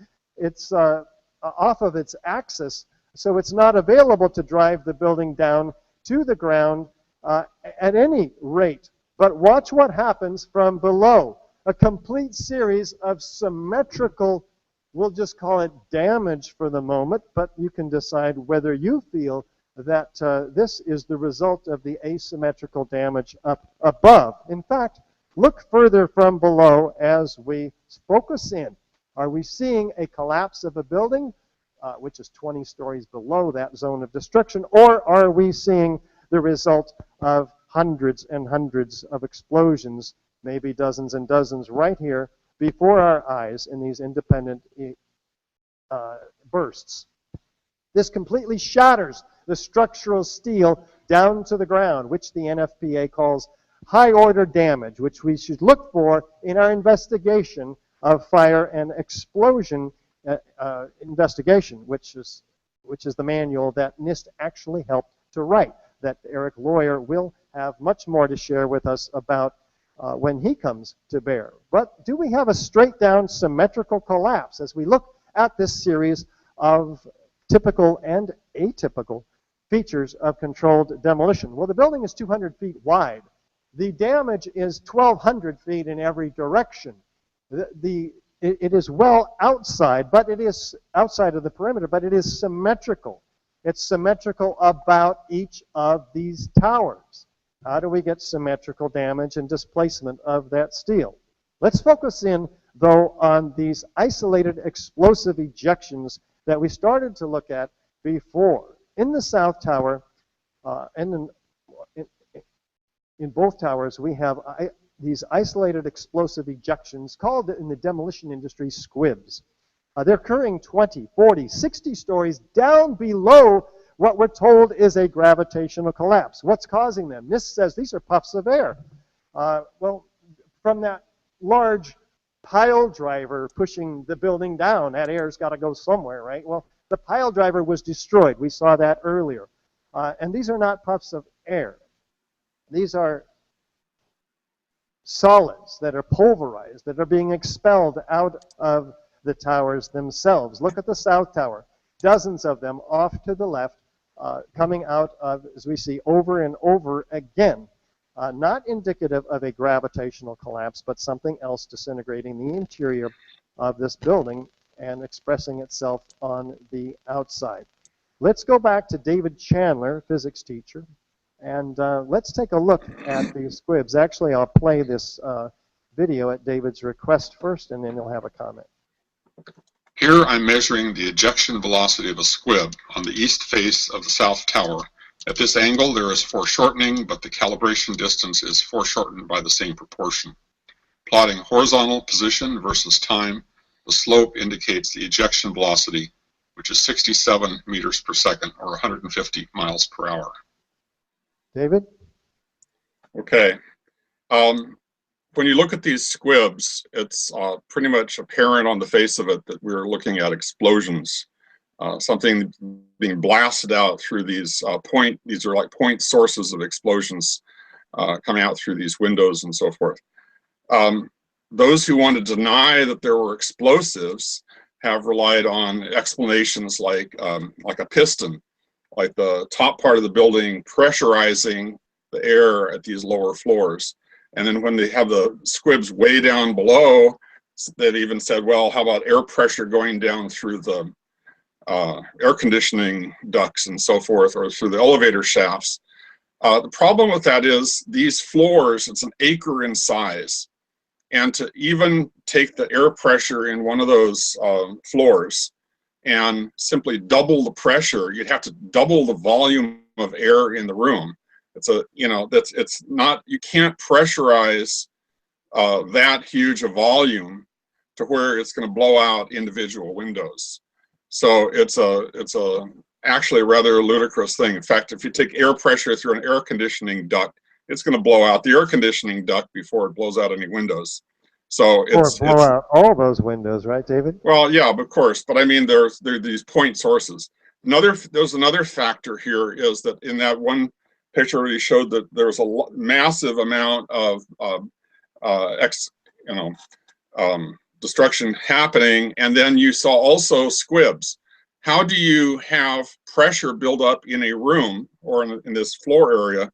axis, so it's not available to drive the building down to the ground at any rate. But watch what happens from below. A complete series of symmetrical, we'll just call it damage for the moment, but you can decide whether you feel that this is the result of the asymmetrical damage up above. In fact, look further from below as we focus in. Are we seeing a collapse of a building, which is 20 stories below that zone of destruction, or are we seeing the result of hundreds and hundreds of explosions, maybe dozens and dozens right here before our eyes in these independent bursts? This completely shatters the structural steel down to the ground, which the NFPA calls high-order damage, which we should look for in our investigation of fire and explosion investigation, which is the manual that NIST actually helped to write, that Eric Lawyer will have much more to share with us about when he comes to bear. But do we have a straight-down symmetrical collapse as we look at this series of typical and atypical features of controlled demolition? Well, the building is 200 feet wide. The damage is 1,200 feet in every direction. It is well outside, but it is outside of the perimeter, but it is symmetrical. It's symmetrical about each of these towers. How do we get symmetrical damage and displacement of that steel? Let's focus in, though, on these isolated explosive ejections that we started to look at before. In the south tower, and in both towers, we have these isolated explosive ejections called in the demolition industry squibs. They're occurring 20, 40, 60 stories down below what we're told is a gravitational collapse. What's causing them? NIST says these are puffs of air. Well, from that large pile driver pushing the building down, that air's got to go somewhere, right? Well, the pile driver was destroyed. We saw that earlier. And these are not puffs of air. These are solids that are pulverized, that are being expelled out of the towers themselves. Look at the south tower. Dozens of them off to the left, coming out of, as we see, over and over again. Not indicative of a gravitational collapse, but something else disintegrating the interior of this building and expressing itself on the outside. Let's go back to David Chandler, physics teacher, and let's take a look at these squibs. Actually, I'll play this video at David's request first, and then he'll have a comment. Here I'm measuring the ejection velocity of a squib on the east face of the south tower. At this angle, there is foreshortening, but the calibration distance is foreshortened by the same proportion. Plotting horizontal position versus time, the slope indicates the ejection velocity, which is 67 meters per second, or 150 miles per hour. David? Okay. When you look at these squibs, it's pretty much apparent on the face of it that we're looking at explosions. Something being blasted out through these these are like point sources of explosions coming out through these windows and so forth. Those who want to deny that there were explosives have relied on explanations like a piston like the top part of the building pressurizing the air at these lower floors. And then when they have the squibs way down below, that even said, well, how about air pressure going down through the air conditioning ducts and so forth, or through the elevator shafts. The problem with that is these floors, it's an acre in size. And to even take the air pressure in one of those floors and simply double the pressure, you'd have to double the volume of air in the room. It's a, you know, it's not, you can't pressurize that huge a volume to where it's going to blow out individual windows. So it's a actually a rather ludicrous thing. In fact, if you take air pressure through an air conditioning duct, it's going to blow out the air conditioning duct before it blows out any windows. So Or blow out all those windows, right, David? well, yeah, of course, but I mean, there are these point sources. There's another factor here is that in that one picture where you showed that there's a massive amount of destruction happening, and then you saw also squibs. How do you have pressure build up in a room or in this floor area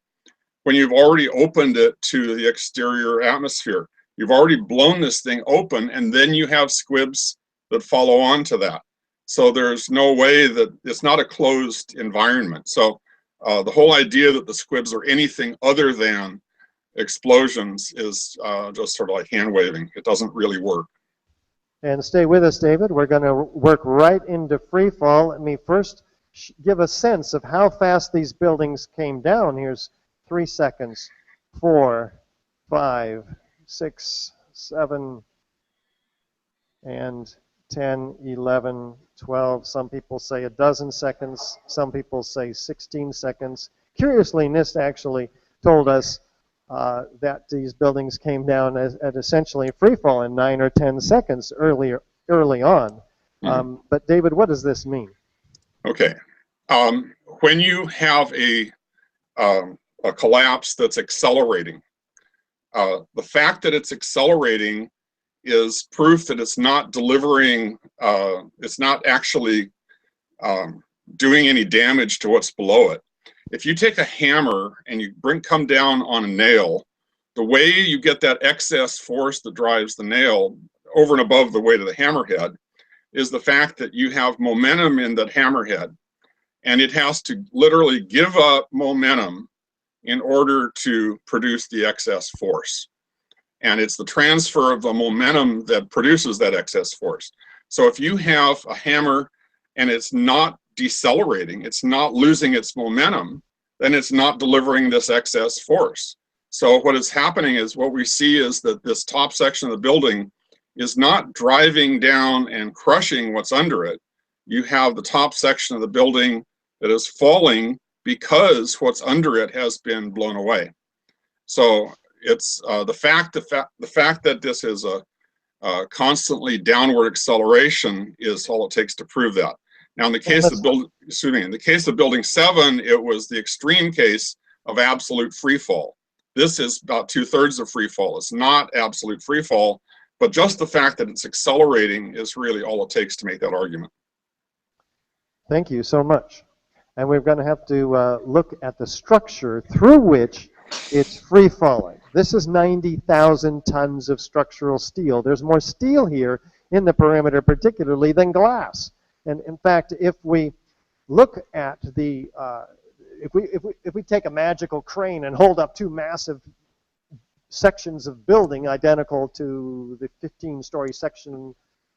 when you've already opened it to the exterior atmosphere? You've already blown this thing open, and then you have squibs that follow on to that. So there's no way that it's not a closed environment. So the whole idea that the squibs are anything other than explosions is just sort of like hand waving. It doesn't really work. And stay with us, David. We're going to work right into free fall. Let me first give a sense of how fast these buildings came down. Here's 3 seconds, 4, 5, 6, 7, and 10, 11, 12. Some people say a dozen seconds. Some people say 16 seconds. Curiously, NIST actually told us that these buildings came down at essentially free fall in 9 or 10 seconds early on. But David, what does this mean? Okay. When you have a collapse that's accelerating, the fact that it's accelerating is proof that it's not delivering, it's not actually doing any damage to what's below it. If you take a hammer and you come down on a nail, the way you get that excess force that drives the nail over and above the weight of the hammerhead is the fact that you have momentum in that hammerhead, and it has to literally give up momentum in order to produce the excess force. And it's the transfer of the momentum that produces that excess force. So if you have a hammer and it's not decelerating, it's not losing its momentum, then it's not delivering this excess force. So what is happening is what we see is that this top section of the building is not driving down and crushing what's under it. You have the top section of the building that is falling because what's under it has been blown away. So it's the fact that this is a constantly downward acceleration is all it takes to prove that. Now, in the case of building 7, it was the extreme case of absolute free fall. This is about 2/3 of free fall. It's not absolute free fall, but just the fact that it's accelerating is really all it takes to make that argument. Thank you so much. And we're going to have to look at the structure through which it's free falling. This is 90,000 tons of structural steel. There's more steel here in the perimeter, particularly, than glass. And in fact, if we look at the, if we take a magical crane and hold up 2 massive sections of building identical to the 15-story section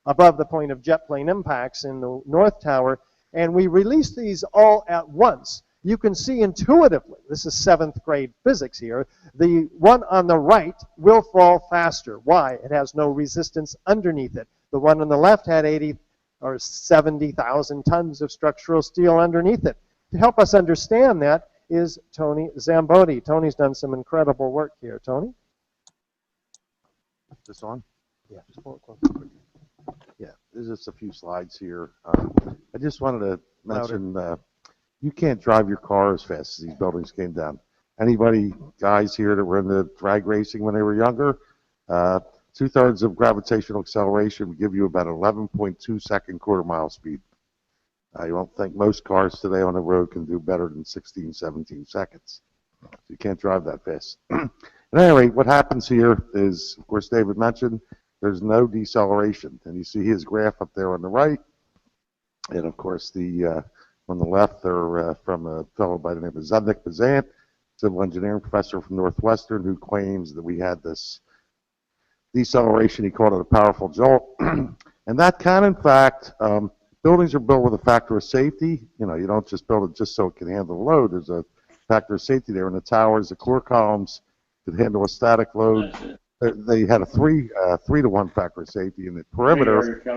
above the point of jet plane impacts in the North Tower, and we release these all at once, you can see intuitively, this is 7th grade physics here, the one on the right will fall faster. Why? It has no resistance underneath it. The one on the left had 80 or 70,000 tons of structural steel underneath it. To help us understand that is Tony Szamboti. Tony's done some incredible work here. Tony? Is this on? Yeah, just pull it closer. Yeah, there's just a few slides here. I just wanted to mention you can't drive your car as fast as these buildings came down. Anybody, guys here that were in the drag racing when they were younger, 2/3 of gravitational acceleration would give you about 11.2 second quarter-mile speed. You won't think most cars today on the road can do better than 16, 17 seconds. You can't drive that fast. At any rate, what happens here is, of course, David mentioned, there's no deceleration. And you see his graph up there on the right. And, of course, on the left, they're from a fellow by the name of Bazant, civil engineering professor from Northwestern, who claims that we had this deceleration. He called it a powerful jolt. And that can, in fact, buildings are built with a factor of safety. You know, you don't just build it just so it can handle the load. There's a factor of safety there. In the towers, the core columns could handle a static load. They had a 3-to-1 factor of safety, and the perimeter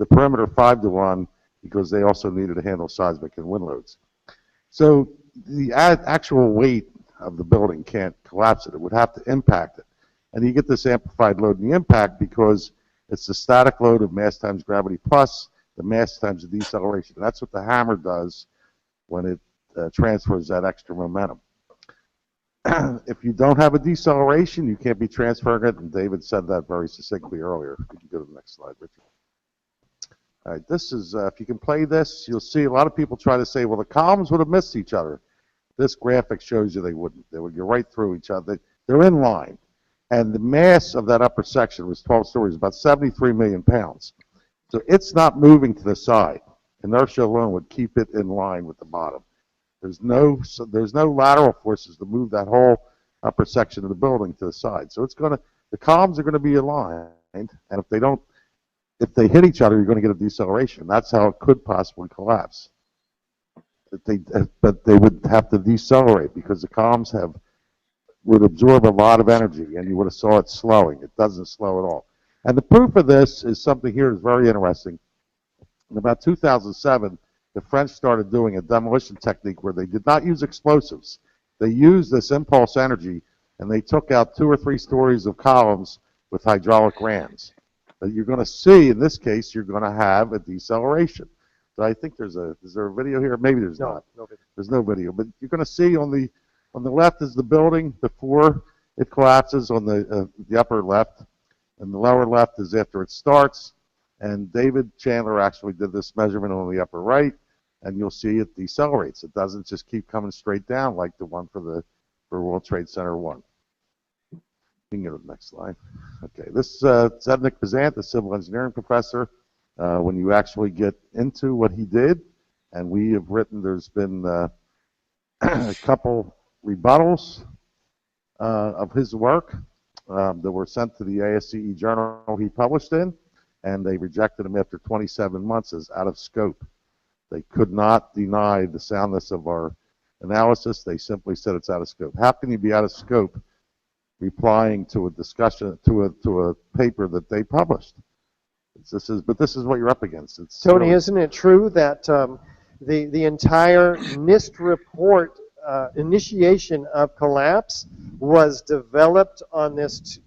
5-to-1, because they also needed to handle seismic and wind loads. So the actual weight of the building can't collapse it. It would have to impact it. And you get this amplified load in the impact because it's the static load of mass times gravity plus the mass times the deceleration. And that's what the hammer does when it transfers that extra momentum. If you don't have a deceleration, you can't be transferring it, and David said that very succinctly earlier. You can go to the next slide, Richard. All right, this is, if you can play this, you'll see a lot of people try to say, well, the columns would have missed each other. This graphic shows you they wouldn't. They would go right through each other. They're in line. And the mass of that upper section was 12 stories, about 73 million pounds. So it's not moving to the side. Inertia alone would keep it in line with the bottom. There's no lateral forces to move that whole upper section of the building to the side. So it's going to, the columns are going to be aligned, and if they hit each other, you're going to get a deceleration. That's how it could possibly collapse. But they would have to decelerate because the columns would absorb a lot of energy, and you would have saw it slowing. It doesn't slow at all. And the proof of this is something here that's very interesting. In about 2007, the French started doing a demolition technique where they did not use explosives. They used this impulse energy, and they took out 2 or 3 stories of columns with hydraulic rams. But you're going to see, in this case, you're going to have a deceleration. So I think is there a video here? Maybe there's not. No video. There's no video. But you're going to see on the left is the building before it collapses on the upper left, and the lower left is after it starts. And David Chandler actually did this measurement on the upper right, and you'll see it decelerates. It doesn't just keep coming straight down like the one for World Trade Center 1. You can go to the next slide. Okay, this Zednik Bazant, the civil engineering professor, when you actually get into what he did, and we have written, there's been a couple rebuttals of his work that were sent to the ASCE journal he published in, and they rejected him after 27 months as out of scope. They could not deny the soundness of our analysis. They simply said it's out of scope. How can you be out of scope replying to a discussion, to a paper that they published? This is what you're up against. Tony, isn't it true that the entire NIST report initiation of collapse was developed on this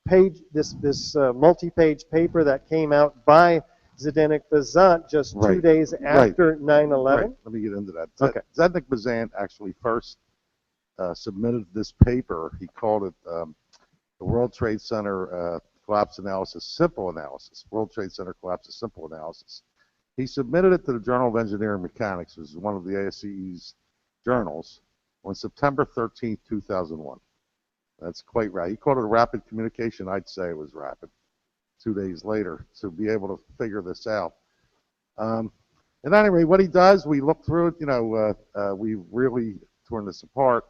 page, this multi-page paper that came out by Zdeněk Bazant just 2 days after 9/11? Right. Let me get into that. Okay. Zdeněk Bazant actually first submitted this paper. He called it the World Trade Center Collapse Analysis Simple Analysis. World Trade Center Collapse Simple Analysis. He submitted it to the Journal of Engineering Mechanics, which is one of the ASCE's journals, on September 13th, 2001. That's quite right. He called it a rapid communication. I'd say it was rapid. 2 days later, to be able to figure this out. And anyway, what he does, we look through it. We really torn this apart.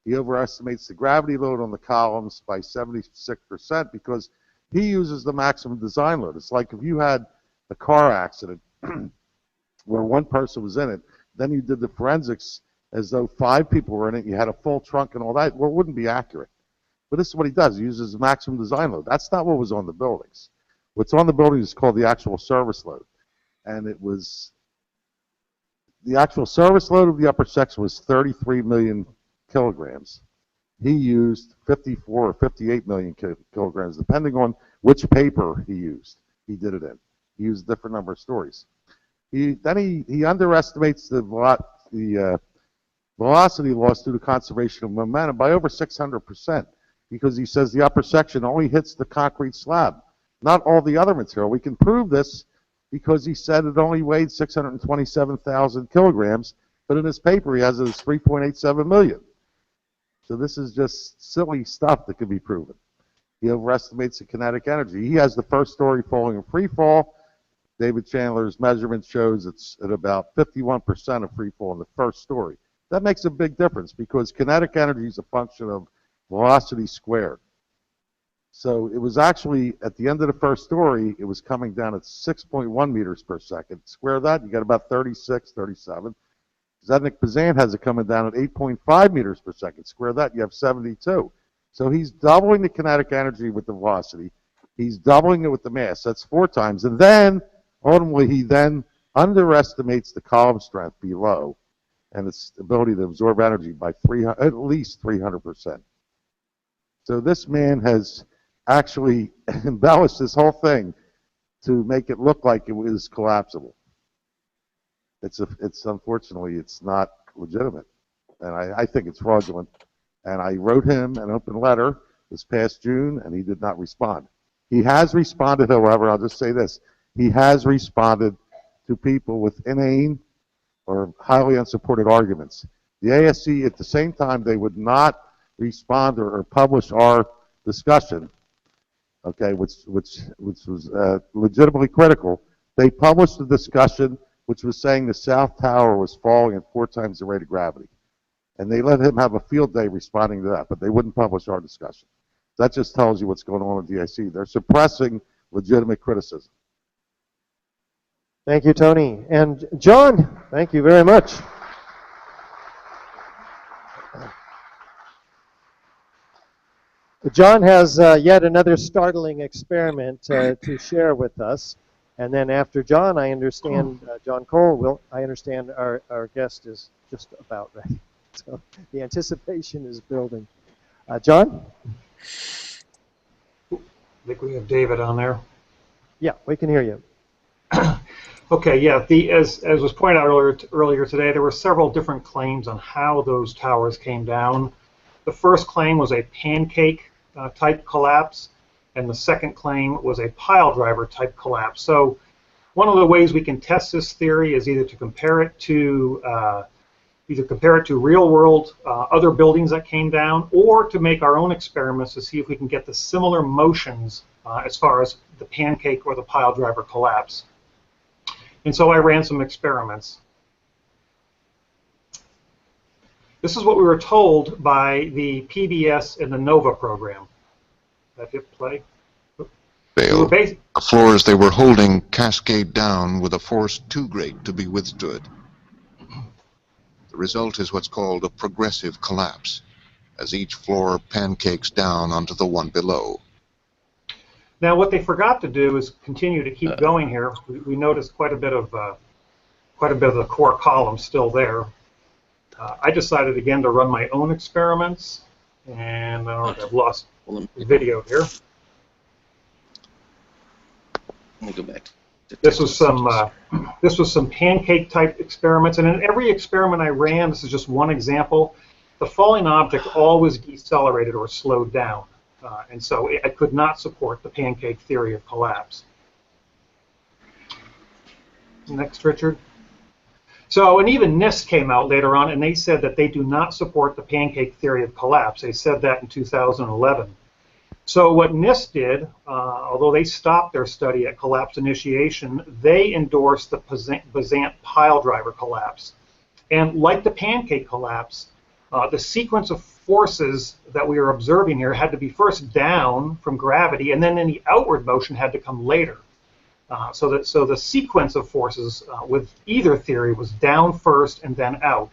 He overestimates the gravity load on the columns by 76% because he uses the maximum design load. It's like if you had a car accident where one person was in it, then you did the forensics as though 5 people were in it, you had a full trunk and all that. Well, it wouldn't be accurate. But this is what he does. He uses the maximum design load. That's not what was on the buildings. What's on the buildings is called the actual service load. And it was, the actual service load of the upper section was 33 million kilograms. He used 54 or 58 million kilograms, depending on which paper he used. He did it in. He used a different number of stories. Then he underestimates the velocity loss due to conservation of momentum by over 600%. Because he says the upper section only hits the concrete slab, not all the other material. We can prove this because he said it only weighed 627,000 kilograms, but in his paper he has it as 3.87 million. So this is just silly stuff that could be proven. He overestimates the kinetic energy. He has the first story falling in free fall. David Chandler's measurement shows it's at about 51% of free fall in the first story. That makes a big difference because kinetic energy is a function of velocity squared. So it was actually, at the end of the first story, it was coming down at 6.1 meters per second. Square that, you got about 36, 37. Zednik-Bazan has it coming down at 8.5 meters per second. Square that, you have 72. So he's doubling the kinetic energy with the velocity. He's doubling it with the mass. That's 4 times. And then, ultimately, he then underestimates the column strength below and its ability to absorb energy by at least 300%. So this man has actually embellished this whole thing to make it look like it was collapsible. It's unfortunately, it's not legitimate. And I think it's fraudulent. And I wrote him an open letter this past June, and he did not respond. He has responded, however, I'll just say this. He has responded to people with inane or highly unsupported arguments. The ASC, at the same time, they would not respond or publish our discussion, okay, which was legitimately critical. They published the discussion which was saying the South Tower was falling at 4 times the rate of gravity. And they let him have a field day responding to that, but they wouldn't publish our discussion. That just tells you what's going on with DIC. They're suppressing legitimate criticism. Thank you, Tony. And John, thank you very much. John has yet another startling experiment to share with us. And then after John, I understand, John Cole, I understand our guest is just about ready. So the anticipation is building. John? I think we have David on there. Yeah, we can hear you. Okay, yeah. As was pointed out earlier today, there were several different claims on how those towers came down. The first claim was a pancake type collapse, and the second claim was a pile driver type collapse. So one of the ways we can test this theory is either to compare it to real world other buildings that came down, or to make our own experiments to see if we can get the similar motions as far as the pancake or the pile driver collapse. And so I ran some experiments. This is what we were told by the PBS and the NOVA program. That hit play. The floors they were holding cascade down with a force too great to be withstood. The result is what's called a progressive collapse, as each floor pancakes down onto the one below. Now, what they forgot to do is continue to keep going here. We noticed quite a bit of the core column still there. I decided again to run my own experiments, and I've lost the video here. Let me go back. This was some pancake type experiments, and in every experiment I ran, this is just one example, the falling object always decelerated or slowed down, and so I could not support the pancake theory of collapse. Next, Richard. So, and even NIST came out later on, and they said that they do not support the pancake theory of collapse. They said that in 2011. So what NIST did, although they stopped their study at collapse initiation, they endorsed the Bazant pile driver collapse. And like the pancake collapse, the sequence of forces that we are observing here had to be first down from gravity, and then any outward motion had to come later. So the sequence of forces with either theory was down first and then out.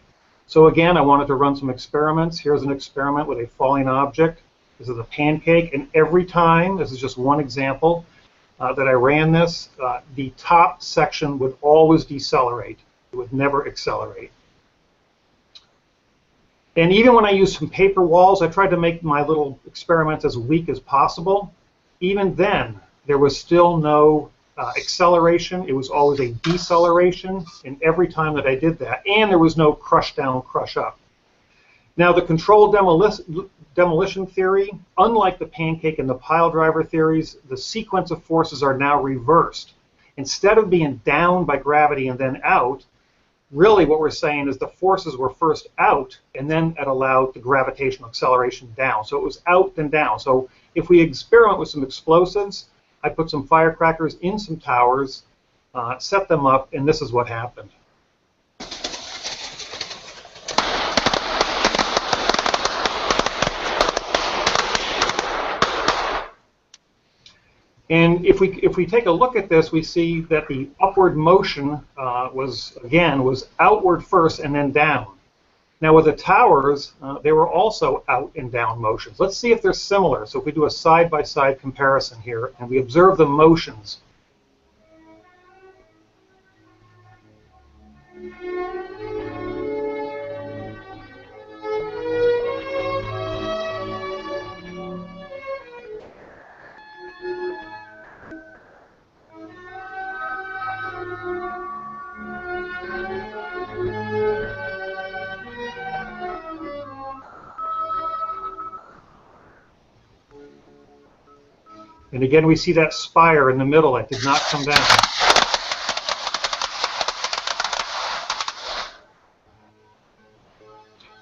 So again, I wanted to run some experiments. Here's an experiment with a falling object. This is a pancake, and every time, this is just one example, that I ran this, the top section would always decelerate. It would never accelerate. And even when I used some paper walls, I tried to make my little experiments as weak as possible. Even then, there was still no acceleration. It was always a deceleration in every time that I did that, and there was no crush down, crush up. Now, the controlled demolition theory, unlike the pancake and the pile driver theories, the sequence of forces are now reversed. instead of being down by gravity and then out, really what we're saying is the forces were first out, and then it allowed the gravitational acceleration down. So it was out then down. So if we experiment with some explosives, I put some firecrackers in some towers, set them up, and this is what happened. And if we take a look at this, we see that the upward motion was outward first and then down. Now with the towers, they were also out and down motions. Let's see if they're similar. So if we do a side-by-side comparison here and we observe the motions. And again, we see that spire in the middle that did not come down.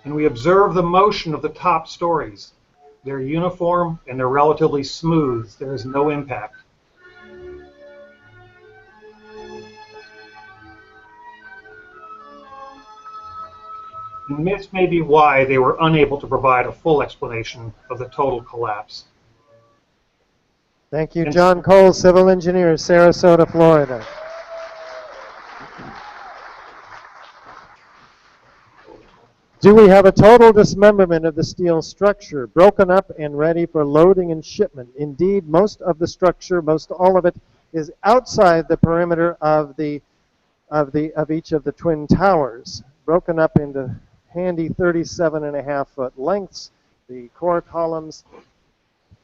And we observe the motion of the top stories. They're uniform and they're relatively smooth. There is no impact. And this may be why they were unable to provide a full explanation of the total collapse. Thank you, John Cole, Civil Engineer, Sarasota, Florida. Do we have a total dismemberment of the steel structure, broken up and ready for loading and shipment? Indeed, most of the structure, most all of it, is outside the perimeter of each of the twin towers, broken up into handy 37.5-foot lengths. The core columns.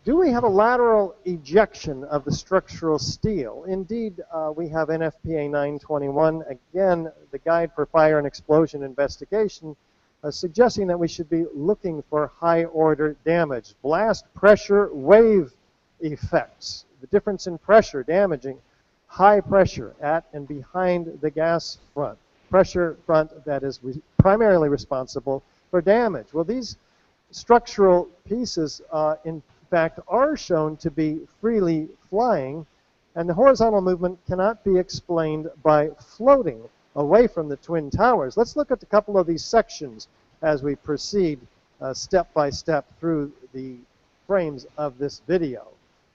Do we have a lateral ejection of the structural steel? Indeed, we have NFPA 921, again, the Guide for Fire and Explosion Investigation, suggesting that we should be looking for high-order damage. Blast pressure wave effects, the difference in pressure damaging high pressure at and behind the gas front, pressure front that is primarily responsible for damage. Well, these structural pieces, in fact, are shown to be freely flying, and the horizontal movement cannot be explained by floating away from the twin towers. Let's look at a couple of these sections as we proceed step by step through the frames of this video.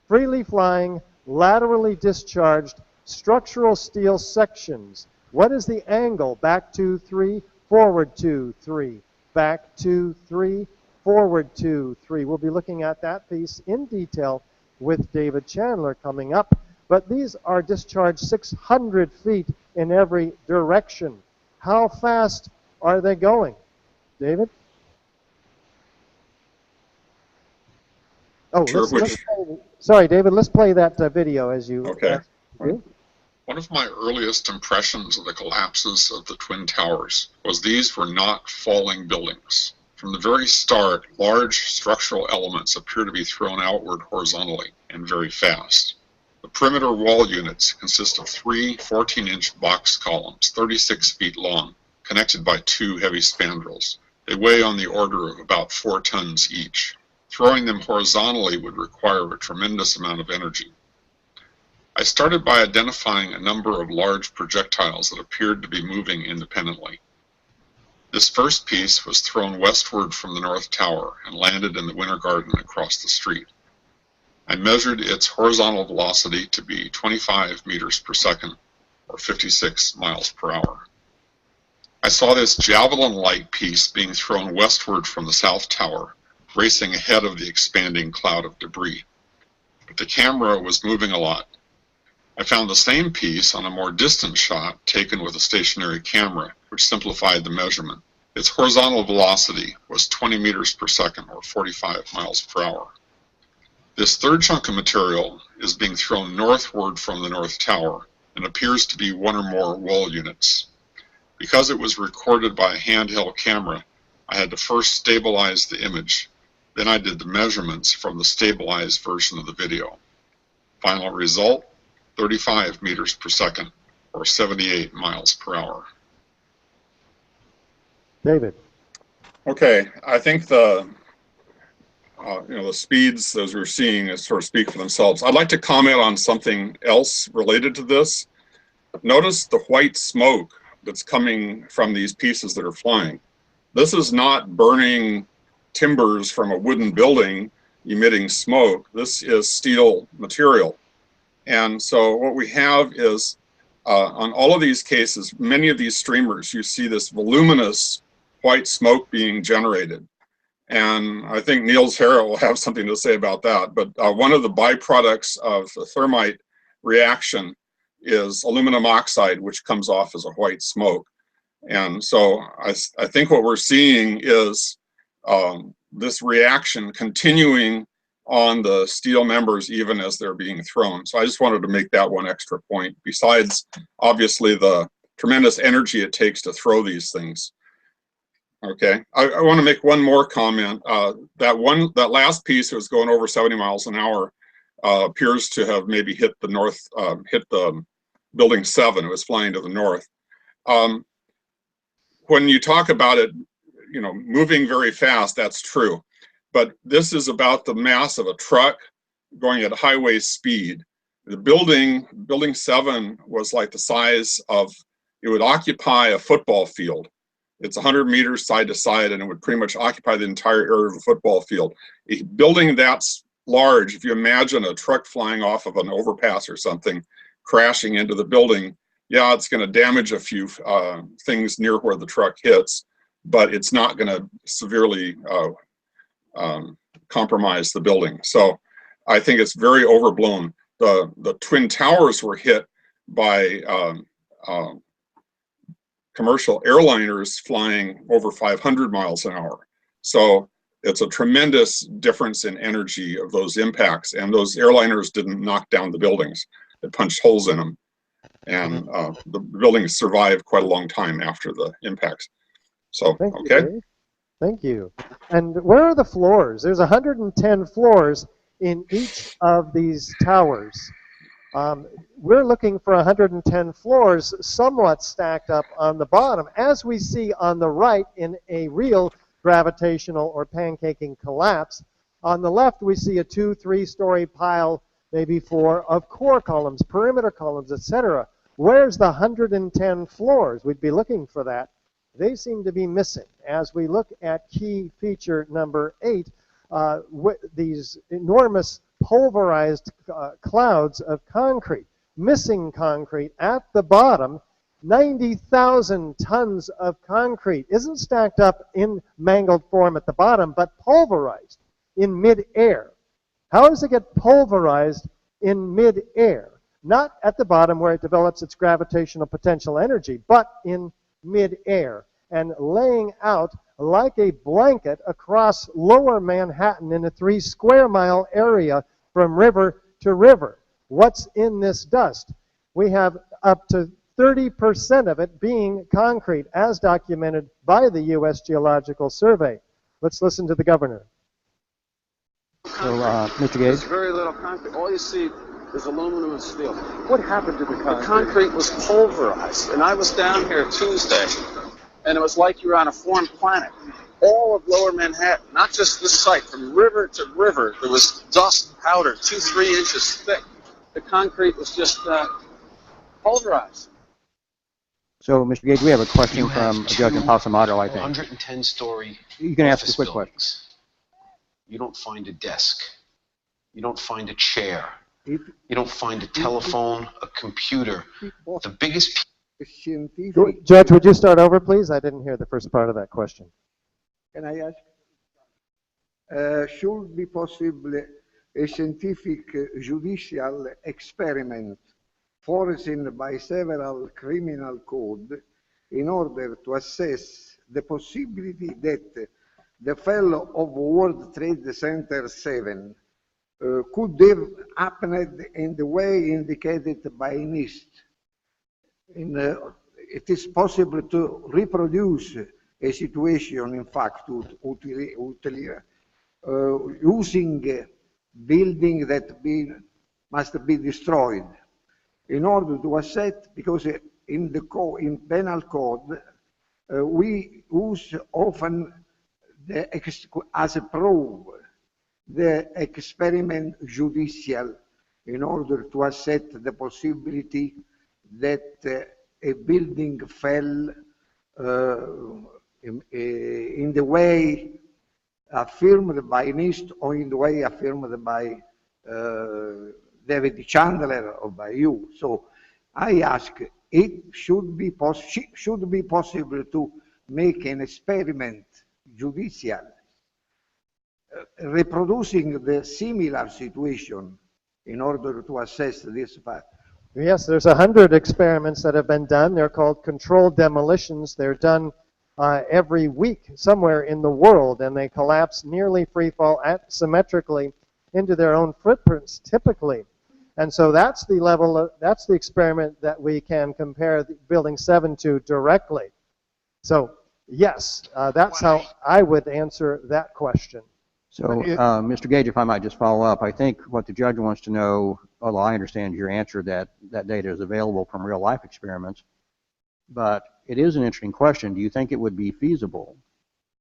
Freely flying, laterally discharged, structural steel sections. What is the angle? Back 2, 3, forward 2, 3, back 2, 3, forward 2, 3. We'll be looking at that piece in detail with David Chandler coming up. But these are discharged 600 feet in every direction. How fast are they going? David? Oh, sure, sorry, David, let's play that video as you okay. Do. One of my earliest impressions of the collapses of the Twin Towers was these were not falling buildings. From the very start, large structural elements appear to be thrown outward horizontally and very fast. The perimeter wall units consist of 3 14-inch box columns, 36 feet long, connected by 2 heavy spandrels. They weigh on the order of about 4 tons each. Throwing them horizontally would require a tremendous amount of energy. I started by identifying a number of large projectiles that appeared to be moving independently. This first piece was thrown westward from the North Tower and landed in the Winter Garden across the street. I measured its horizontal velocity to be 25 meters per second, or 56 miles per hour. I saw this javelin-like piece being thrown westward from the South Tower, racing ahead of the expanding cloud of debris. But the camera was moving a lot. I found the same piece on a more distant shot taken with a stationary camera, which simplified the measurement. Its horizontal velocity was 20 meters per second, or 45 miles per hour. This third chunk of material is being thrown northward from the North Tower and appears to be 1 or more wall units. Because it was recorded by a handheld camera, I had to first stabilize the image. Then I did the measurements from the stabilized version of the video. Final result, 35 meters per second, or 78 miles per hour. David. Okay, I think the the speeds as we're seeing sort of speak for themselves. I'd like to comment on something else related to this. Notice the white smoke that's coming from these pieces that are flying. This is not burning timbers from a wooden building emitting smoke. This is steel material. And so what we have is, on all of these cases, many of these streamers, you see this voluminous white smoke being generated. And I think Niels Harrit will have something to say about that. But one of the byproducts of the thermite reaction is aluminum oxide, which comes off as a white smoke. And so I think what we're seeing is this reaction continuing on the steel members even as they're being thrown. So I just wanted to make that one extra point, besides obviously the tremendous energy it takes to throw these things. Okay, I want to make one more comment. That last piece that was going over 70 miles an hour appears to have maybe hit the building 7. It was flying to the north. When you talk about it, moving very fast, that's true. But this is about the mass of a truck going at highway speed. The building 7 was like the size of, it would occupy a football field. It's 100 meters side to side, and it would pretty much occupy the entire area of the football field. A building that's large, if you imagine a truck flying off of an overpass or something, crashing into the building, yeah, it's going to damage a few things near where the truck hits, but it's not going to severely compromise the building. So I think it's very overblown. The Twin Towers were hit by commercial airliners flying over 500 miles an hour. So it's a tremendous difference in energy of those impacts. And those airliners didn't knock down the buildings. It punched holes in them. And the buildings survived quite a long time after the impacts. So, okay. Thank you. And where are the floors? There's 110 floors in each of these towers. We're looking for 110 floors somewhat stacked up on the bottom, as we see on the right in a real gravitational or pancaking collapse. On the left, we see a 2-3-story pile, maybe 4, of core columns, perimeter columns, etc. Where's the 110 floors? We'd be looking for that. They seem to be missing. As we look at key feature number 8, these enormous pulverized clouds of concrete, missing concrete at the bottom. 90,000 tons of concrete isn't stacked up in mangled form at the bottom, but pulverized in mid-air. How does it get pulverized in mid-air? Not at the bottom where it develops its gravitational potential energy, but in mid-air and laying out like a blanket across lower Manhattan in a 3-square-mile area from river to river. What's in this dust? We have up to 30% of it being concrete, as documented by the U.S. Geological Survey. Let's listen to the governor. So, Mr. Gage? There's very little concrete. All you see is aluminum and steel. What happened to the concrete? The concrete was pulverized. And I was down here Tuesday, and it was like you were on a foreign planet. All of lower Manhattan, not just this site, from river to river, there was dust and powder 2-3 inches thick. The concrete was just pulverized. So, Mr. Gage, we have a question from Judge Impalsamato, I think. 110-story. You can ask a quick question. You don't find a desk. You don't find a chair. You don't find a telephone, a computer. The biggest... Judge, would you start over, please? I didn't hear the first part of that question. Can I ask? Should be possible a scientific judicial experiment foreseen by several criminal codes in order to assess the possibility that the fall of World Trade Center 7 could have happened in the way indicated by NIST. It is possible to reproduce a situation, in fact, using buildings that must be destroyed. in order to assess, because in in penal code, we use often as a proof the experiment judicial in order to assess the possibility that a building fell in the way affirmed by NIST or in the way affirmed by David Chandler or by you. So I ask, it should be possible to make an experiment judicial reproducing the similar situation in order to assess this fact. Yes, there's 100 experiments that have been done. They're called controlled demolitions. They're done every week somewhere in the world, and they collapse nearly free fall symmetrically into their own footprints typically. And so that's the level that's the experiment that we can compare the building 7 to directly. So yes, that's how I would answer that question. So, Mr. Gage, if I might just follow up, I think what the judge wants to know, although I understand your answer that that data is available from real-life experiments, but it is an interesting question. Do you think it would be feasible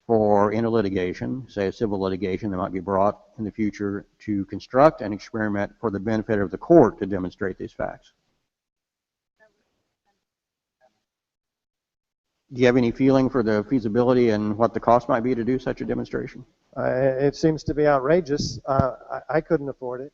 for, in a litigation, say a civil litigation that might be brought in the future, to construct an experiment for the benefit of the court to demonstrate these facts? Do you have any feeling for the feasibility and what the cost might be to do such a demonstration? It seems to be outrageous. I couldn't afford it.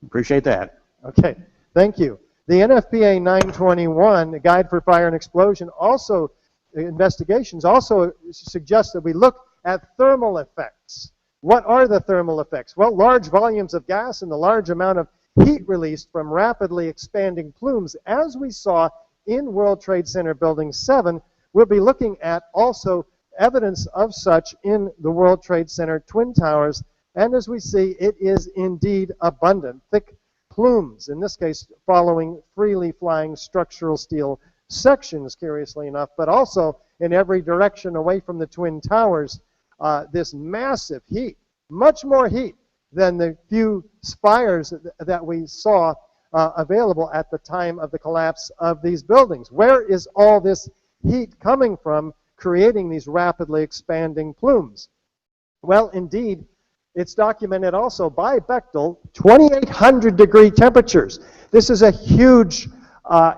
Appreciate that. Okay, thank you. The NFPA 921, the Guide for Fire and Explosion, also investigations also suggest that we look at thermal effects. What are the thermal effects? Well, large volumes of gas and the large amount of heat released from rapidly expanding plumes, as we saw in World Trade Center Building 7. We'll be looking at also evidence of such in the World Trade Center Twin Towers, and as we see, it is indeed abundant. Thick plumes, in this case following freely flying structural steel sections, curiously enough, but also in every direction away from the Twin Towers, this massive heat, much more heat than the few spires that we saw available at the time of the collapse of these buildings. Where is all this heat coming from, creating these rapidly expanding plumes? Well, indeed, it's documented also by Bechtel, 2,800 degree temperatures. This is a huge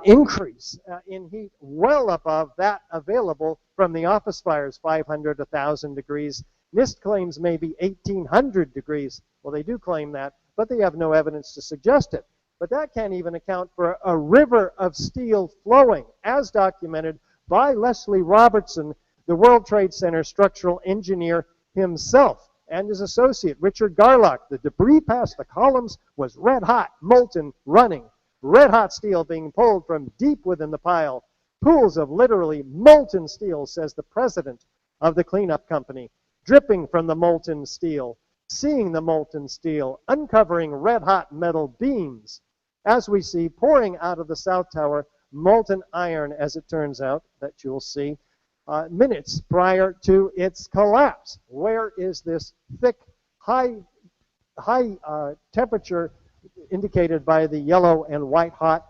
increase in heat, well above that available from the office fires, 500 to 1,000 degrees. NIST claims maybe 1,800 degrees. Well, they do claim that, but they have no evidence to suggest it. But that can't even account for a river of steel flowing, as documented by Leslie Robertson, the World Trade Center structural engineer himself, and his associate, Richard Garlock. The debris past the columns was red hot, molten, running. Red hot steel being pulled from deep within the pile. Pools of literally molten steel, says the president of the cleanup company, dripping from the molten steel, seeing the molten steel, uncovering red hot metal beams. As we see, pouring out of the South Tower, molten iron, as it turns out, that you'll see, minutes prior to its collapse. Where is this thick, high temperature indicated by the yellow and white hot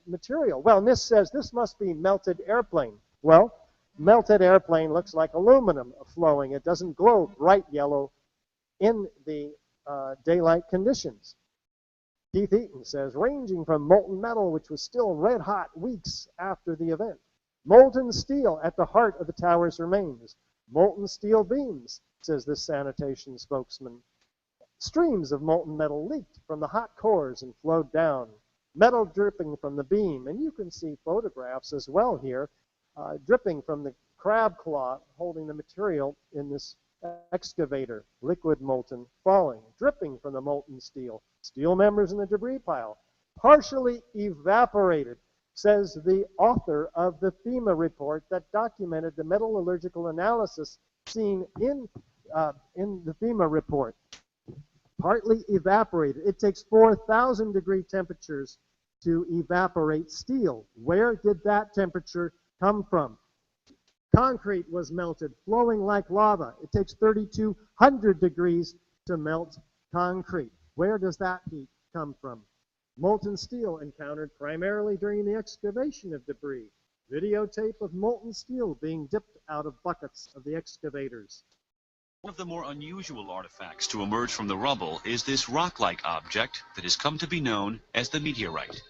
material? Well, NIST says this must be melted airplane. Well, melted airplane looks like aluminum flowing. It doesn't glow bright yellow in the daylight conditions. Keith Eaton says, ranging from molten metal, which was still red hot weeks after the event. Molten steel at the heart of the tower's remains. Molten steel beams, says this sanitation spokesman. Streams of molten metal leaked from the hot cores and flowed down. Metal dripping from the beam, and you can see photographs as well here, dripping from the crab claw holding the material in this excavator, liquid molten, falling, dripping from the molten steel. Steel members in the debris pile, partially evaporated, says the author of the FEMA report that documented the metallurgical analysis seen in the FEMA report. Partly evaporated. It takes 4,000 degree temperatures to evaporate steel. Where did that temperature come from? Concrete was melted, flowing like lava. It takes 3,200 degrees to melt concrete. Where does that heat come from? Molten steel encountered primarily during the excavation of debris. Videotape of molten steel being dipped out of buckets of the excavators. One of the more unusual artifacts to emerge from the rubble is this rock-like object that has come to be known as the meteorite.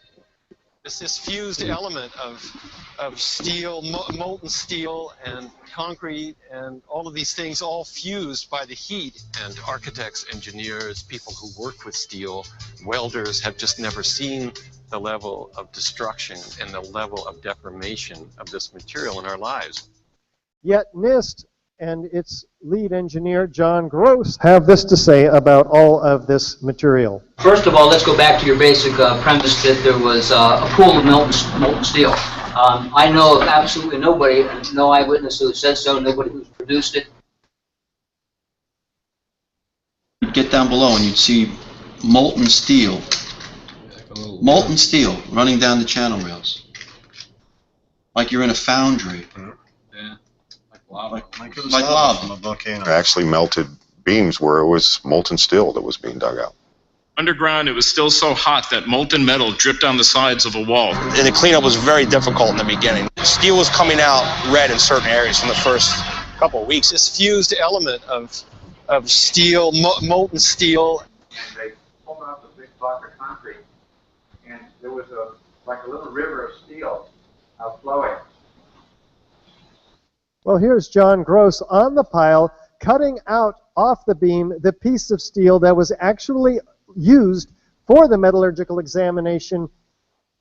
It's this fused element of steel, molten steel and concrete and all of these things all fused by the heat. And architects, engineers, people who work with steel, welders have just never seen the level of destruction and the level of deformation of this material in our lives. Yet NIST and its lead engineer, John Gross, have this to say about all of this material. First of all, let's go back to your basic premise that there was a pool of molten steel. I know of absolutely nobody, no eyewitness who said so, nobody who's produced it. You'd get down below and you'd see molten steel running down the channel rails. Like you're in a foundry. Yeah. Like lava. From a volcano. Actually melted beams where it was molten steel that was being dug out. Underground, it was still so hot that molten metal dripped down the sides of a wall. And the cleanup was very difficult in the beginning. Steel was coming out red in certain areas from the first couple of weeks. This fused element of steel, molten steel. And they pulled out the big block of concrete, and there was like a little river of steel flowing. Well, here's John Gross on the pile, cutting out off the beam the piece of steel that was actually used for the metallurgical examination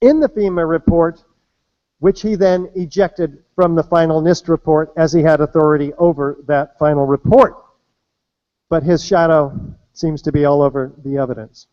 in the FEMA report, which he then ejected from the final NIST report as he had authority over that final report. But his shadow seems to be all over the evidence.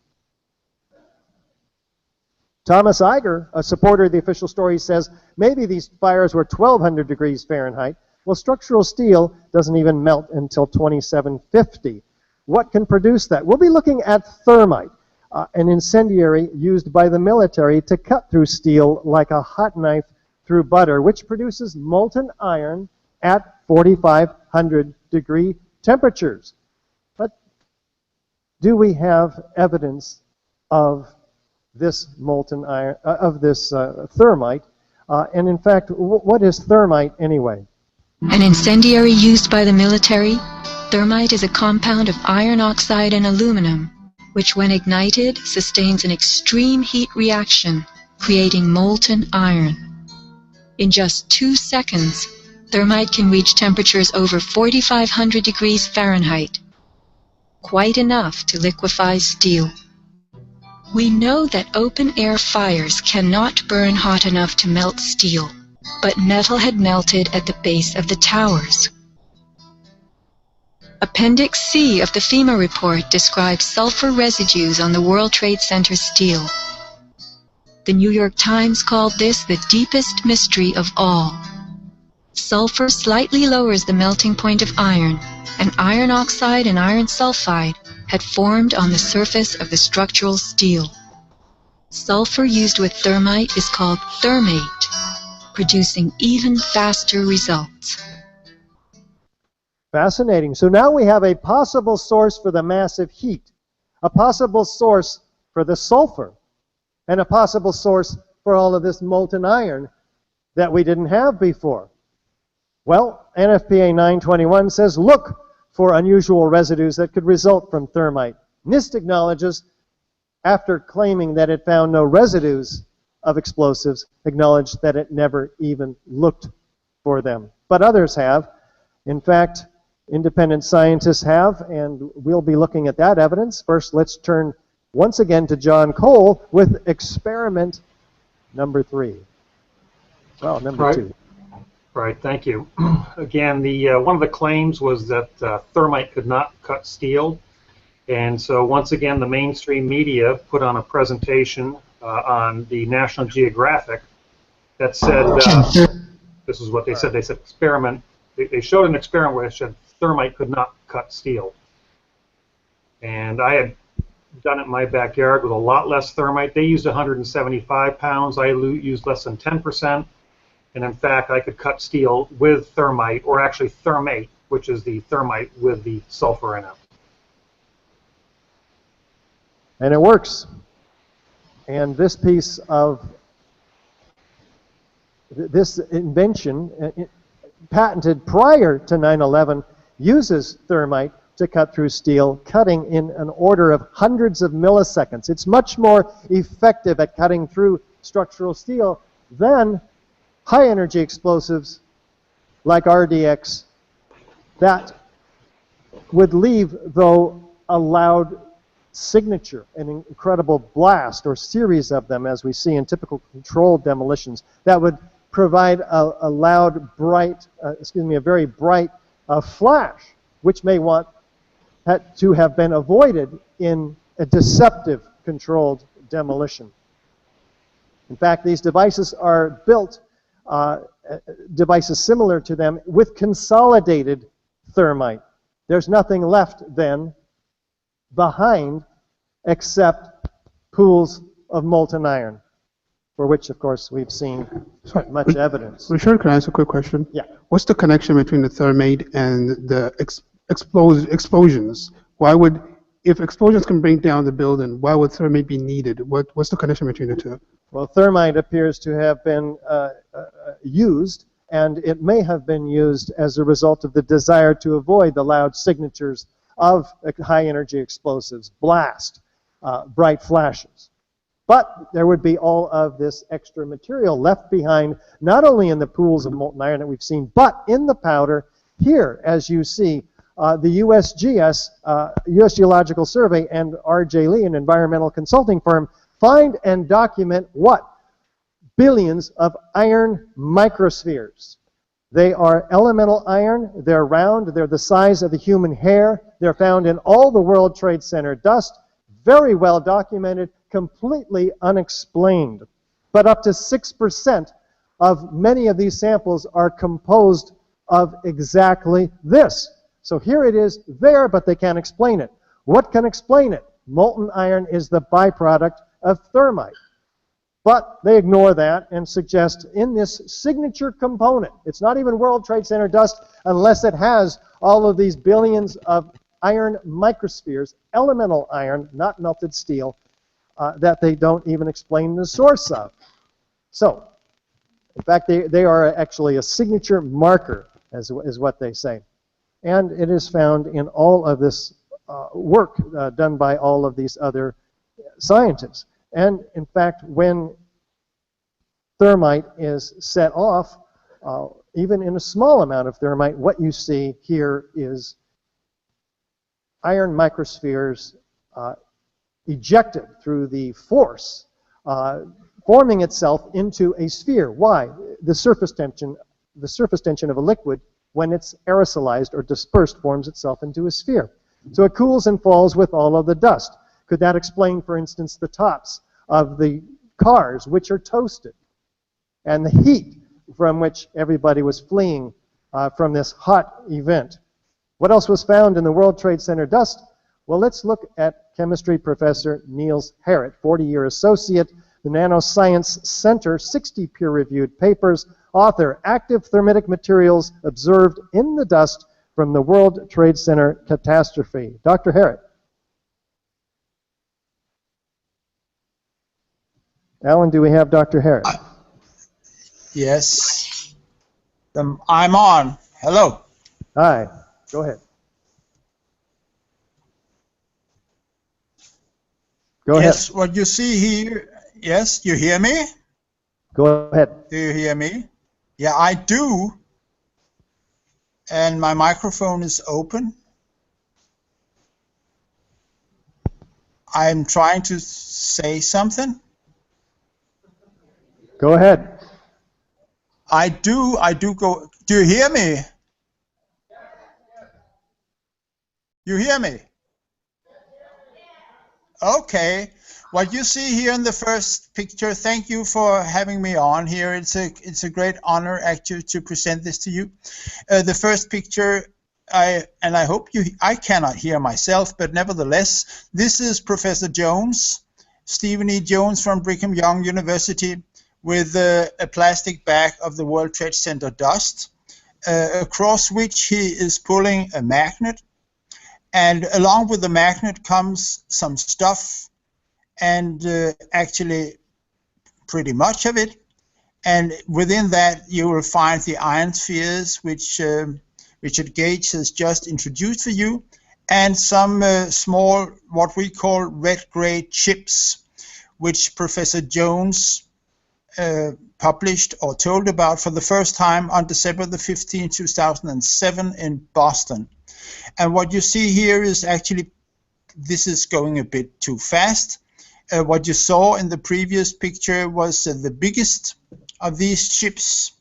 Thomas Iger, a supporter of the official story, says maybe these fires were 1,200 degrees Fahrenheit. Well, structural steel doesn't even melt until 2750. What can produce that? We'll be looking at thermite, an incendiary used by the military to cut through steel like a hot knife through butter, which produces molten iron at 4,500 degree temperatures. But do we have evidence of this molten iron, of this thermite? And in fact, what is thermite anyway? An incendiary used by the military, thermite is a compound of iron oxide and aluminum, which when ignited sustains an extreme heat reaction, creating molten iron. In just 2 seconds, thermite can reach temperatures over 4,500 degrees Fahrenheit, quite enough to liquefy steel. We know that open-air fires cannot burn hot enough to melt steel, but metal had melted at the base of the towers. Appendix C of the FEMA report describes sulfur residues on the World Trade Center steel. The New York Times called this the deepest mystery of all. Sulfur slightly lowers the melting point of iron, and iron oxide and iron sulfide had formed on the surface of the structural steel. Sulfur used with thermite is called thermate, producing even faster results. Fascinating. So now we have a possible source for the massive heat, a possible source for the sulfur, and a possible source for all of this molten iron that we didn't have before. Well, NFPA 921 says look for unusual residues that could result from thermite. NIST acknowledges, after claiming that it found no residues of explosives, acknowledged that it never even looked for them. But others have. In fact, independent scientists have, and we'll be looking at that evidence. First, let's turn once again to John Cole with experiment number 3. Well, number 2. Right, thank you. Again, one of the claims was that thermite could not cut steel. And so once again, the mainstream media put on a presentation on the National Geographic that said, this is what they said. They said experiment. They showed an experiment where they said thermite could not cut steel. And I had done it in my backyard with a lot less thermite. They used 175 pounds. I used less than 10%. And in fact, I could cut steel with thermite, or actually thermate, which is the thermite with the sulfur in it. And it works. And this piece of this invention, patented prior to 9/11, uses thermite to cut through steel, cutting in an order of hundreds of milliseconds. It's much more effective at cutting through structural steel than high-energy explosives like RDX that would leave, though, a loud signature, an incredible blast or series of them, as we see in typical controlled demolitions, that would provide a loud, bright, a very bright flash, which may want to have been avoided in a deceptive controlled demolition. In fact, these devices are built, devices similar to them, with consolidated thermite. There's nothing left then behind except pools of molten iron, for which, of course, we've seen much evidence. Richard, can I ask a quick question? Yeah. What's the connection between the thermite and the explosions? Why would, if explosions can bring down the building, why would thermite be needed? What's the connection between the two? Well, thermite appears to have been used, and it may have been used as a result of the desire to avoid the loud signatures of high-energy explosives, blast, bright flashes. But there would be all of this extra material left behind, not only in the pools of molten iron that we've seen, but in the powder here, as you see. The USGS, U.S. Geological Survey, and R.J. Lee, an environmental consulting firm, find and document what? Billions of iron microspheres. They are elemental iron, they're round, they're the size of the human hair, they're found in all the World Trade Center dust, very well documented, completely unexplained. But up to 6% of many of these samples are composed of exactly this. So here it is there, but they can't explain it. What can explain it? Molten iron is the byproduct of thermite. But they ignore that and suggest in this signature component, it's not even World Trade Center dust unless it has all of these billions of iron microspheres, elemental iron, not melted steel, that they don't even explain the source of. So, in fact, they are actually a signature marker, is what they say. And it is found in all of this work done by all of these other scientists. And in fact, when thermite is set off, even in a small amount of thermite, what you see here is iron microspheres ejected through the force, forming itself into a sphere. Why? The surface tension of a liquid, when it's aerosolized or dispersed, forms itself into a sphere. So it cools and falls with all of the dust. Could that explain, for instance, the tops of the cars, which are toasted, and the heat from which everybody was fleeing from this hot event? What else was found in the World Trade Center dust? Well, let's look at chemistry professor Niels Harrit, 40-year associate, the Nanoscience Center, 60 peer-reviewed papers, author, active thermitic materials observed in the dust from the World Trade Center catastrophe. Dr. Harrit. Alan, do we have Dr. Harrit? Yes. I'm on. Hello. Hi. Go ahead. Go ahead. Yes, what you see here, yes, you hear me? Go ahead. Do you hear me? Yeah, I do. And my microphone is open. I'm trying to say something. Go ahead. I do go. Do you hear me? You hear me? Okay. What you see here in the first picture, thank you for having me on here. It's a great honor actually to present this to you. The first picture, I hope I cannot hear myself, but nevertheless, this is Professor Jones, Stephen E. Jones from Brigham Young University, with a plastic bag of the World Trade Center dust, across which he is pulling a magnet, and along with the magnet comes some stuff, and actually pretty much of it. And within that, you will find the iron spheres, which Richard Gage has just introduced for you, and some small, what we call red-gray chips, which Professor Jones published or told about for the first time on December the 15th, 2007 in Boston. And what you see here is actually, this is going a bit too fast. What you saw in the previous picture was the biggest of these chips.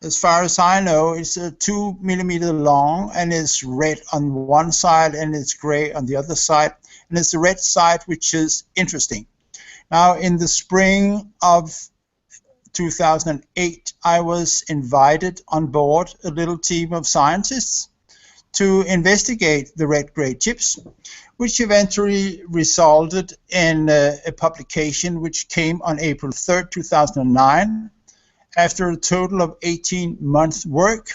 As far as I know, it's 2 millimeter long, and it's red on one side and it's gray on the other side. And it's the red side which is interesting. Now, in the spring of 2008, I was invited on board a little team of scientists to investigate the red-gray chips, which eventually resulted in a publication which came on April 3rd, 2009, after a total of 18 months work.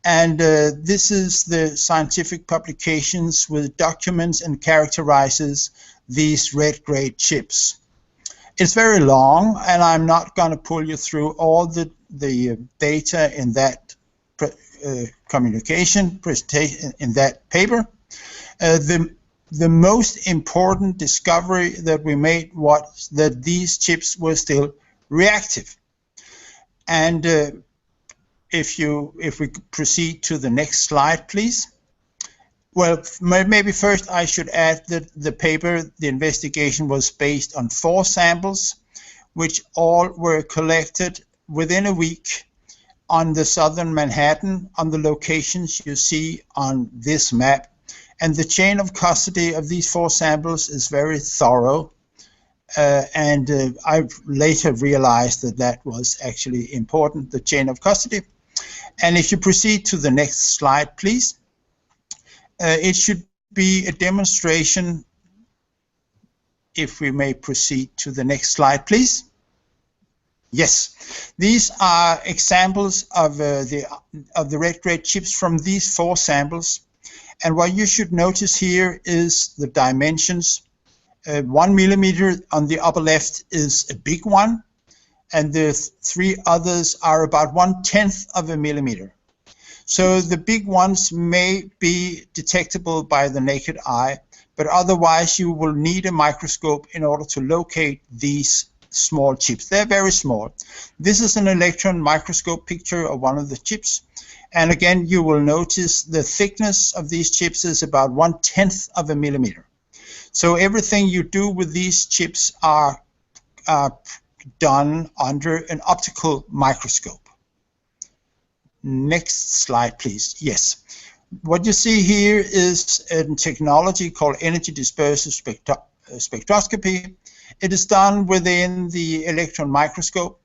And this is the scientific publications with documents and characterizes these red-gray chips. It's very long, and I'm not going to pull you through all the data in that communication presentation in that paper. The most important discovery that we made was that these chips were still reactive. And if we proceed to the next slide, please. Well, maybe first I should add that the paper, the investigation, was based on 4 samples, which all were collected within a week on the southern Manhattan, on the locations you see on this map. And the chain of custody of these 4 samples is very thorough. And I later realized that that was actually important, the chain of custody. And if you proceed to the next slide, please. It should be a demonstration, if we may proceed to the next slide, please. Yes, these are examples of the red-gray chips from these 4 samples. And what you should notice here is the dimensions. 1 millimeter on the upper left is a big one, and the 3 others are about 1/10 of a millimeter. So the big ones may be detectable by the naked eye, but otherwise you will need a microscope in order to locate these small chips. They're very small. This is an electron microscope picture of one of the chips. And again, you will notice the thickness of these chips is about 1/10 of a millimeter. So everything you do with these chips are done under an optical microscope. Next slide, please. Yes. What you see here is a technology called energy dispersive spectroscopy. It is done within the electron microscope,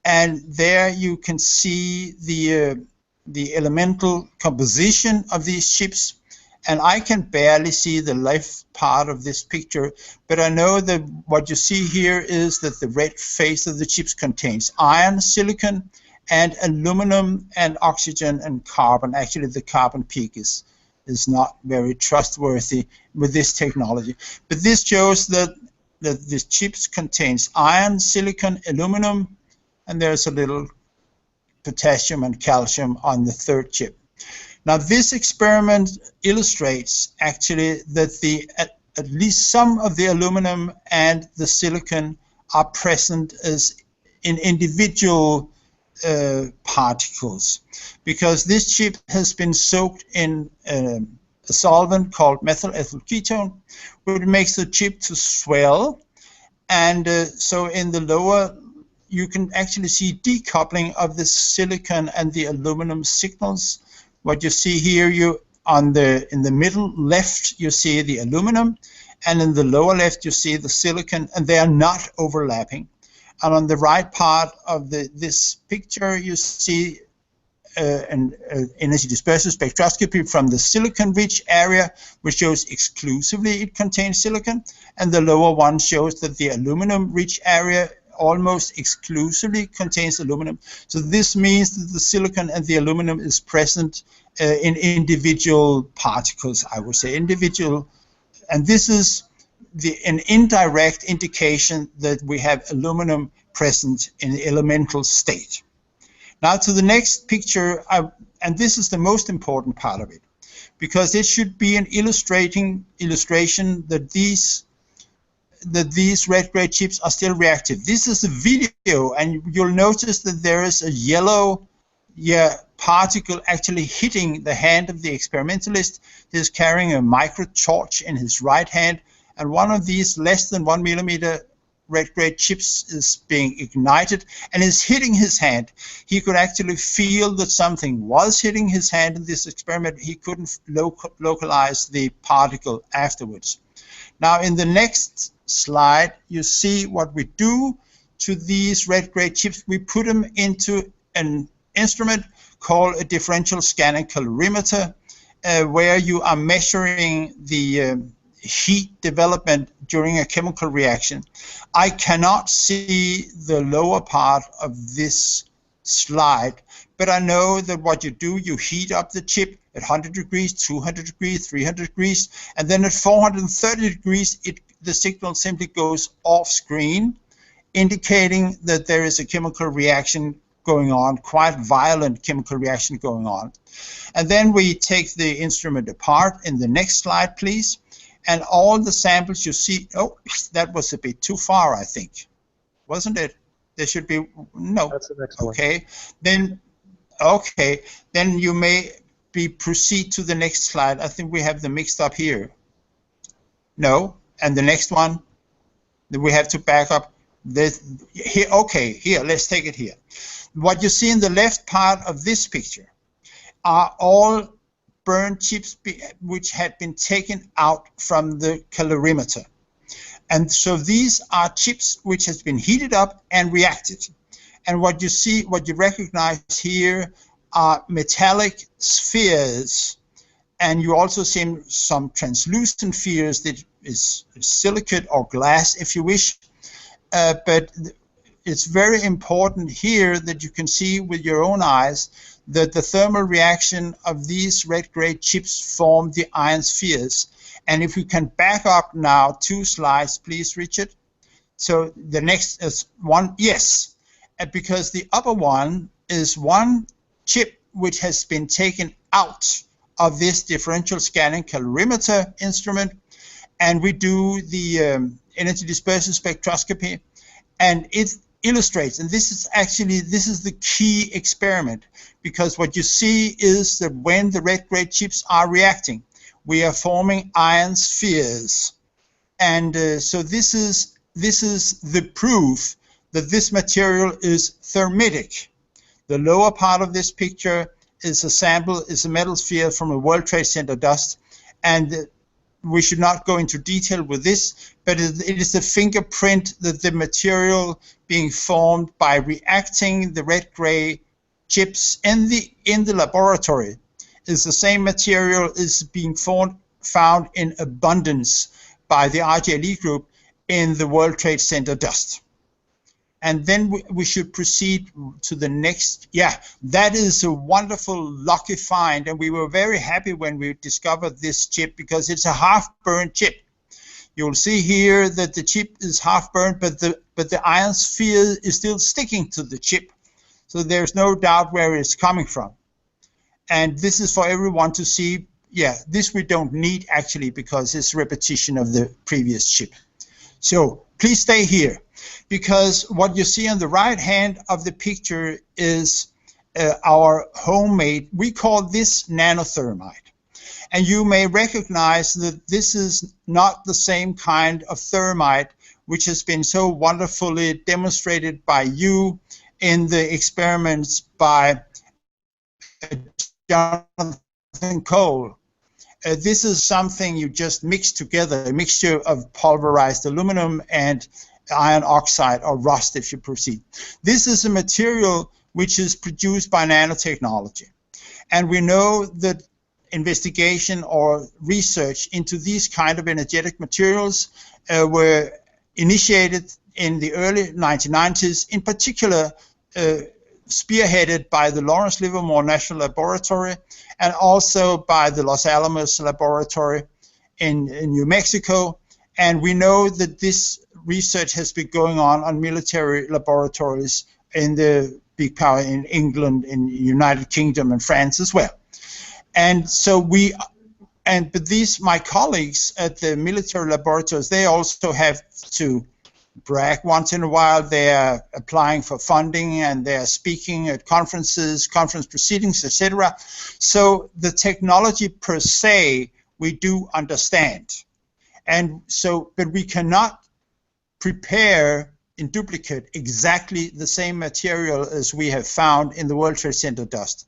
and there you can see the elemental composition of these chips. And I can barely see the left part of this picture, but I know that what you see here is that the red face of the chips contains iron, silicon, and aluminum, and oxygen, and carbon. Actually, the carbon peak is not very trustworthy with this technology. But this shows that the chips contains iron, silicon, aluminum, and there's a little potassium and calcium on the 3rd chip. Now, this experiment illustrates actually that at least some of the aluminum and the silicon are present as in individual particles, because this chip has been soaked in a solvent called methyl ethyl ketone, which makes the chip to swell. And so in the lower, you can actually see decoupling of the silicon and the aluminum signals. What you see here, in the middle left, you see the aluminum, and in the lower left, you see the silicon, and they are not overlapping. And on the right part of this picture, you see an energy dispersive spectroscopy from the silicon-rich area, which shows exclusively it contains silicon, and the lower one shows that the aluminum-rich area almost exclusively contains aluminum. So this means that the silicon and the aluminum is present in individual particles, I would say, individual. And this is an indirect indication that we have aluminum present in the elemental state. Now to the next picture, and this is the most important part of it, because it should be an illustration that these red-gray chips are still reactive. This is a video, and you'll notice that there is a yellow particle actually hitting the hand of the experimentalist. He's carrying a micro torch in his right hand, and one of these less than 1 millimeter red-gray chips is being ignited and is hitting his hand. He could actually feel that something was hitting his hand in this experiment. He couldn't localize the particle afterwards. Now in the next slide, you see what we do to these red-gray chips. We put them into an instrument called a differential scanning calorimeter, where you are measuring the heat development during a chemical reaction. I cannot see the lower part of this slide, but I know that what you do, you heat up the chip at 100 degrees, 200 degrees, 300 degrees, and then at 430 degrees, the signal simply goes off screen, indicating that there is a chemical reaction going on, quite violent chemical reaction going on. And then we take the instrument apart. In the next slide, please. And all the samples you see, oh, that was a bit too far, I think. Wasn't it? There should be, no. That's the next one. Okay, then you may proceed to the next slide. I think we have them mixed up here. No, and the next one, then we have to back up. Here, okay, here, let's take it here. What you see in the left part of this picture are all burned chips which had been taken out from the calorimeter. And so these are chips which has been heated up and reacted. And what you see, what you recognize here are metallic spheres. And you also see some translucent spheres that is silicate or glass, if you wish. But it's very important here that you can see with your own eyes that the thermal reaction of these red-gray chips form the iron spheres. And if we can back up now 2 slides, please, Richard. So the next is one, yes, because the upper one is one chip which has been taken out of this differential scanning calorimeter instrument, and we do the energy dispersion spectroscopy, and it illustrates, and this is the key experiment, because what you see is that when the red-gray chips are reacting, we are forming iron spheres, and so this is the proof that this material is thermitic. The lower part of this picture is a metal sphere from a World Trade Center dust, and we should not go into detail with this, but it is a fingerprint that the material being formed by reacting the red-gray chips in the laboratory is the same material is being found in abundance by the RGLE group in the World Trade Center dust. And then we should proceed to the next. Yeah, that is a wonderful, lucky find, and we were very happy when we discovered this chip because it's a half-burned chip. You'll see here that the chip is half-burned, but the iron sphere is still sticking to the chip, so there's no doubt where it's coming from. And this is for everyone to see. Yeah, this we don't need actually because it's repetition of the previous chip. So please stay here, because what you see on the right hand of the picture is our homemade, we call this nanothermite. And you may recognize that this is not the same kind of thermite which has been so wonderfully demonstrated by you in the experiments by Jonathan Cole. This is something you just mix together, a mixture of pulverized aluminum and iron oxide or rust if you proceed. This is a material which is produced by nanotechnology. And we know that investigation or research into these kind of energetic materials were initiated in the early 1990s, in particular spearheaded by the Lawrence Livermore National Laboratory and also by the Los Alamos Laboratory in New Mexico. And we know that this research has been going on military laboratories in the big power in England, in United Kingdom, and France as well. And so but these, my colleagues at the military laboratories, they also have to brag once in a while. They're applying for funding and they're speaking at conferences, conference proceedings, etc. So the technology per se, we do understand. And so, but we cannot prepare in duplicate exactly the same material as we have found in the World Trade Center dust.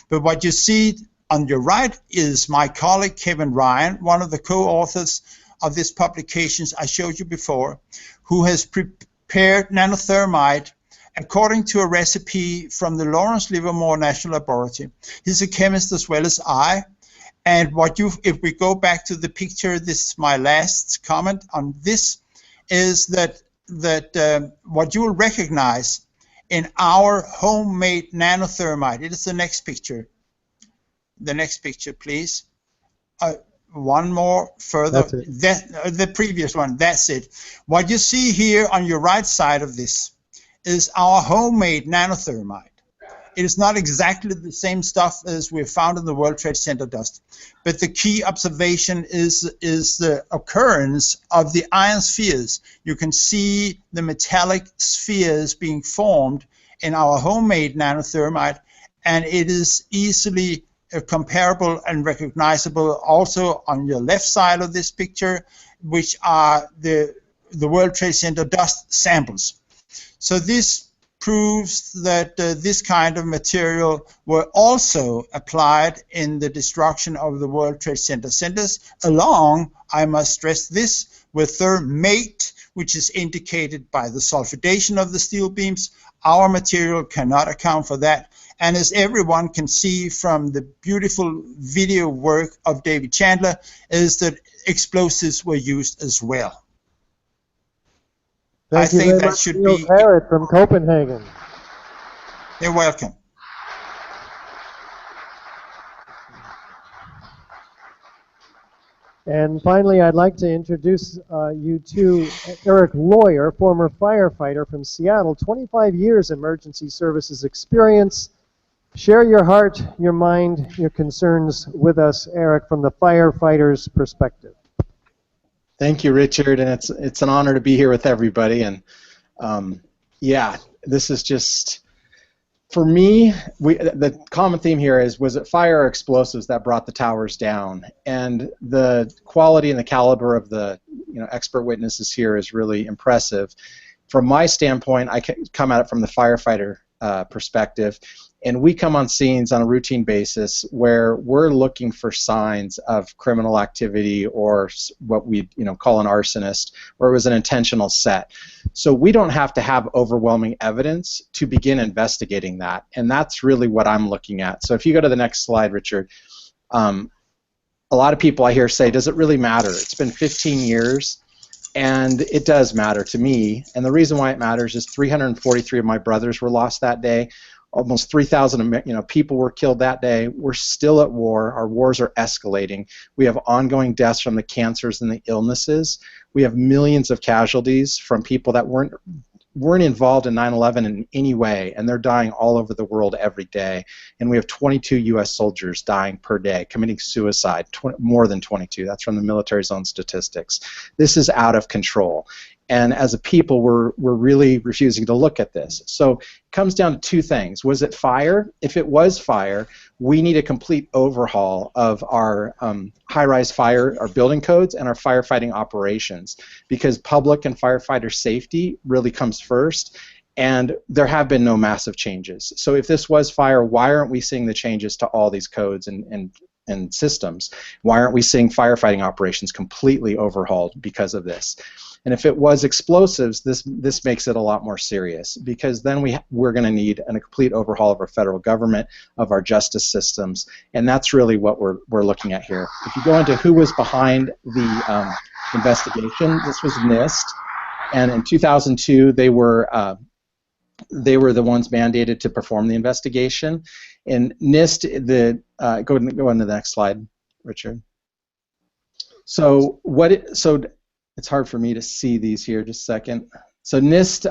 But what you see on your right is my colleague Kevin Ryan, one of the co-authors of this publications I showed you before, who has prepared nanothermite according to a recipe from the Lawrence Livermore National Laboratory. He's a chemist as well as I. And if we go back to the picture, this is my last comment on this, is that what you will recognize in our homemade nanothermite, it is the next picture. The next picture, please. One more further. The previous one, that's it. What you see here on your right side of this is our homemade nanothermite. It is not exactly the same stuff as we found in the World Trade Center dust, but the key observation is the occurrence of the iron spheres. You can see the metallic spheres being formed in our homemade nanothermite, and it is easily comparable and recognizable also on your left side of this picture, which are the World Trade Center dust samples. So this proves that this kind of material were also applied in the destruction of the World Trade Center centers, along, I must stress this, with Thermite, which is indicated by the sulfidation of the steel beams. Our material cannot account for that. And as everyone can see from the beautiful video work of David Chandler, is that explosives were used as well. Thank you very much, Niels Harrit from Copenhagen. You're welcome. And finally, I'd like to introduce you to Eric Lawyer, former firefighter from Seattle, 25 years emergency services experience. Share your heart, your mind, your concerns with us, Eric, from the firefighter's perspective. Thank you, Richard, and it's an honor to be here with everybody. And yeah, this is just, for me, the common theme here was it fire or explosives that brought the towers down? And the quality and the caliber of the expert witnesses here is really impressive. From my standpoint, I come at it from the firefighter perspective. And we come on scenes on a routine basis where we're looking for signs of criminal activity or what we call an arsonist, where it was an intentional set. So we don't have to have overwhelming evidence to begin investigating that, and that's really what I'm looking at. So if you go to the next slide, Richard, a lot of people I hear say, does it really matter? It's been 15 years. And it does matter to me, and the reason why it matters is 343 of my brothers were lost that day. Almost 3,000 people were killed that day. We're still at war. Our wars are escalating. We have ongoing deaths from the cancers and the illnesses. We have millions of casualties from people that weren't involved in 9/11 in any way, and they're dying all over the world every day. And we have 22 U.S. soldiers dying per day, committing suicide, more than 22. That's from the military's own statistics. This is out of control. And as a people, we're really refusing to look at this. So it comes down to two things. Was it fire? If it was fire, we need a complete overhaul of our high-rise fire, our building codes, and our firefighting operations, because public and firefighter safety really comes first, and there have been no massive changes. So if this was fire, why aren't we seeing the changes to all these codes and systems? Why aren't we seeing firefighting operations completely overhauled because of this? And if it was explosives, this makes it a lot more serious, because then we're going to need a complete overhaul of our federal government, of our justice systems, and that's really what we're looking at here. If you go into who was behind the investigation, this was NIST, and in 2002 they were the ones mandated to perform the investigation. And NIST, go on to the next slide, Richard. So it's hard for me to see these here. Just a second. So NIST.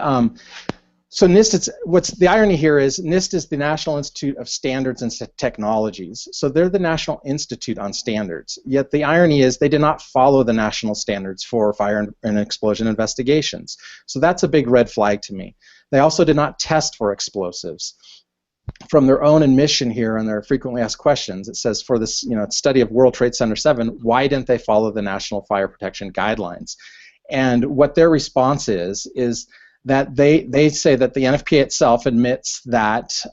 So NIST, what's the irony here is NIST is the National Institute of Standards and Technologies. So they're the National Institute on Standards. Yet the irony is they did not follow the national standards for fire and explosion investigations. So that's a big red flag to me. They also did not test for explosives. From their own admission here on their frequently asked questions, it says for this study of World Trade Center 7, why didn't they follow the National Fire Protection Guidelines? And what their response is that they say that the NFPA itself admits that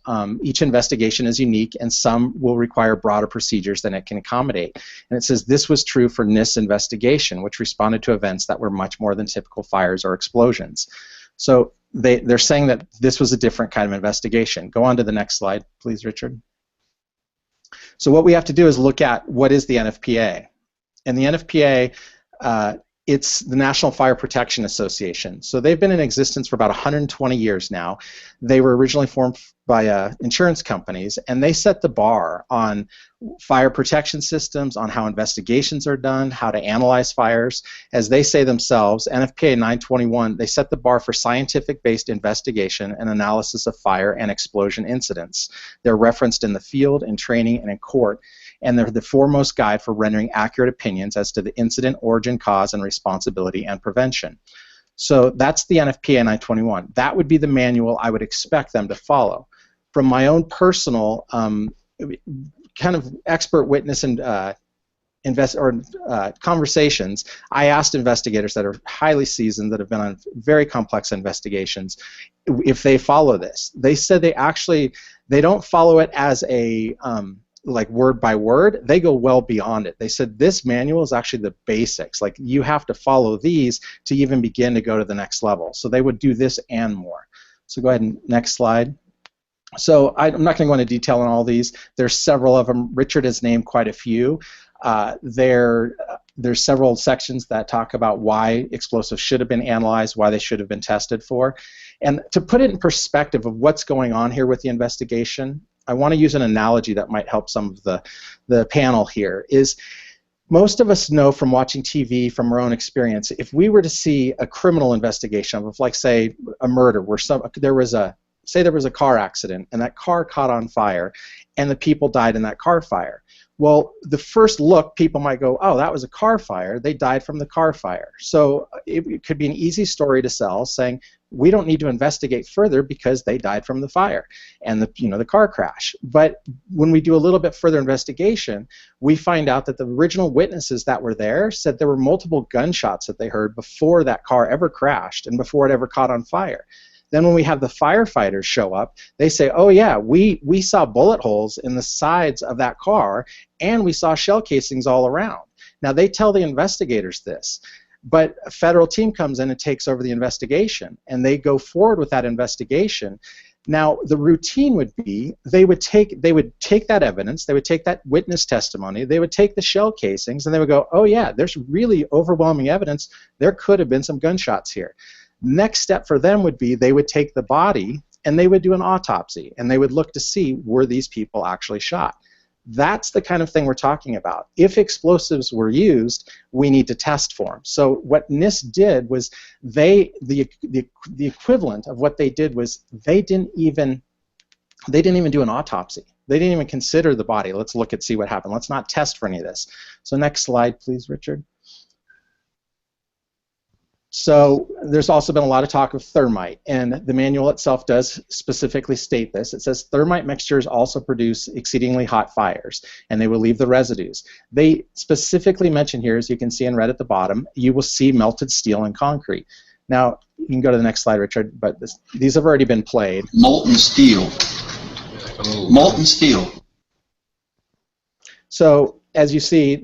each investigation is unique and some will require broader procedures than it can accommodate. And it says this was true for NIST's investigation, which responded to events that were much more than typical fires or explosions. So they're saying that this was a different kind of investigation. Go on to the next slide, please, Richard. So what we have to do is look at what is the NFPA. And the NFPA, it's the National Fire Protection Association. So they've been in existence for about 120 years now. They were originally formed by insurance companies, and they set the bar on fire protection systems, on how investigations are done, how to analyze fires. As they say themselves, NFPA 921, they set the bar for scientific-based investigation and analysis of fire and explosion incidents. They're referenced in the field, in training, and in court. And they're the foremost guide for rendering accurate opinions as to the incident, origin, cause, and responsibility and prevention. So that's the NFPA 921. That would be the manual I would expect them to follow. From my own personal kind of expert witness and conversations, I asked investigators that are highly seasoned, that have been on very complex investigations, if they follow this. They said they don't follow it as a like word by word. They go well beyond it. They said this manual is actually the basics. Like you have to follow these to even begin to go to the next level. So they would do this and more. So go ahead and next slide. So I'm not going to go into detail on all these. There's several of them. Richard has named quite a few. There's several sections that talk about why explosives should have been analyzed, why they should have been tested for. And to put it in perspective of what's going on here with the investigation, I want to use an analogy that might help some of the panel here. Is most of us know from watching TV, from our own experience, if we were to see a criminal investigation of, like, say, a murder where there was a car accident and that car caught on fire and the people died in that car fire. Well, the first look, people might go, oh, that was a car fire. They died from the car fire. So it could be an easy story to sell, saying we don't need to investigate further because they died from the fire and the car crash. But when we do a little bit further investigation, we find out that the original witnesses that were there said there were multiple gunshots that they heard before that car ever crashed and before it ever caught on fire. Then when we have the firefighters show up, they say, oh yeah, we saw bullet holes in the sides of that car and we saw shell casings all around. Now they tell the investigators this, but a federal team comes in and takes over the investigation and they go forward with that investigation. Now the routine would be they would take that evidence, they would take that witness testimony, they would take the shell casings and they would go, oh yeah, there's really overwhelming evidence, there could have been some gunshots here. Next step for them would be they would take the body and they would do an autopsy and they would look to see were these people actually shot. That's the kind of thing we're talking about. If explosives were used, we need to test for them. So what NIST did was the equivalent of what they did was they didn't even do an autopsy. They didn't even consider the body. Let's look and see what happened. Let's not test for any of this. So next slide, please, Richard. So there's also been a lot of talk of thermite, and the manual itself does specifically state this. It says thermite mixtures also produce exceedingly hot fires, and they will leave the residues. They specifically mention here, as you can see in red at the bottom, you will see melted steel and concrete. Now, you can go to the next slide, Richard, but these have already been played. Molten steel. Molten steel. So, as you see,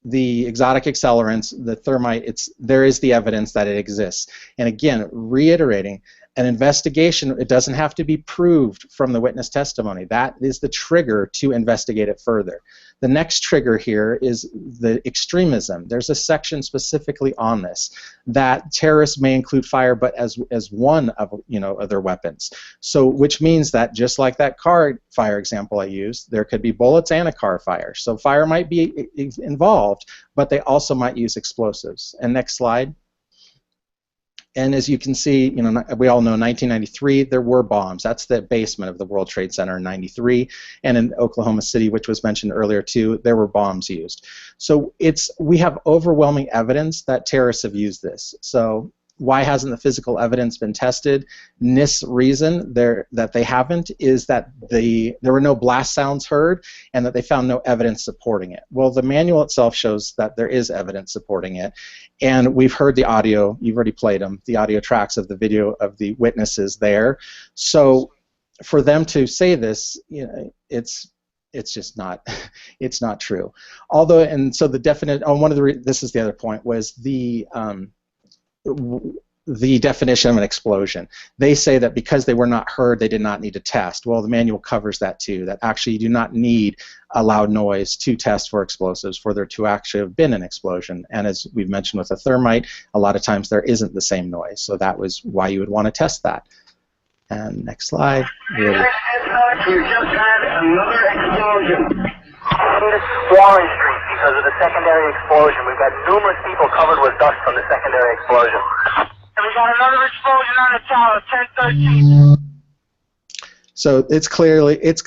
the exotic accelerants, the thermite, there is the evidence that it exists. And again, reiterating, An investigation, it doesn't have to be proved from the witness testimony. That is the trigger to investigate it further. The next trigger here is the extremism. There's a section specifically on this, that terrorists may include fire, but as one of other weapons. So, which means that just like that car fire example I used, there could be bullets and a car fire. So fire might be involved, but they also might use explosives. And next slide. And as you can see, we all know 1993 there were bombs. That's the basement of the World Trade Center in '93, and in Oklahoma City, which was mentioned earlier too, there were bombs used. So we have overwhelming evidence that terrorists have used this. So why hasn't the physical evidence been tested? NIST's reason that they haven't is that there were no blast sounds heard and that they found no evidence supporting it. Well, the manual itself shows that there is evidence supporting it, and we've heard the audio. You've already played them, the audio tracks of the video of the witnesses there. So for them to say this, it's just not it's not true. Although, and so the definite this is the other point, was the definition of an explosion. They say that because they were not heard, they did not need to test. Well, the manual covers that too, that actually you do not need a loud noise to test for explosives for there to actually have been an explosion. And as we've mentioned with a thermite, a lot of times there isn't the same noise. So that was why you would want to test that. And next slide. We just had another explosion. Warren Street because of the secondary explosion. We've got numerous people covered with dust from the secondary explosion. And we got another explosion on the tower, 1013. So it's clear. It's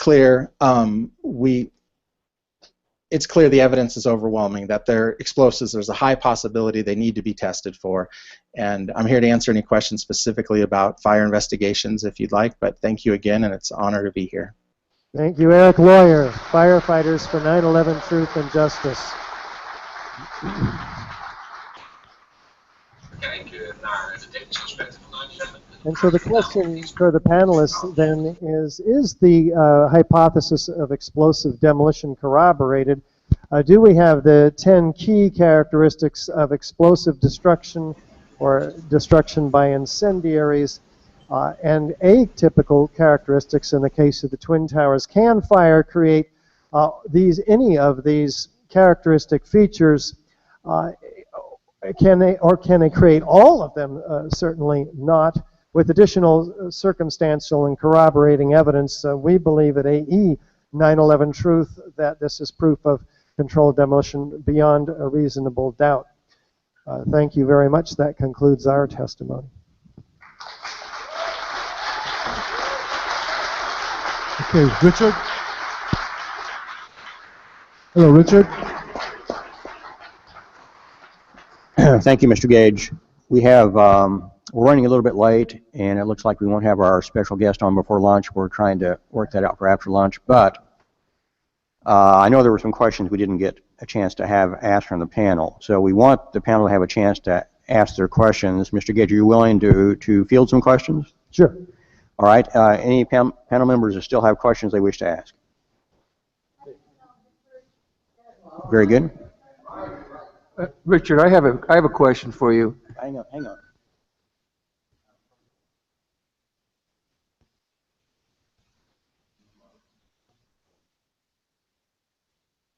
clear the evidence is overwhelming that they're explosives. There's a high possibility they need to be tested for. And I'm here to answer any questions specifically about fire investigations if you'd like. But thank you again, and it's an honor to be here. Thank you, Eric Lawyer, Firefighters for 9/11 Truth and Justice. And so the question for the panelists then is the hypothesis of explosive demolition corroborated? Do we have the 10 key characteristics of explosive destruction or destruction by incendiaries? And atypical characteristics in the case of the Twin Towers? Can fire create any of these characteristic features? Can they create all of them? Certainly not. With additional circumstantial and corroborating evidence, we believe at AE 9/11 Truth that this is proof of controlled demolition beyond a reasonable doubt. Thank you very much. That concludes our testimony. Okay, Richard. Hello, Richard. Thank you, Mr. Gage. We're running a little bit late, and it looks like we won't have our special guest on before lunch. We're trying to work that out for after lunch, but I know there were some questions we didn't get a chance to have asked from the panel. So we want the panel to have a chance to ask their questions. Mr. Gage, are you willing to field some questions? Sure. All right. Any panel members that still have questions they wish to ask? Very good. Richard, I have a question for you. Hang on.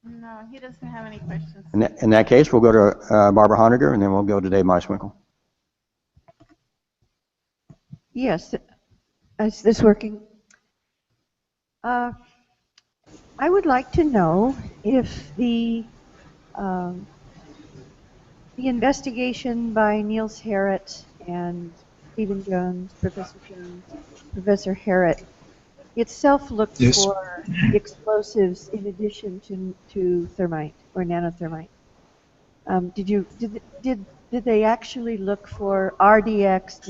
No, he doesn't have any questions. In that case, we'll go to Barbara Honegger, and then we'll go to Dave Meiswinkle. Yes. Is this working? I would like to know if the investigation by Niels Harrit and Stephen Jones, Professor Harrit, itself looked for explosives in addition to thermite or nanothermite. Did they actually look for RDX?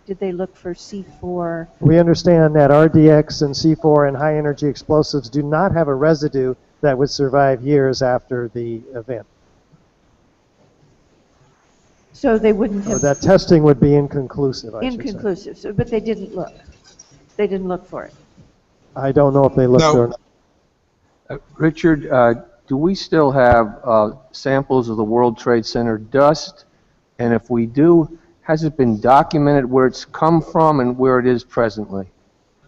Did they look for C4? We understand that RDX and C4 and high energy explosives do not have a residue that would survive years after the event. So they wouldn't have. So that testing would be inconclusive. Inconclusive. So, but they didn't look. They didn't look for it. I don't know if they looked or not. Richard, do we still have samples of the World Trade Center dust? And if we do, has it been documented where it's come from and where it is presently?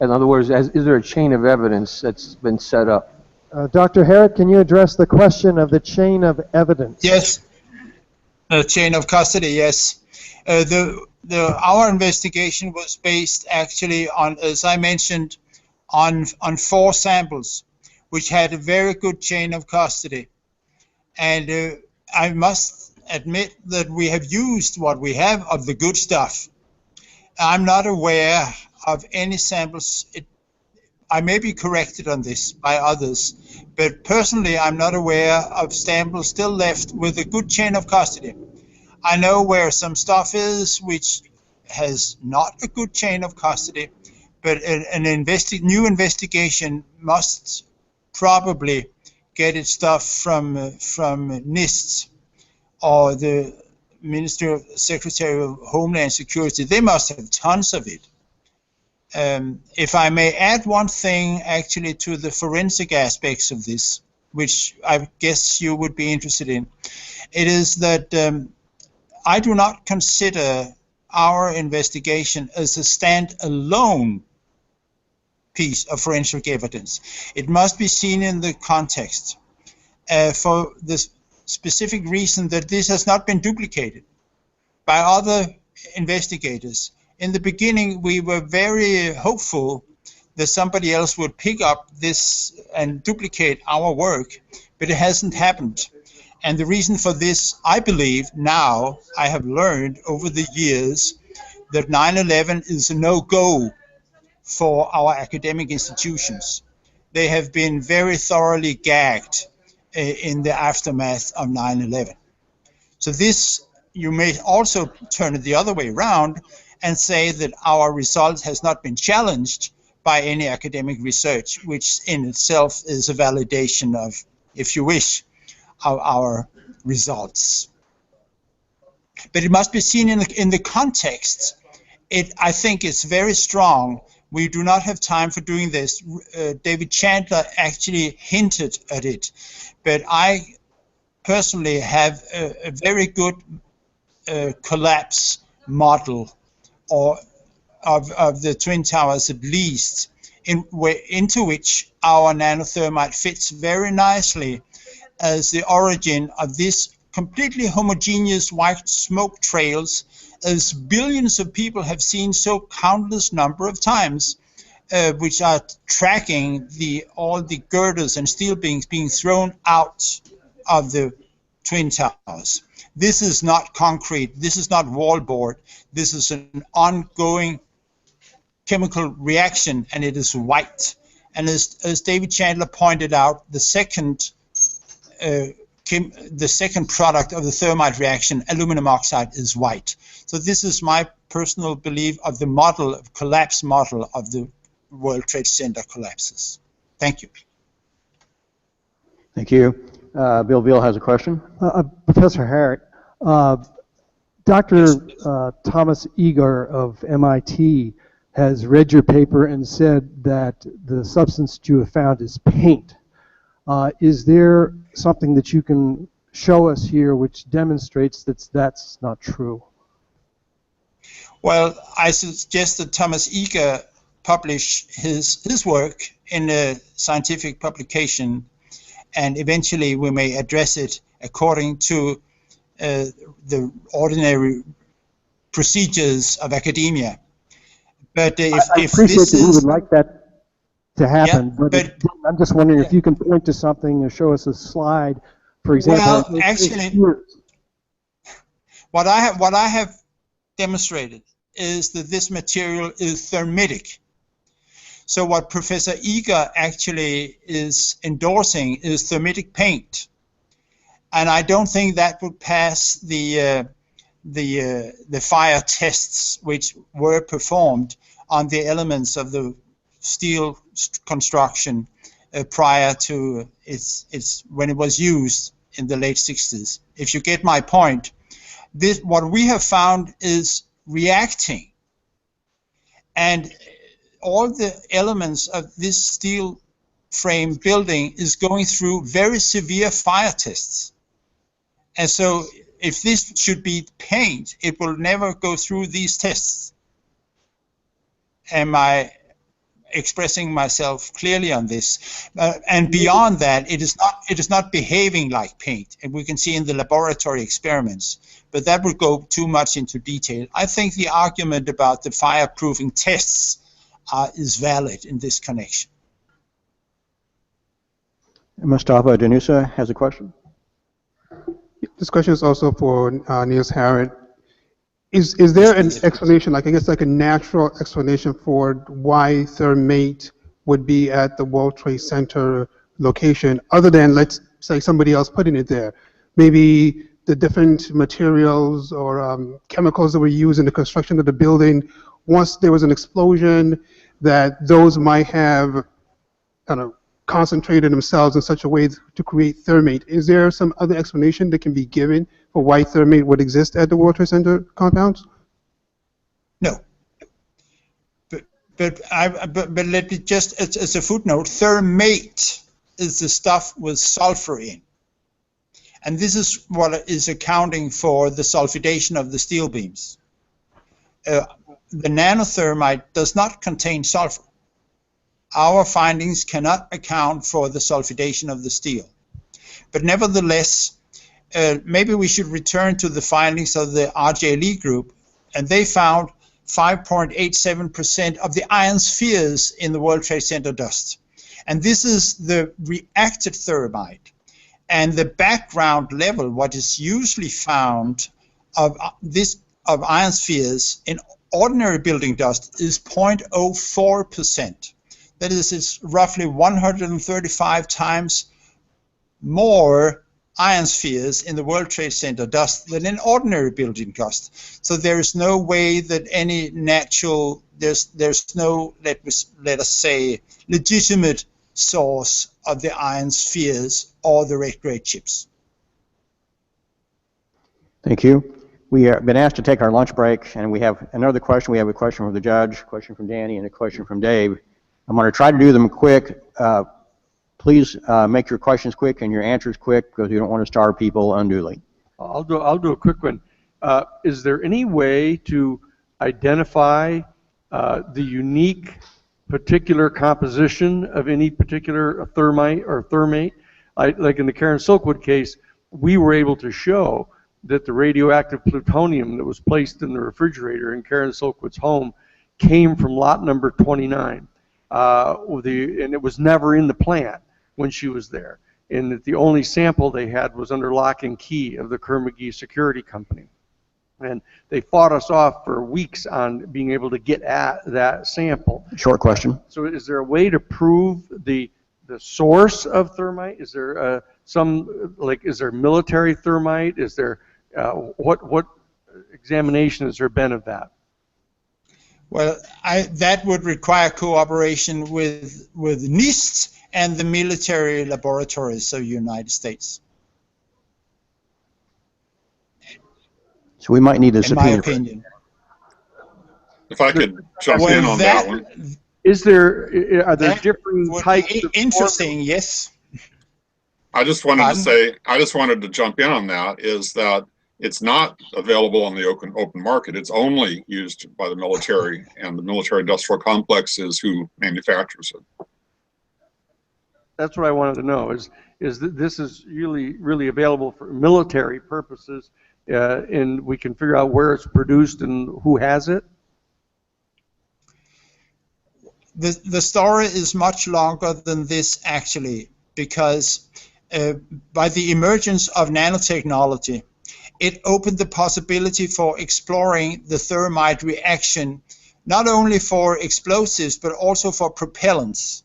In other words, is there a chain of evidence that's been set up? Dr. Harrit, can you address the question of the chain of evidence? Yes. Chain of custody, yes. Our investigation was based actually on, as I mentioned, on 4 samples, which had a very good chain of custody. And I must admit that we have used what we have of the good stuff. I'm not aware of any samples. I may be corrected on this by others, but personally I'm not aware of samples still left with a good chain of custody. I know where some stuff is which has not a good chain of custody, but an new investigation must probably get its stuff from NIST or the Secretary of Homeland Security. They must have tons of it. If I may add one thing actually to the forensic aspects of this, which I guess you would be interested in, it is that I do not consider our investigation as a stand-alone piece of forensic evidence. It must be seen in the context for the specific reason that this has not been duplicated by other investigators. In the beginning, we were very hopeful that somebody else would pick up this and duplicate our work, but it hasn't happened. And the reason for this, I believe, now I have learned over the years that 9/11 is a no-go for our academic institutions. They have been very thoroughly gagged in the aftermath of 9/11. So this, you may also turn it the other way around and say that our result has not been challenged by any academic research, which in itself is a validation of, if you wish, our results. But it must be seen in the context. I think it's very strong. We do not have time for doing this. David Chandler actually hinted at it, but I personally have a very good collapse model, or of the Twin Towers at least, into which our nanothermite fits very nicely as the origin of this completely homogeneous white smoke trails, as billions of people have seen so countless number of times, which are tracking all the girders and steel beams being thrown out of the Twin Towers. This is not concrete, this is not wallboard, this is an ongoing chemical reaction, and it is white. And as David Chandler pointed out, the second product of the thermite reaction, aluminum oxide, is white. So this is my personal belief of the model, of collapse model of the World Trade Center collapses. Thank you. Thank you. Bill Veal has a question. Professor Harrit, Dr. Thomas Eagar of MIT has read your paper and said that the substance you have found is paint. Is there something that you can show us here which demonstrates that that's not true? Well, I suggest that Thomas Eagar publish his work in a scientific publication, and eventually we may address it according to the ordinary procedures of academia. But I appreciate that we would like that to happen, yeah, but I'm just wondering if you can point to something or show us a slide, for example. Well, actually, what I have demonstrated is that this material is thermitic. So what Professor Eagar actually is endorsing is thermitic paint, and I don't think that would pass the fire tests which were performed on the elements of the steel construction prior to its when it was used in the late 60s. If you get my point, what we have found is reacting, and all the elements of this steel frame building is going through very severe fire tests. And so if this should be paint, it will never go through these tests. Am I expressing myself clearly on this? And beyond that, it is not behaving like paint, and we can see in the laboratory experiments. But that would go too much into detail. I think the argument about the fireproofing tests is valid in this connection. Mustafa Danusa has a question. This question is also for Niels Harrit. Is there an explanation, like I guess like a natural explanation for why Thermite would be at the World Trade Center location, other than, let's say, somebody else putting it there? Maybe the different materials or chemicals that were used in the construction of the building, once there was an explosion, that those might have kind of concentrated themselves in such a way to create Thermite. Is there some other explanation that can be given for why Thermite would exist at the World Trade Center compounds? No. But let me just, as a footnote, Thermite is the stuff with sulfur in. And this is what is accounting for the sulfidation of the steel beams. The nanothermite does not contain sulfur. Our findings cannot account for the sulfidation of the steel. But nevertheless, maybe we should return to the findings of the RJLE group, and they found 5.87% of the iron spheres in the World Trade Center dust. And this is the reacted thermite. And the background level, what is usually found of iron spheres in ordinary building dust, is 0.04%. That is, it's roughly 135 times more iron spheres in the World Trade Center dust than in ordinary building dust. So there is no way that any natural, there's no, let us say, legitimate source of the iron spheres or the red grade chips. Thank you. We have been asked to take our lunch break, and we have another question. We have a question from the judge, a question from Danny, and a question from Dave. I'm going to try to do them quick. Please make your questions quick and your answers quick, because we don't want to starve people unduly. I'll do a quick one. Is there any way to identify the unique particular composition of any particular thermite or thermate? Like in the Karen Silkwood case, we were able to show that the radioactive plutonium that was placed in the refrigerator in Karen Silkwood's home came from lot number 29. And it was never in the plant when she was there. And that the only sample they had was under lock and key of the Kerr-McGee Security Company. And they fought us off for weeks on being able to get at that sample. Short question. So is there a way to prove the source of thermite? Is there is there military thermite? Is there, what examination has there been of that? Well, that would require cooperation with NIST and the military laboratories of the United States. So we might need a subpoena. In my opinion. If I could jump in on that one. Are there different types of interesting, yes. I just wanted to jump in on that, is that it's not available on the open market. It's only used by the military, and the military industrial complex is who manufactures it. That's what I wanted to know, is that this is really available for military purposes, and we can figure out where it's produced and who has it? The story is much longer than this, actually, because by the emergence of nanotechnology, it opened the possibility for exploring the thermite reaction, not only for explosives, but also for propellants.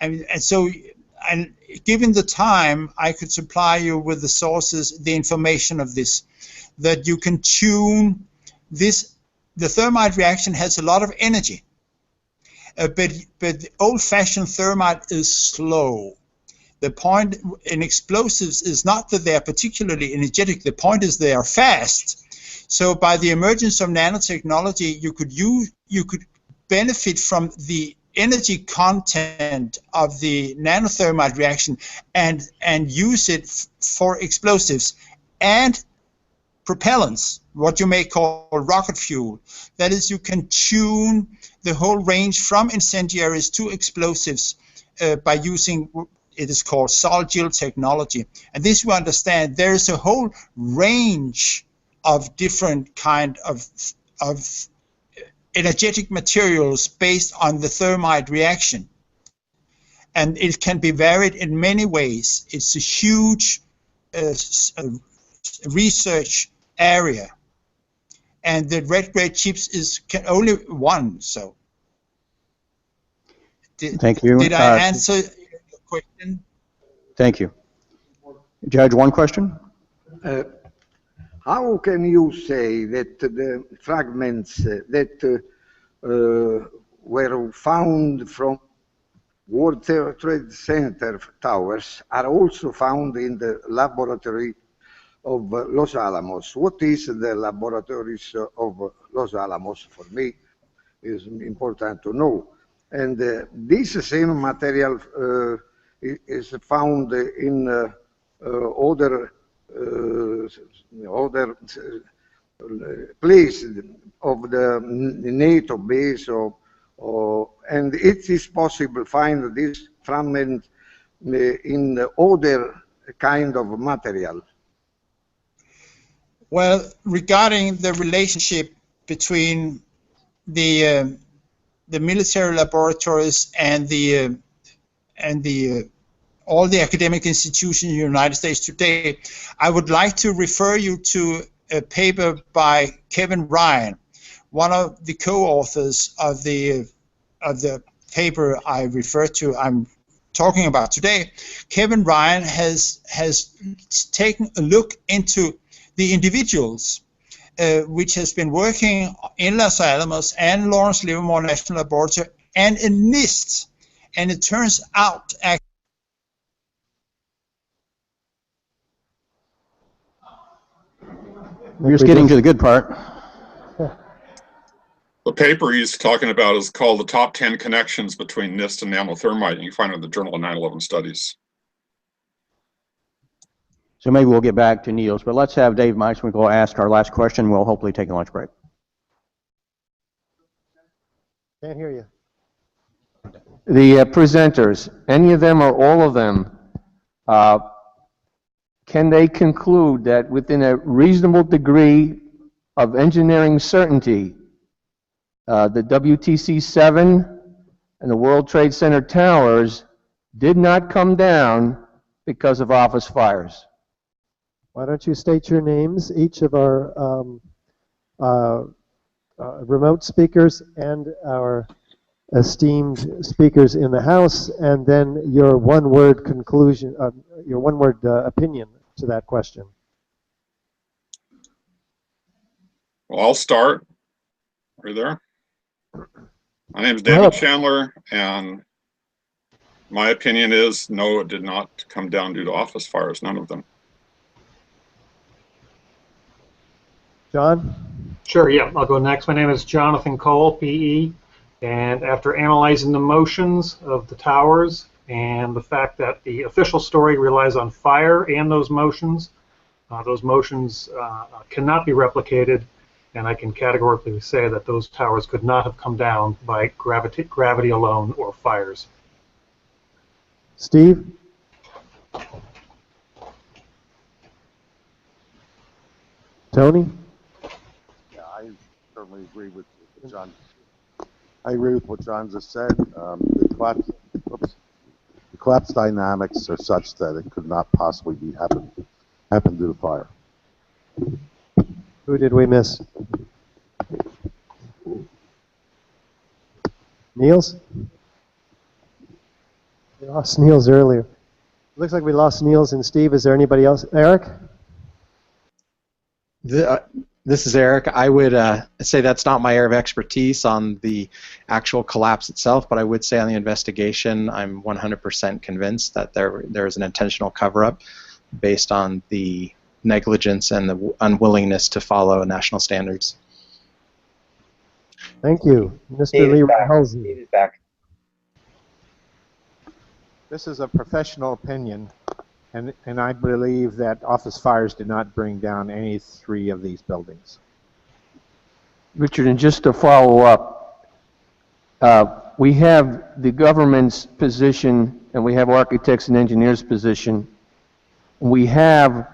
And so, given the time, I could supply you with the sources, the information of this, that you can tune this. The thermite reaction has a lot of energy, but the old-fashioned thermite is slow. The point in explosives is not that they are particularly energetic. The point is they are fast. So by the emergence of nanotechnology, you could benefit from the energy content of the nanothermite reaction and use it for explosives, and propellants, what you may call rocket fuel. That is, you can tune the whole range from incendiaries to explosives by using, it is called sol-gel technology. And this we understand there is a whole range of different kind of energetic materials based on the thermite reaction. And it can be varied in many ways. It's a huge research area. And the red grade chips is only one, so. Thank you. Did I answer your question? Thank you. Judge, one question? How can you say that the fragments that were found from World Trade Center towers are also found in the laboratory of Los Alamos? What is the laboratories of Los Alamos? For me, is important to know. And this same material is found in other place of the NATO base, and it is possible to find this fragment in other kind of material. Well, regarding the relationship between the military laboratories and all the academic institutions in the United States today, I would like to refer you to a paper by Kevin Ryan, one of the co-authors of the paper I'm talking about today. Kevin Ryan has taken a look into the individuals which has been working in Los Alamos and Lawrence Livermore National Laboratory and in NIST, and it turns out We're just getting to the good part. The paper he's talking about is called The Top 10 Connections Between NIST and Nanothermite, and you can find it in the Journal of 9/11 Studies. So maybe we'll get back to Niels, but let's have Dave Meiswinkle ask our last question. We'll hopefully take a lunch break. Can't hear you. The presenters, any of them or all of them, can they conclude that within a reasonable degree of engineering certainty, the WTC-7 and the World Trade Center towers did not come down because of office fires? Why don't you state your names, each of our remote speakers and our esteemed speakers in the House, and then your one-word conclusion, your one-word opinion to that question. Well, I'll start. Are you there? My name is David Chandler, and my opinion is no, it did not come down due to office fires, none of them. John? Sure, yeah, I'll go next. My name is Jonathan Cole, PE, and after analyzing the motions of the towers and the fact that the official story relies on fire and those motions cannot be replicated, and I can categorically say that those towers could not have come down by gravity alone or fires. Steve? Tony? Yeah, I certainly agree with John. I agree with what John just said. The collapse dynamics are such that it could not possibly happen due to fire. Who did we miss? Niels? We lost Niels earlier. Looks like we lost Niels and Steve. Is there anybody else? Eric? This is Eric. I would say that's not my area of expertise on the actual collapse itself, but I would say on the investigation, I'm 100% convinced that there is an intentional cover-up based on the negligence and the unwillingness to follow national standards. Thank you. Mr. Leroy Hulsey. This is a professional opinion. And I believe that office fires did not bring down any 3 of these buildings. Richard, and just to follow up, we have the government's position, and we have architects and engineers' position. We have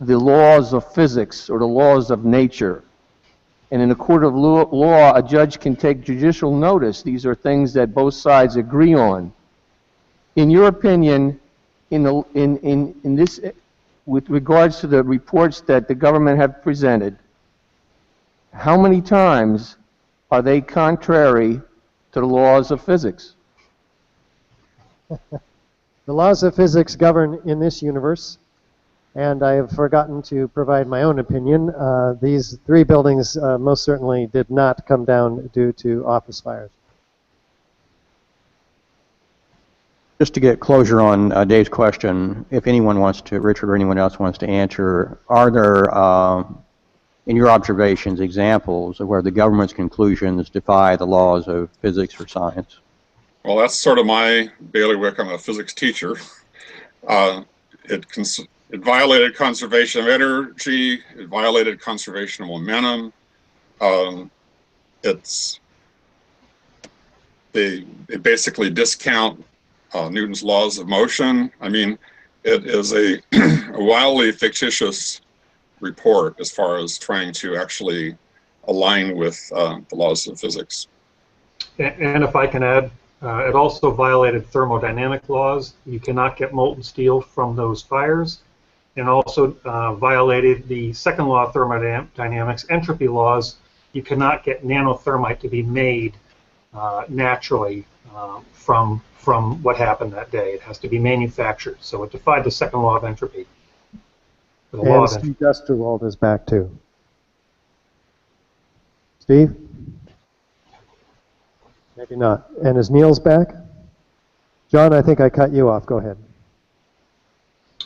the laws of physics or the laws of nature. And in a court of law, a judge can take judicial notice. These are things that both sides agree on. In your opinion, in this, with regards to the reports that the government have presented, how many times are they contrary to the laws of physics? The laws of physics govern in this universe, and I have forgotten to provide my own opinion. These 3 buildings most certainly did not come down due to office fires. Just to get closure on Dave's question, if anyone wants to, Richard or anyone else wants to answer, are there, in your observations, examples of where the government's conclusions defy the laws of physics or science? Well, that's sort of my bailiwick. I'm a physics teacher. It violated conservation of energy. It violated conservation of momentum. They basically discount Newton's laws of motion. I mean, it is a wildly fictitious report as far as trying to actually align with the laws of physics. And if I can add, it also violated thermodynamic laws. You cannot get molten steel from those fires, and also violated the second law of thermodynamics, entropy laws. You cannot get nanothermite to be made naturally from what happened that day. It has to be manufactured. So it defied the second law of entropy. The law And of Steve Dusterwald is back too. Steve? Maybe not. And is Niels back? John, I think I cut you off. Go ahead.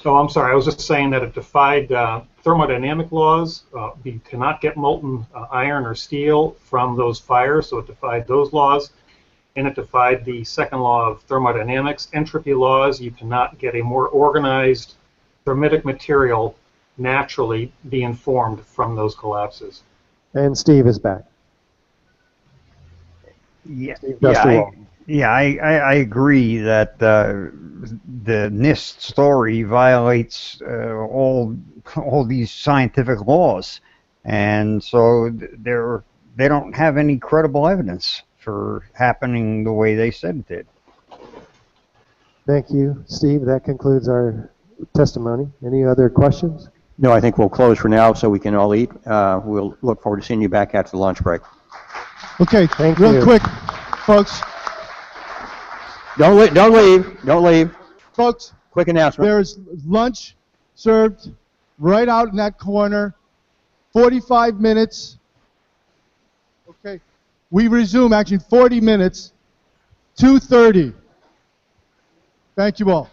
Oh, I'm sorry. I was just saying that it defied thermodynamic laws. You cannot get molten iron or steel from those fires, so it defied those laws. And it defied the second law of thermodynamics, entropy laws. You cannot get a more organized thermitic material naturally being formed from those collapses. And Steve is back. Yeah, Steve yeah, Dusterwald. I agree that the NIST story violates all these scientific laws, and so they don't have any credible evidence for happening the way they said it did. Thank you, Steve. That concludes our testimony. Any other questions? No, I think we'll close for now so we can all eat. We'll look forward to seeing you back after the lunch break. Okay, Thank real you. quick, folks. Don't leave. Folks, quick announcement. There's lunch served right out in that corner. 45 minutes. Okay. We resume actually 40 minutes. 2:30. Thank you all.